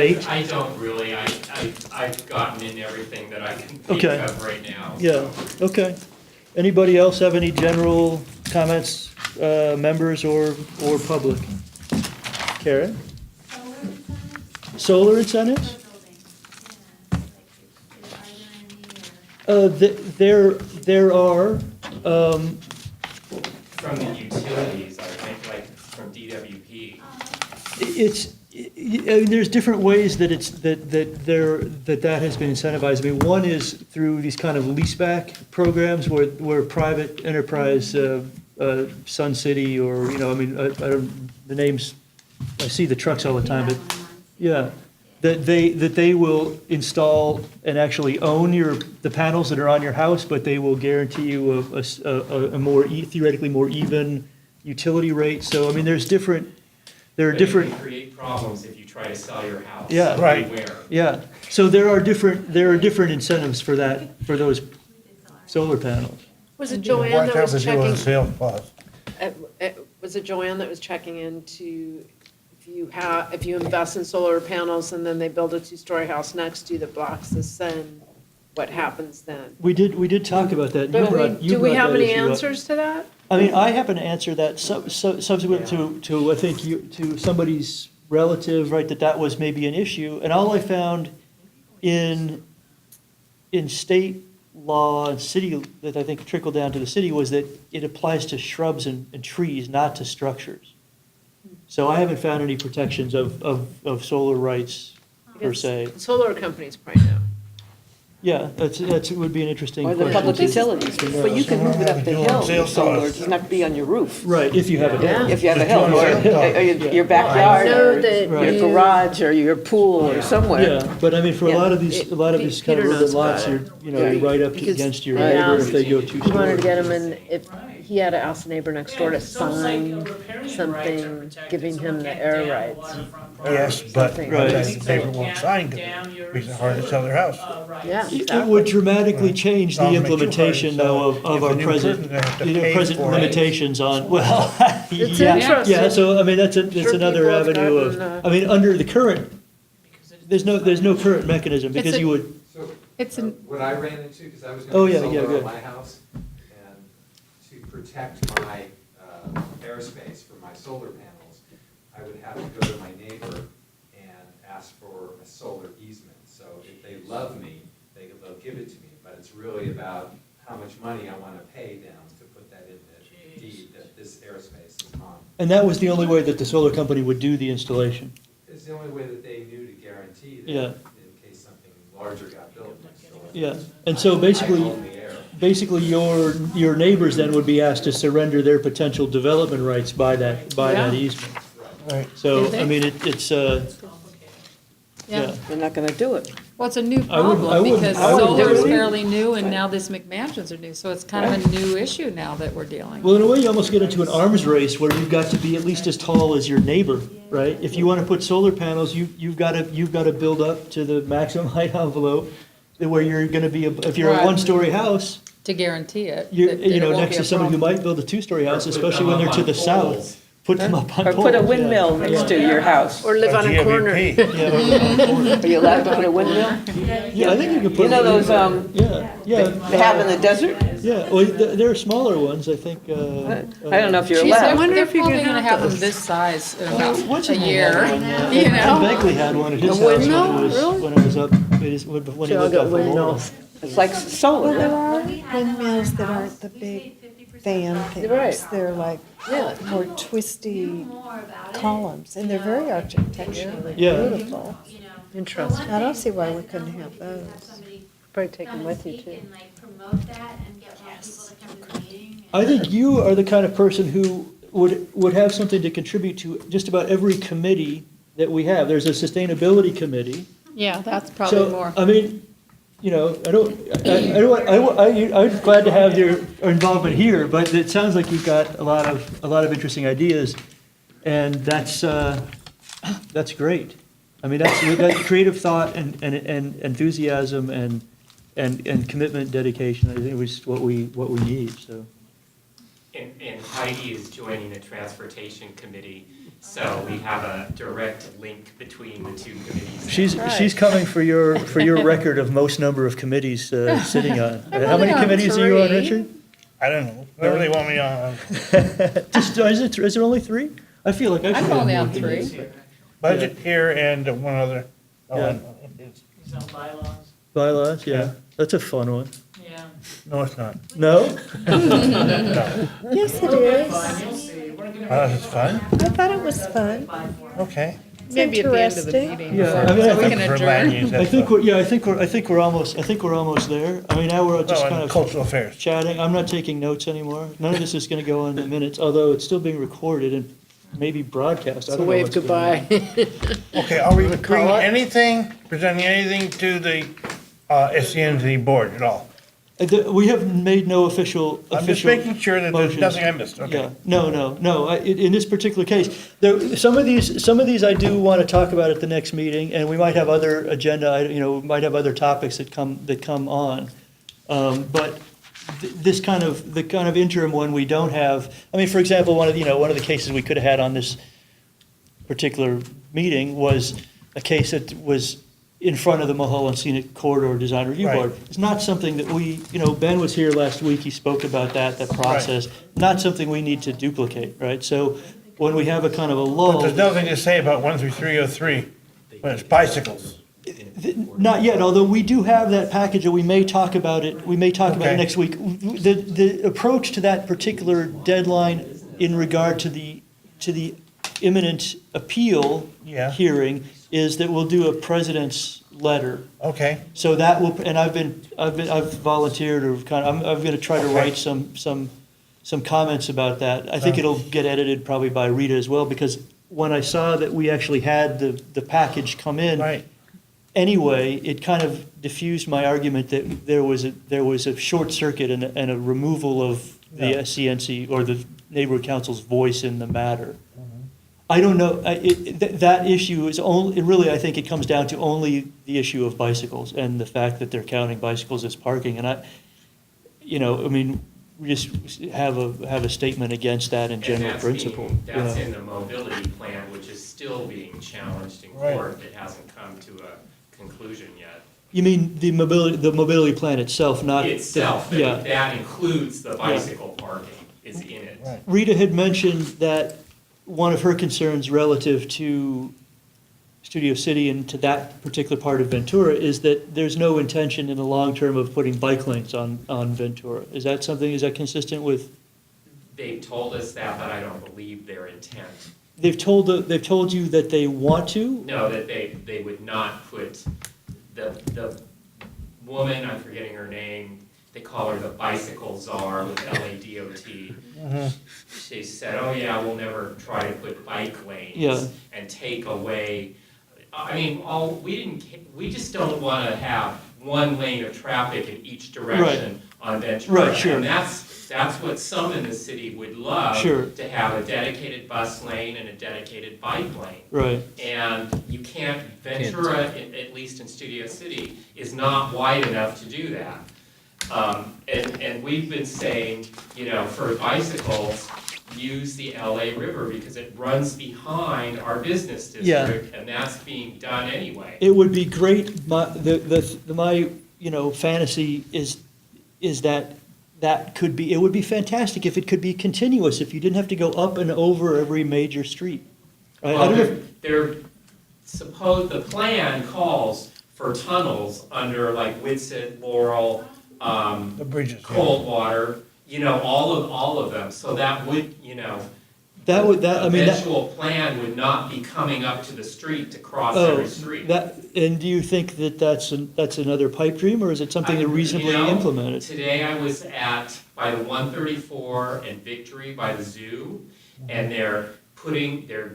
S2: 8?
S5: I don't really, I've gotten in everything that I can think
S2: Okay.
S5: of right now.
S2: Yeah, okay. Anybody else have any general comments, members or public? Karen? Solar incentives? There are,
S5: From the utilities, I think, like from DWP.
S2: there's different ways that that has been incentivized. I mean, one is through these kind of leaseback programs where private enterprise, Sun City or, I don't, the names, I see the trucks all the time, but, yeah, that they will install and actually own the panels that are on your house, but they will guarantee you a more, theoretically more even utility rate. So, I mean, there are different.
S5: But it can create problems if you try to sell your house.
S2: Yeah.
S5: So
S8: Right.
S5: beware.
S2: Yeah, so there are different incentives for those solar panels.
S4: Was it Joanne
S8: Watch
S4: that
S8: out
S4: was
S8: for doing
S4: checking,
S8: sales clause.
S4: was it Joanne that was checking into if you invest in solar panels and then they build a two-story house next to you that blocks the sun, what happens then?
S2: We did talk about that. You
S4: But
S2: brought
S4: do we
S2: that
S4: have any
S2: issue up.
S4: answers to that?
S2: I mean, I happen to answer that subsequent to, I think, to somebody's relative, right, that was maybe an issue. And all I found in state law and city, that I think trickled down to the city, was that it applies to shrubs and trees, not to structures. So I haven't found any protections of solar rights per se.
S4: Solar companies probably know.
S2: Yeah, it would be an interesting
S1: Or
S2: question.
S1: the public
S2: to-
S1: utilities,
S2: to know.
S1: but you can move it up the hill,
S8: Sale
S1: solar, it
S8: solar.
S1: doesn't have to be on your roof.
S2: Right, if you have a hill.
S1: If you have a hill,
S8: Just
S1: or
S8: do it on
S1: your
S2: Yeah.
S1: backyard,
S4: I know
S1: or
S4: that
S1: your
S4: you-
S1: garage, or your pool, or somewhere.
S2: Yeah, but I mean, for a
S1: Yeah.
S2: lot of these kind of
S4: Peter
S2: urban
S4: knows
S2: lots,
S4: about
S2: you're right up
S4: Because
S2: against your
S4: he
S2: neighbor
S4: asked-
S2: if they go two
S4: He wanted to get
S2: stories.
S4: him in, if, he had to ask the neighbor next door to
S10: It's almost like a
S4: sign
S10: riparian rights are
S4: something,
S10: protected,
S4: giving
S10: so
S4: him
S10: it
S4: the
S10: can't
S4: air
S10: dam
S4: rights.
S10: waterfront parks.
S8: Yes, but
S4: Something.
S2: Right.
S8: sometimes the paper won't sign because it makes it hard to sell their house.
S10: Right.
S4: Yeah,
S2: It
S4: exactly.
S2: would dramatically change the
S8: It'll make it too hard to
S2: implementation,
S8: sell
S2: though,
S8: it.
S2: of
S8: If
S2: our
S8: a new
S2: present,
S8: person's gonna have to pay
S2: present
S8: for it.
S2: limitations on, well,
S4: It's
S2: yeah,
S4: interesting.
S2: yeah, so, I mean, that's
S4: Sure
S2: another
S4: people have
S2: avenue of,
S4: gotten,
S2: I mean, under the current, there's no current mechanism,
S6: It's
S2: because
S6: a-
S2: you would,
S11: So
S6: It's an,
S11: what I ran into, because I was
S2: Oh,
S11: going to
S2: yeah,
S11: put
S2: yeah,
S11: solar
S2: good.
S11: on my house, and to protect my airspace for my solar panels, I would have to go to my neighbor and ask for a solar easement. So if they love me, they'll give it to me, but it's really about how much money I want to pay them to put that in the deed, that this airspace is on.
S2: and that was the only way that the solar company would do the installation.
S11: It's the only way that they knew to guarantee that
S2: Yeah.
S11: in case something larger got built next door.
S2: Yeah, and so basically,
S11: I own the air.
S2: basically your neighbors then would be asked to surrender their potential development rights by that
S4: Yeah.
S2: easement.
S8: Right.
S2: So,
S6: Is it?
S2: I mean, it's,
S6: yeah.
S1: They're not gonna do it.
S6: Well, it's a new
S2: I wouldn't-
S6: problem because
S2: I wouldn't
S6: solar
S2: do
S6: is
S2: it.
S6: fairly new and now this McMansions are new. So it's kind of a new issue now that we're dealing with.
S2: well, in a way, you almost get into an arms race where you've got to be at least as tall as your neighbor, right? If you want to put solar panels, you've got to build up to the maximum height envelope where you're going to be, if you're a
S6: Right.
S2: one-story house,
S6: To guarantee it.
S2: you're,
S6: that it won't
S2: next
S6: be
S2: to
S6: a
S2: somebody who
S6: problem.
S2: might build a two-story house,
S3: put
S2: especially
S3: them
S2: when they're
S3: up
S2: to
S3: on
S2: the
S3: poles.
S2: south. Put them up on
S1: Or
S2: poles.
S1: put a
S2: yeah.
S1: windmill next to your house.
S4: Or live on a corner.
S8: GWP.
S2: Yeah,
S1: Are you allowed to put a windmill?
S2: yeah, I think you could put.
S1: You know those,
S2: Yeah, yeah.
S1: they have in the desert?
S2: Yeah, well, there are smaller ones, I think.
S1: I don't know if you're
S6: Geez, they're
S1: allowed.
S6: they're
S4: if you
S6: probably
S4: can
S6: going to
S4: have
S6: have them this size in about a
S2: Watson
S6: year,
S2: had one,
S6: you
S2: Ed
S6: know?
S2: Begley had one at his
S4: A
S2: house
S4: windmill? Really?
S2: when I was up, when he
S4: They all
S2: lived
S4: got
S2: up in Laurel.
S4: windmills.
S1: It's like
S7: Well,
S1: solar.
S7: there are
S9: We had
S7: windmills that
S9: house,
S7: aren't the
S9: we
S7: big
S9: paid 50%
S7: fan
S9: off.
S7: things.
S4: Right.
S7: They're like
S4: Yeah.
S7: more twisty
S9: More about it,
S7: columns, and they're very architecturally
S2: Yeah.
S7: beautiful.
S9: you know.
S4: Interesting.
S7: I don't see why we couldn't have those.
S9: Somebody
S4: Probably take
S9: come
S4: them
S9: and
S4: with you
S9: speak
S4: too.
S9: and like promote that and get more people to come to the meeting.
S2: I think you are the kind of person who would have something to contribute to just about every committee that we have. There's a sustainability committee.
S6: Yeah, that's probably
S2: So,
S6: more.
S2: I mean, you know, I'm glad to have your involvement here, but it sounds like you've got a lot of interesting ideas, and that's great. I mean, that's creative thought and enthusiasm and commitment, dedication. I think was what we need, so.
S5: And Heidi is joining the transportation committee, so we have a direct link between the two committees.
S2: She's coming for your record of most number of committees sitting on. How
S6: only
S2: many
S6: on
S2: committees are you on,
S6: 3.
S2: Richard?
S8: I don't know, whatever they want me on.
S2: Is there only 3? I feel like I should
S6: I'm
S2: have
S6: only
S2: more
S6: on 3.
S2: committees.
S8: Budget here and one other.
S2: Yeah.
S10: These are bylaws,
S2: Bylaws, yeah, that's a fun one.
S10: yeah.
S8: No, it's not.
S2: No?
S7: Yes, it
S10: It'll be
S7: is.
S10: fun, you'll see. We're gonna
S8: Oh, it's fun?
S7: I thought it was fun.
S8: Okay.
S4: Maybe at the end of the
S7: interesting.
S4: meeting.
S2: Yeah, I mean,
S6: So we
S2: I
S6: can
S2: think,
S8: For land
S6: adjourn.
S8: use,
S2: I
S8: that's
S2: think
S8: fun.
S2: we're, I think we're almost there. I mean, now we're just
S8: Well,
S2: kind
S8: and
S2: of
S8: cultural affairs.
S2: chatting. I'm not taking notes anymore. None of this is gonna go on the minutes, although it's still being recorded and maybe broadcast. I
S4: So
S2: don't know
S4: wave
S2: what's going on.
S4: goodbye.
S8: Okay, are we
S4: Wanna call
S8: bringing
S4: it?
S8: anything, presenting anything to the SCNC board at all?
S2: We have made no official.
S8: I'm just making sure that there's
S2: motions.
S8: nothing I missed,
S2: Yeah,
S8: okay?
S2: no. In this particular case, some of these I do want to talk about at the next meeting, and we might have other agenda, we might have other topics that come on. But the kind of interim one we don't have. I mean, for example, one of the cases we could have had on this particular meeting was a case that was in front of the Mulholland Scenic Corridor Design Review
S8: Right.
S2: Board. It's not something that we, Ben was here last week, he spoke about that process, not something we need to duplicate, right? So when we have a kind of a
S8: But
S2: lull.
S8: there's nothing to say about 13303 when it's bicycles.
S2: Not yet, although we do have that package, and we may talk about it
S8: Okay.
S2: next week. The approach to that particular deadline in regard to the imminent appeal
S8: Yeah.
S2: hearing is that we'll do a president's letter.
S8: Okay,
S2: So that will, and I've volunteered, or I'm gonna try to
S8: Okay.
S2: write some comments about that. I think it'll get edited probably by Rita as well, because when I saw that we actually had the package come in.
S8: right.
S2: Anyway, it kind of diffused my argument that there was a short circuit and a removal of the
S8: Yeah.
S2: SCNC or the neighborhood council's voice in the matter. I don't know, that issue is only, really, I think it comes down to only the issue of bicycles and the fact that they're counting bicycles as parking. And we just have a statement against that in general principle.
S5: That's in the mobility plan, which is still being challenged in
S8: Right.
S5: court. It hasn't come to a conclusion yet.
S2: You mean the mobility plan itself, not?
S5: Itself,
S2: Yeah.
S5: that includes the bicycle parking is in it.
S8: Right.
S2: Rita had mentioned that one of her concerns relative to Studio City and to that particular part of Ventura is that there's no intention in the long term of putting bike lanes on Ventura. Is that consistent with,
S5: They've told us that, but I don't believe their intent.
S2: they've told you that they want to?
S5: No, that they would not put the woman, I'm forgetting her name, they call her the bicycle czar with LADOT. She said, oh yeah, we'll never try to put bike
S2: Yeah.
S5: lanes and take away, I mean, we just don't want to have one lane of traffic in each direction on Ventura.
S2: Right, sure.
S5: And that's what some in the city would love.
S2: Sure.
S5: To have a dedicated bus lane and a dedicated bike lane.
S2: Right,
S5: And you can't, Ventura, at least in Studio City, is not wide enough to do that. And we've been saying, for bicycles, use the LA River because it runs behind our business
S2: Yeah.
S5: district, and that's being done anyway.
S2: it would be great, my fantasy is that it would be fantastic if it could be continuous, if you didn't have to go up and over every major street. I
S5: Well,
S2: don't know if-
S5: the plan calls for tunnels under like Whitsett, Laurel,
S8: The bridges. yeah.
S5: Coldwater, all of them, so that would, eventual plan would not be coming up to the street to cross every street.
S2: And do you think that that's another pipe dream, or is it something that reasonably implemented?
S5: Today I was by the 134 and Victory by the zoo, and they're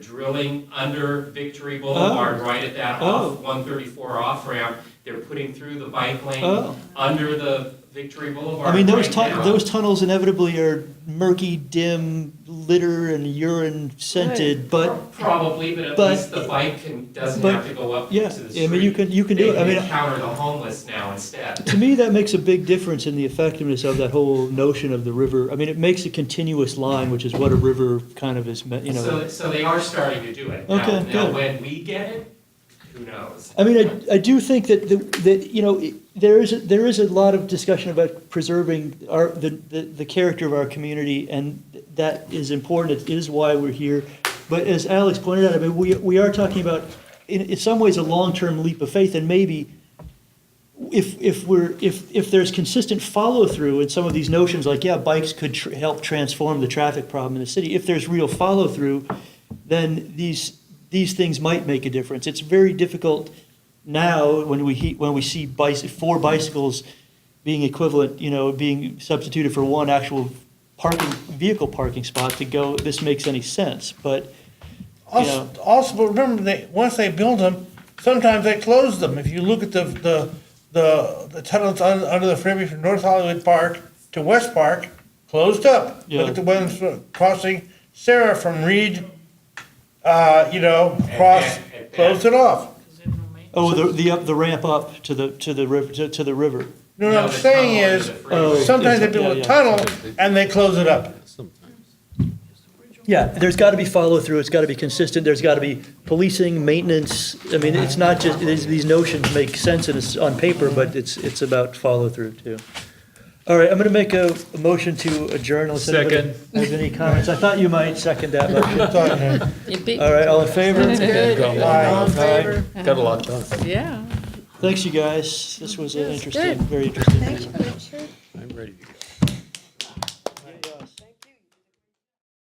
S5: drilling under Victory Boulevard, right at that 134 off ramp. They're putting through the bike lane under the Victory Boulevard
S2: I mean,
S5: right now.
S2: those tunnels inevitably are murky, dim, litter and urine scented, but,
S5: Probably, but at
S2: but-
S5: least the bike doesn't
S2: but-
S5: have to go up to
S2: yeah,
S5: the street.
S2: I mean, you can do it. I
S5: They
S2: mean,
S5: can encounter the homeless now instead.
S2: to me, that makes a big difference in the effectiveness of that whole notion of the river. I mean, it makes a continuous line, which is what a river kind of is,
S5: So they are starting to do it.
S2: Okay,
S5: Now
S2: good.
S5: when we get it, who knows?
S2: I mean, I do think that there is a lot of discussion about preserving the character of our community, and that is important. It is why we're here. But as Alex pointed out, I mean, we are talking about, in some ways, a long-term leap of faith, and maybe if there's consistent follow-through in some of these notions, like, yeah, bikes could help transform the traffic problem in the city. If there's real follow-through, then these things might make a difference. It's very difficult now when we see 4 bicycles being equivalent, being substituted for one actual vehicle parking spot to go, this makes any sense, but,
S8: Also, but remember, once they build them, sometimes they close them. If you look at the tunnels under the freeway from North Hollywood Park to West Park, closed up.
S2: Yeah.
S8: Look at the ones crossing Sarah from Reed, across, closed it off.
S2: the ramp up to the river.
S8: No, what
S5: No,
S8: I'm
S5: the
S8: saying
S5: tunnel
S8: is,
S5: under the freeway.
S8: sometimes they
S2: Yeah,
S8: build a
S2: yeah.
S8: tunnel and they close it up.
S2: Yeah, there's got to be follow-through, it's got to be consistent, there's got to be policing, maintenance. I mean, it's not just, these notions make sense and it's on paper, but it's about follow-through too. All right, I'm going to make a motion to adjourn. Unless anybody has any comments? I thought you might second that motion.
S6: You beat
S2: All right, all in favor?
S6: Good.
S3: All
S6: All in favor?
S3: Got a lot done.
S6: Yeah.
S2: Thanks, you guys. This was
S6: It was
S2: interesting,
S6: good.
S2: very interesting.
S7: Thank you, Richard.
S3: I'm ready to go.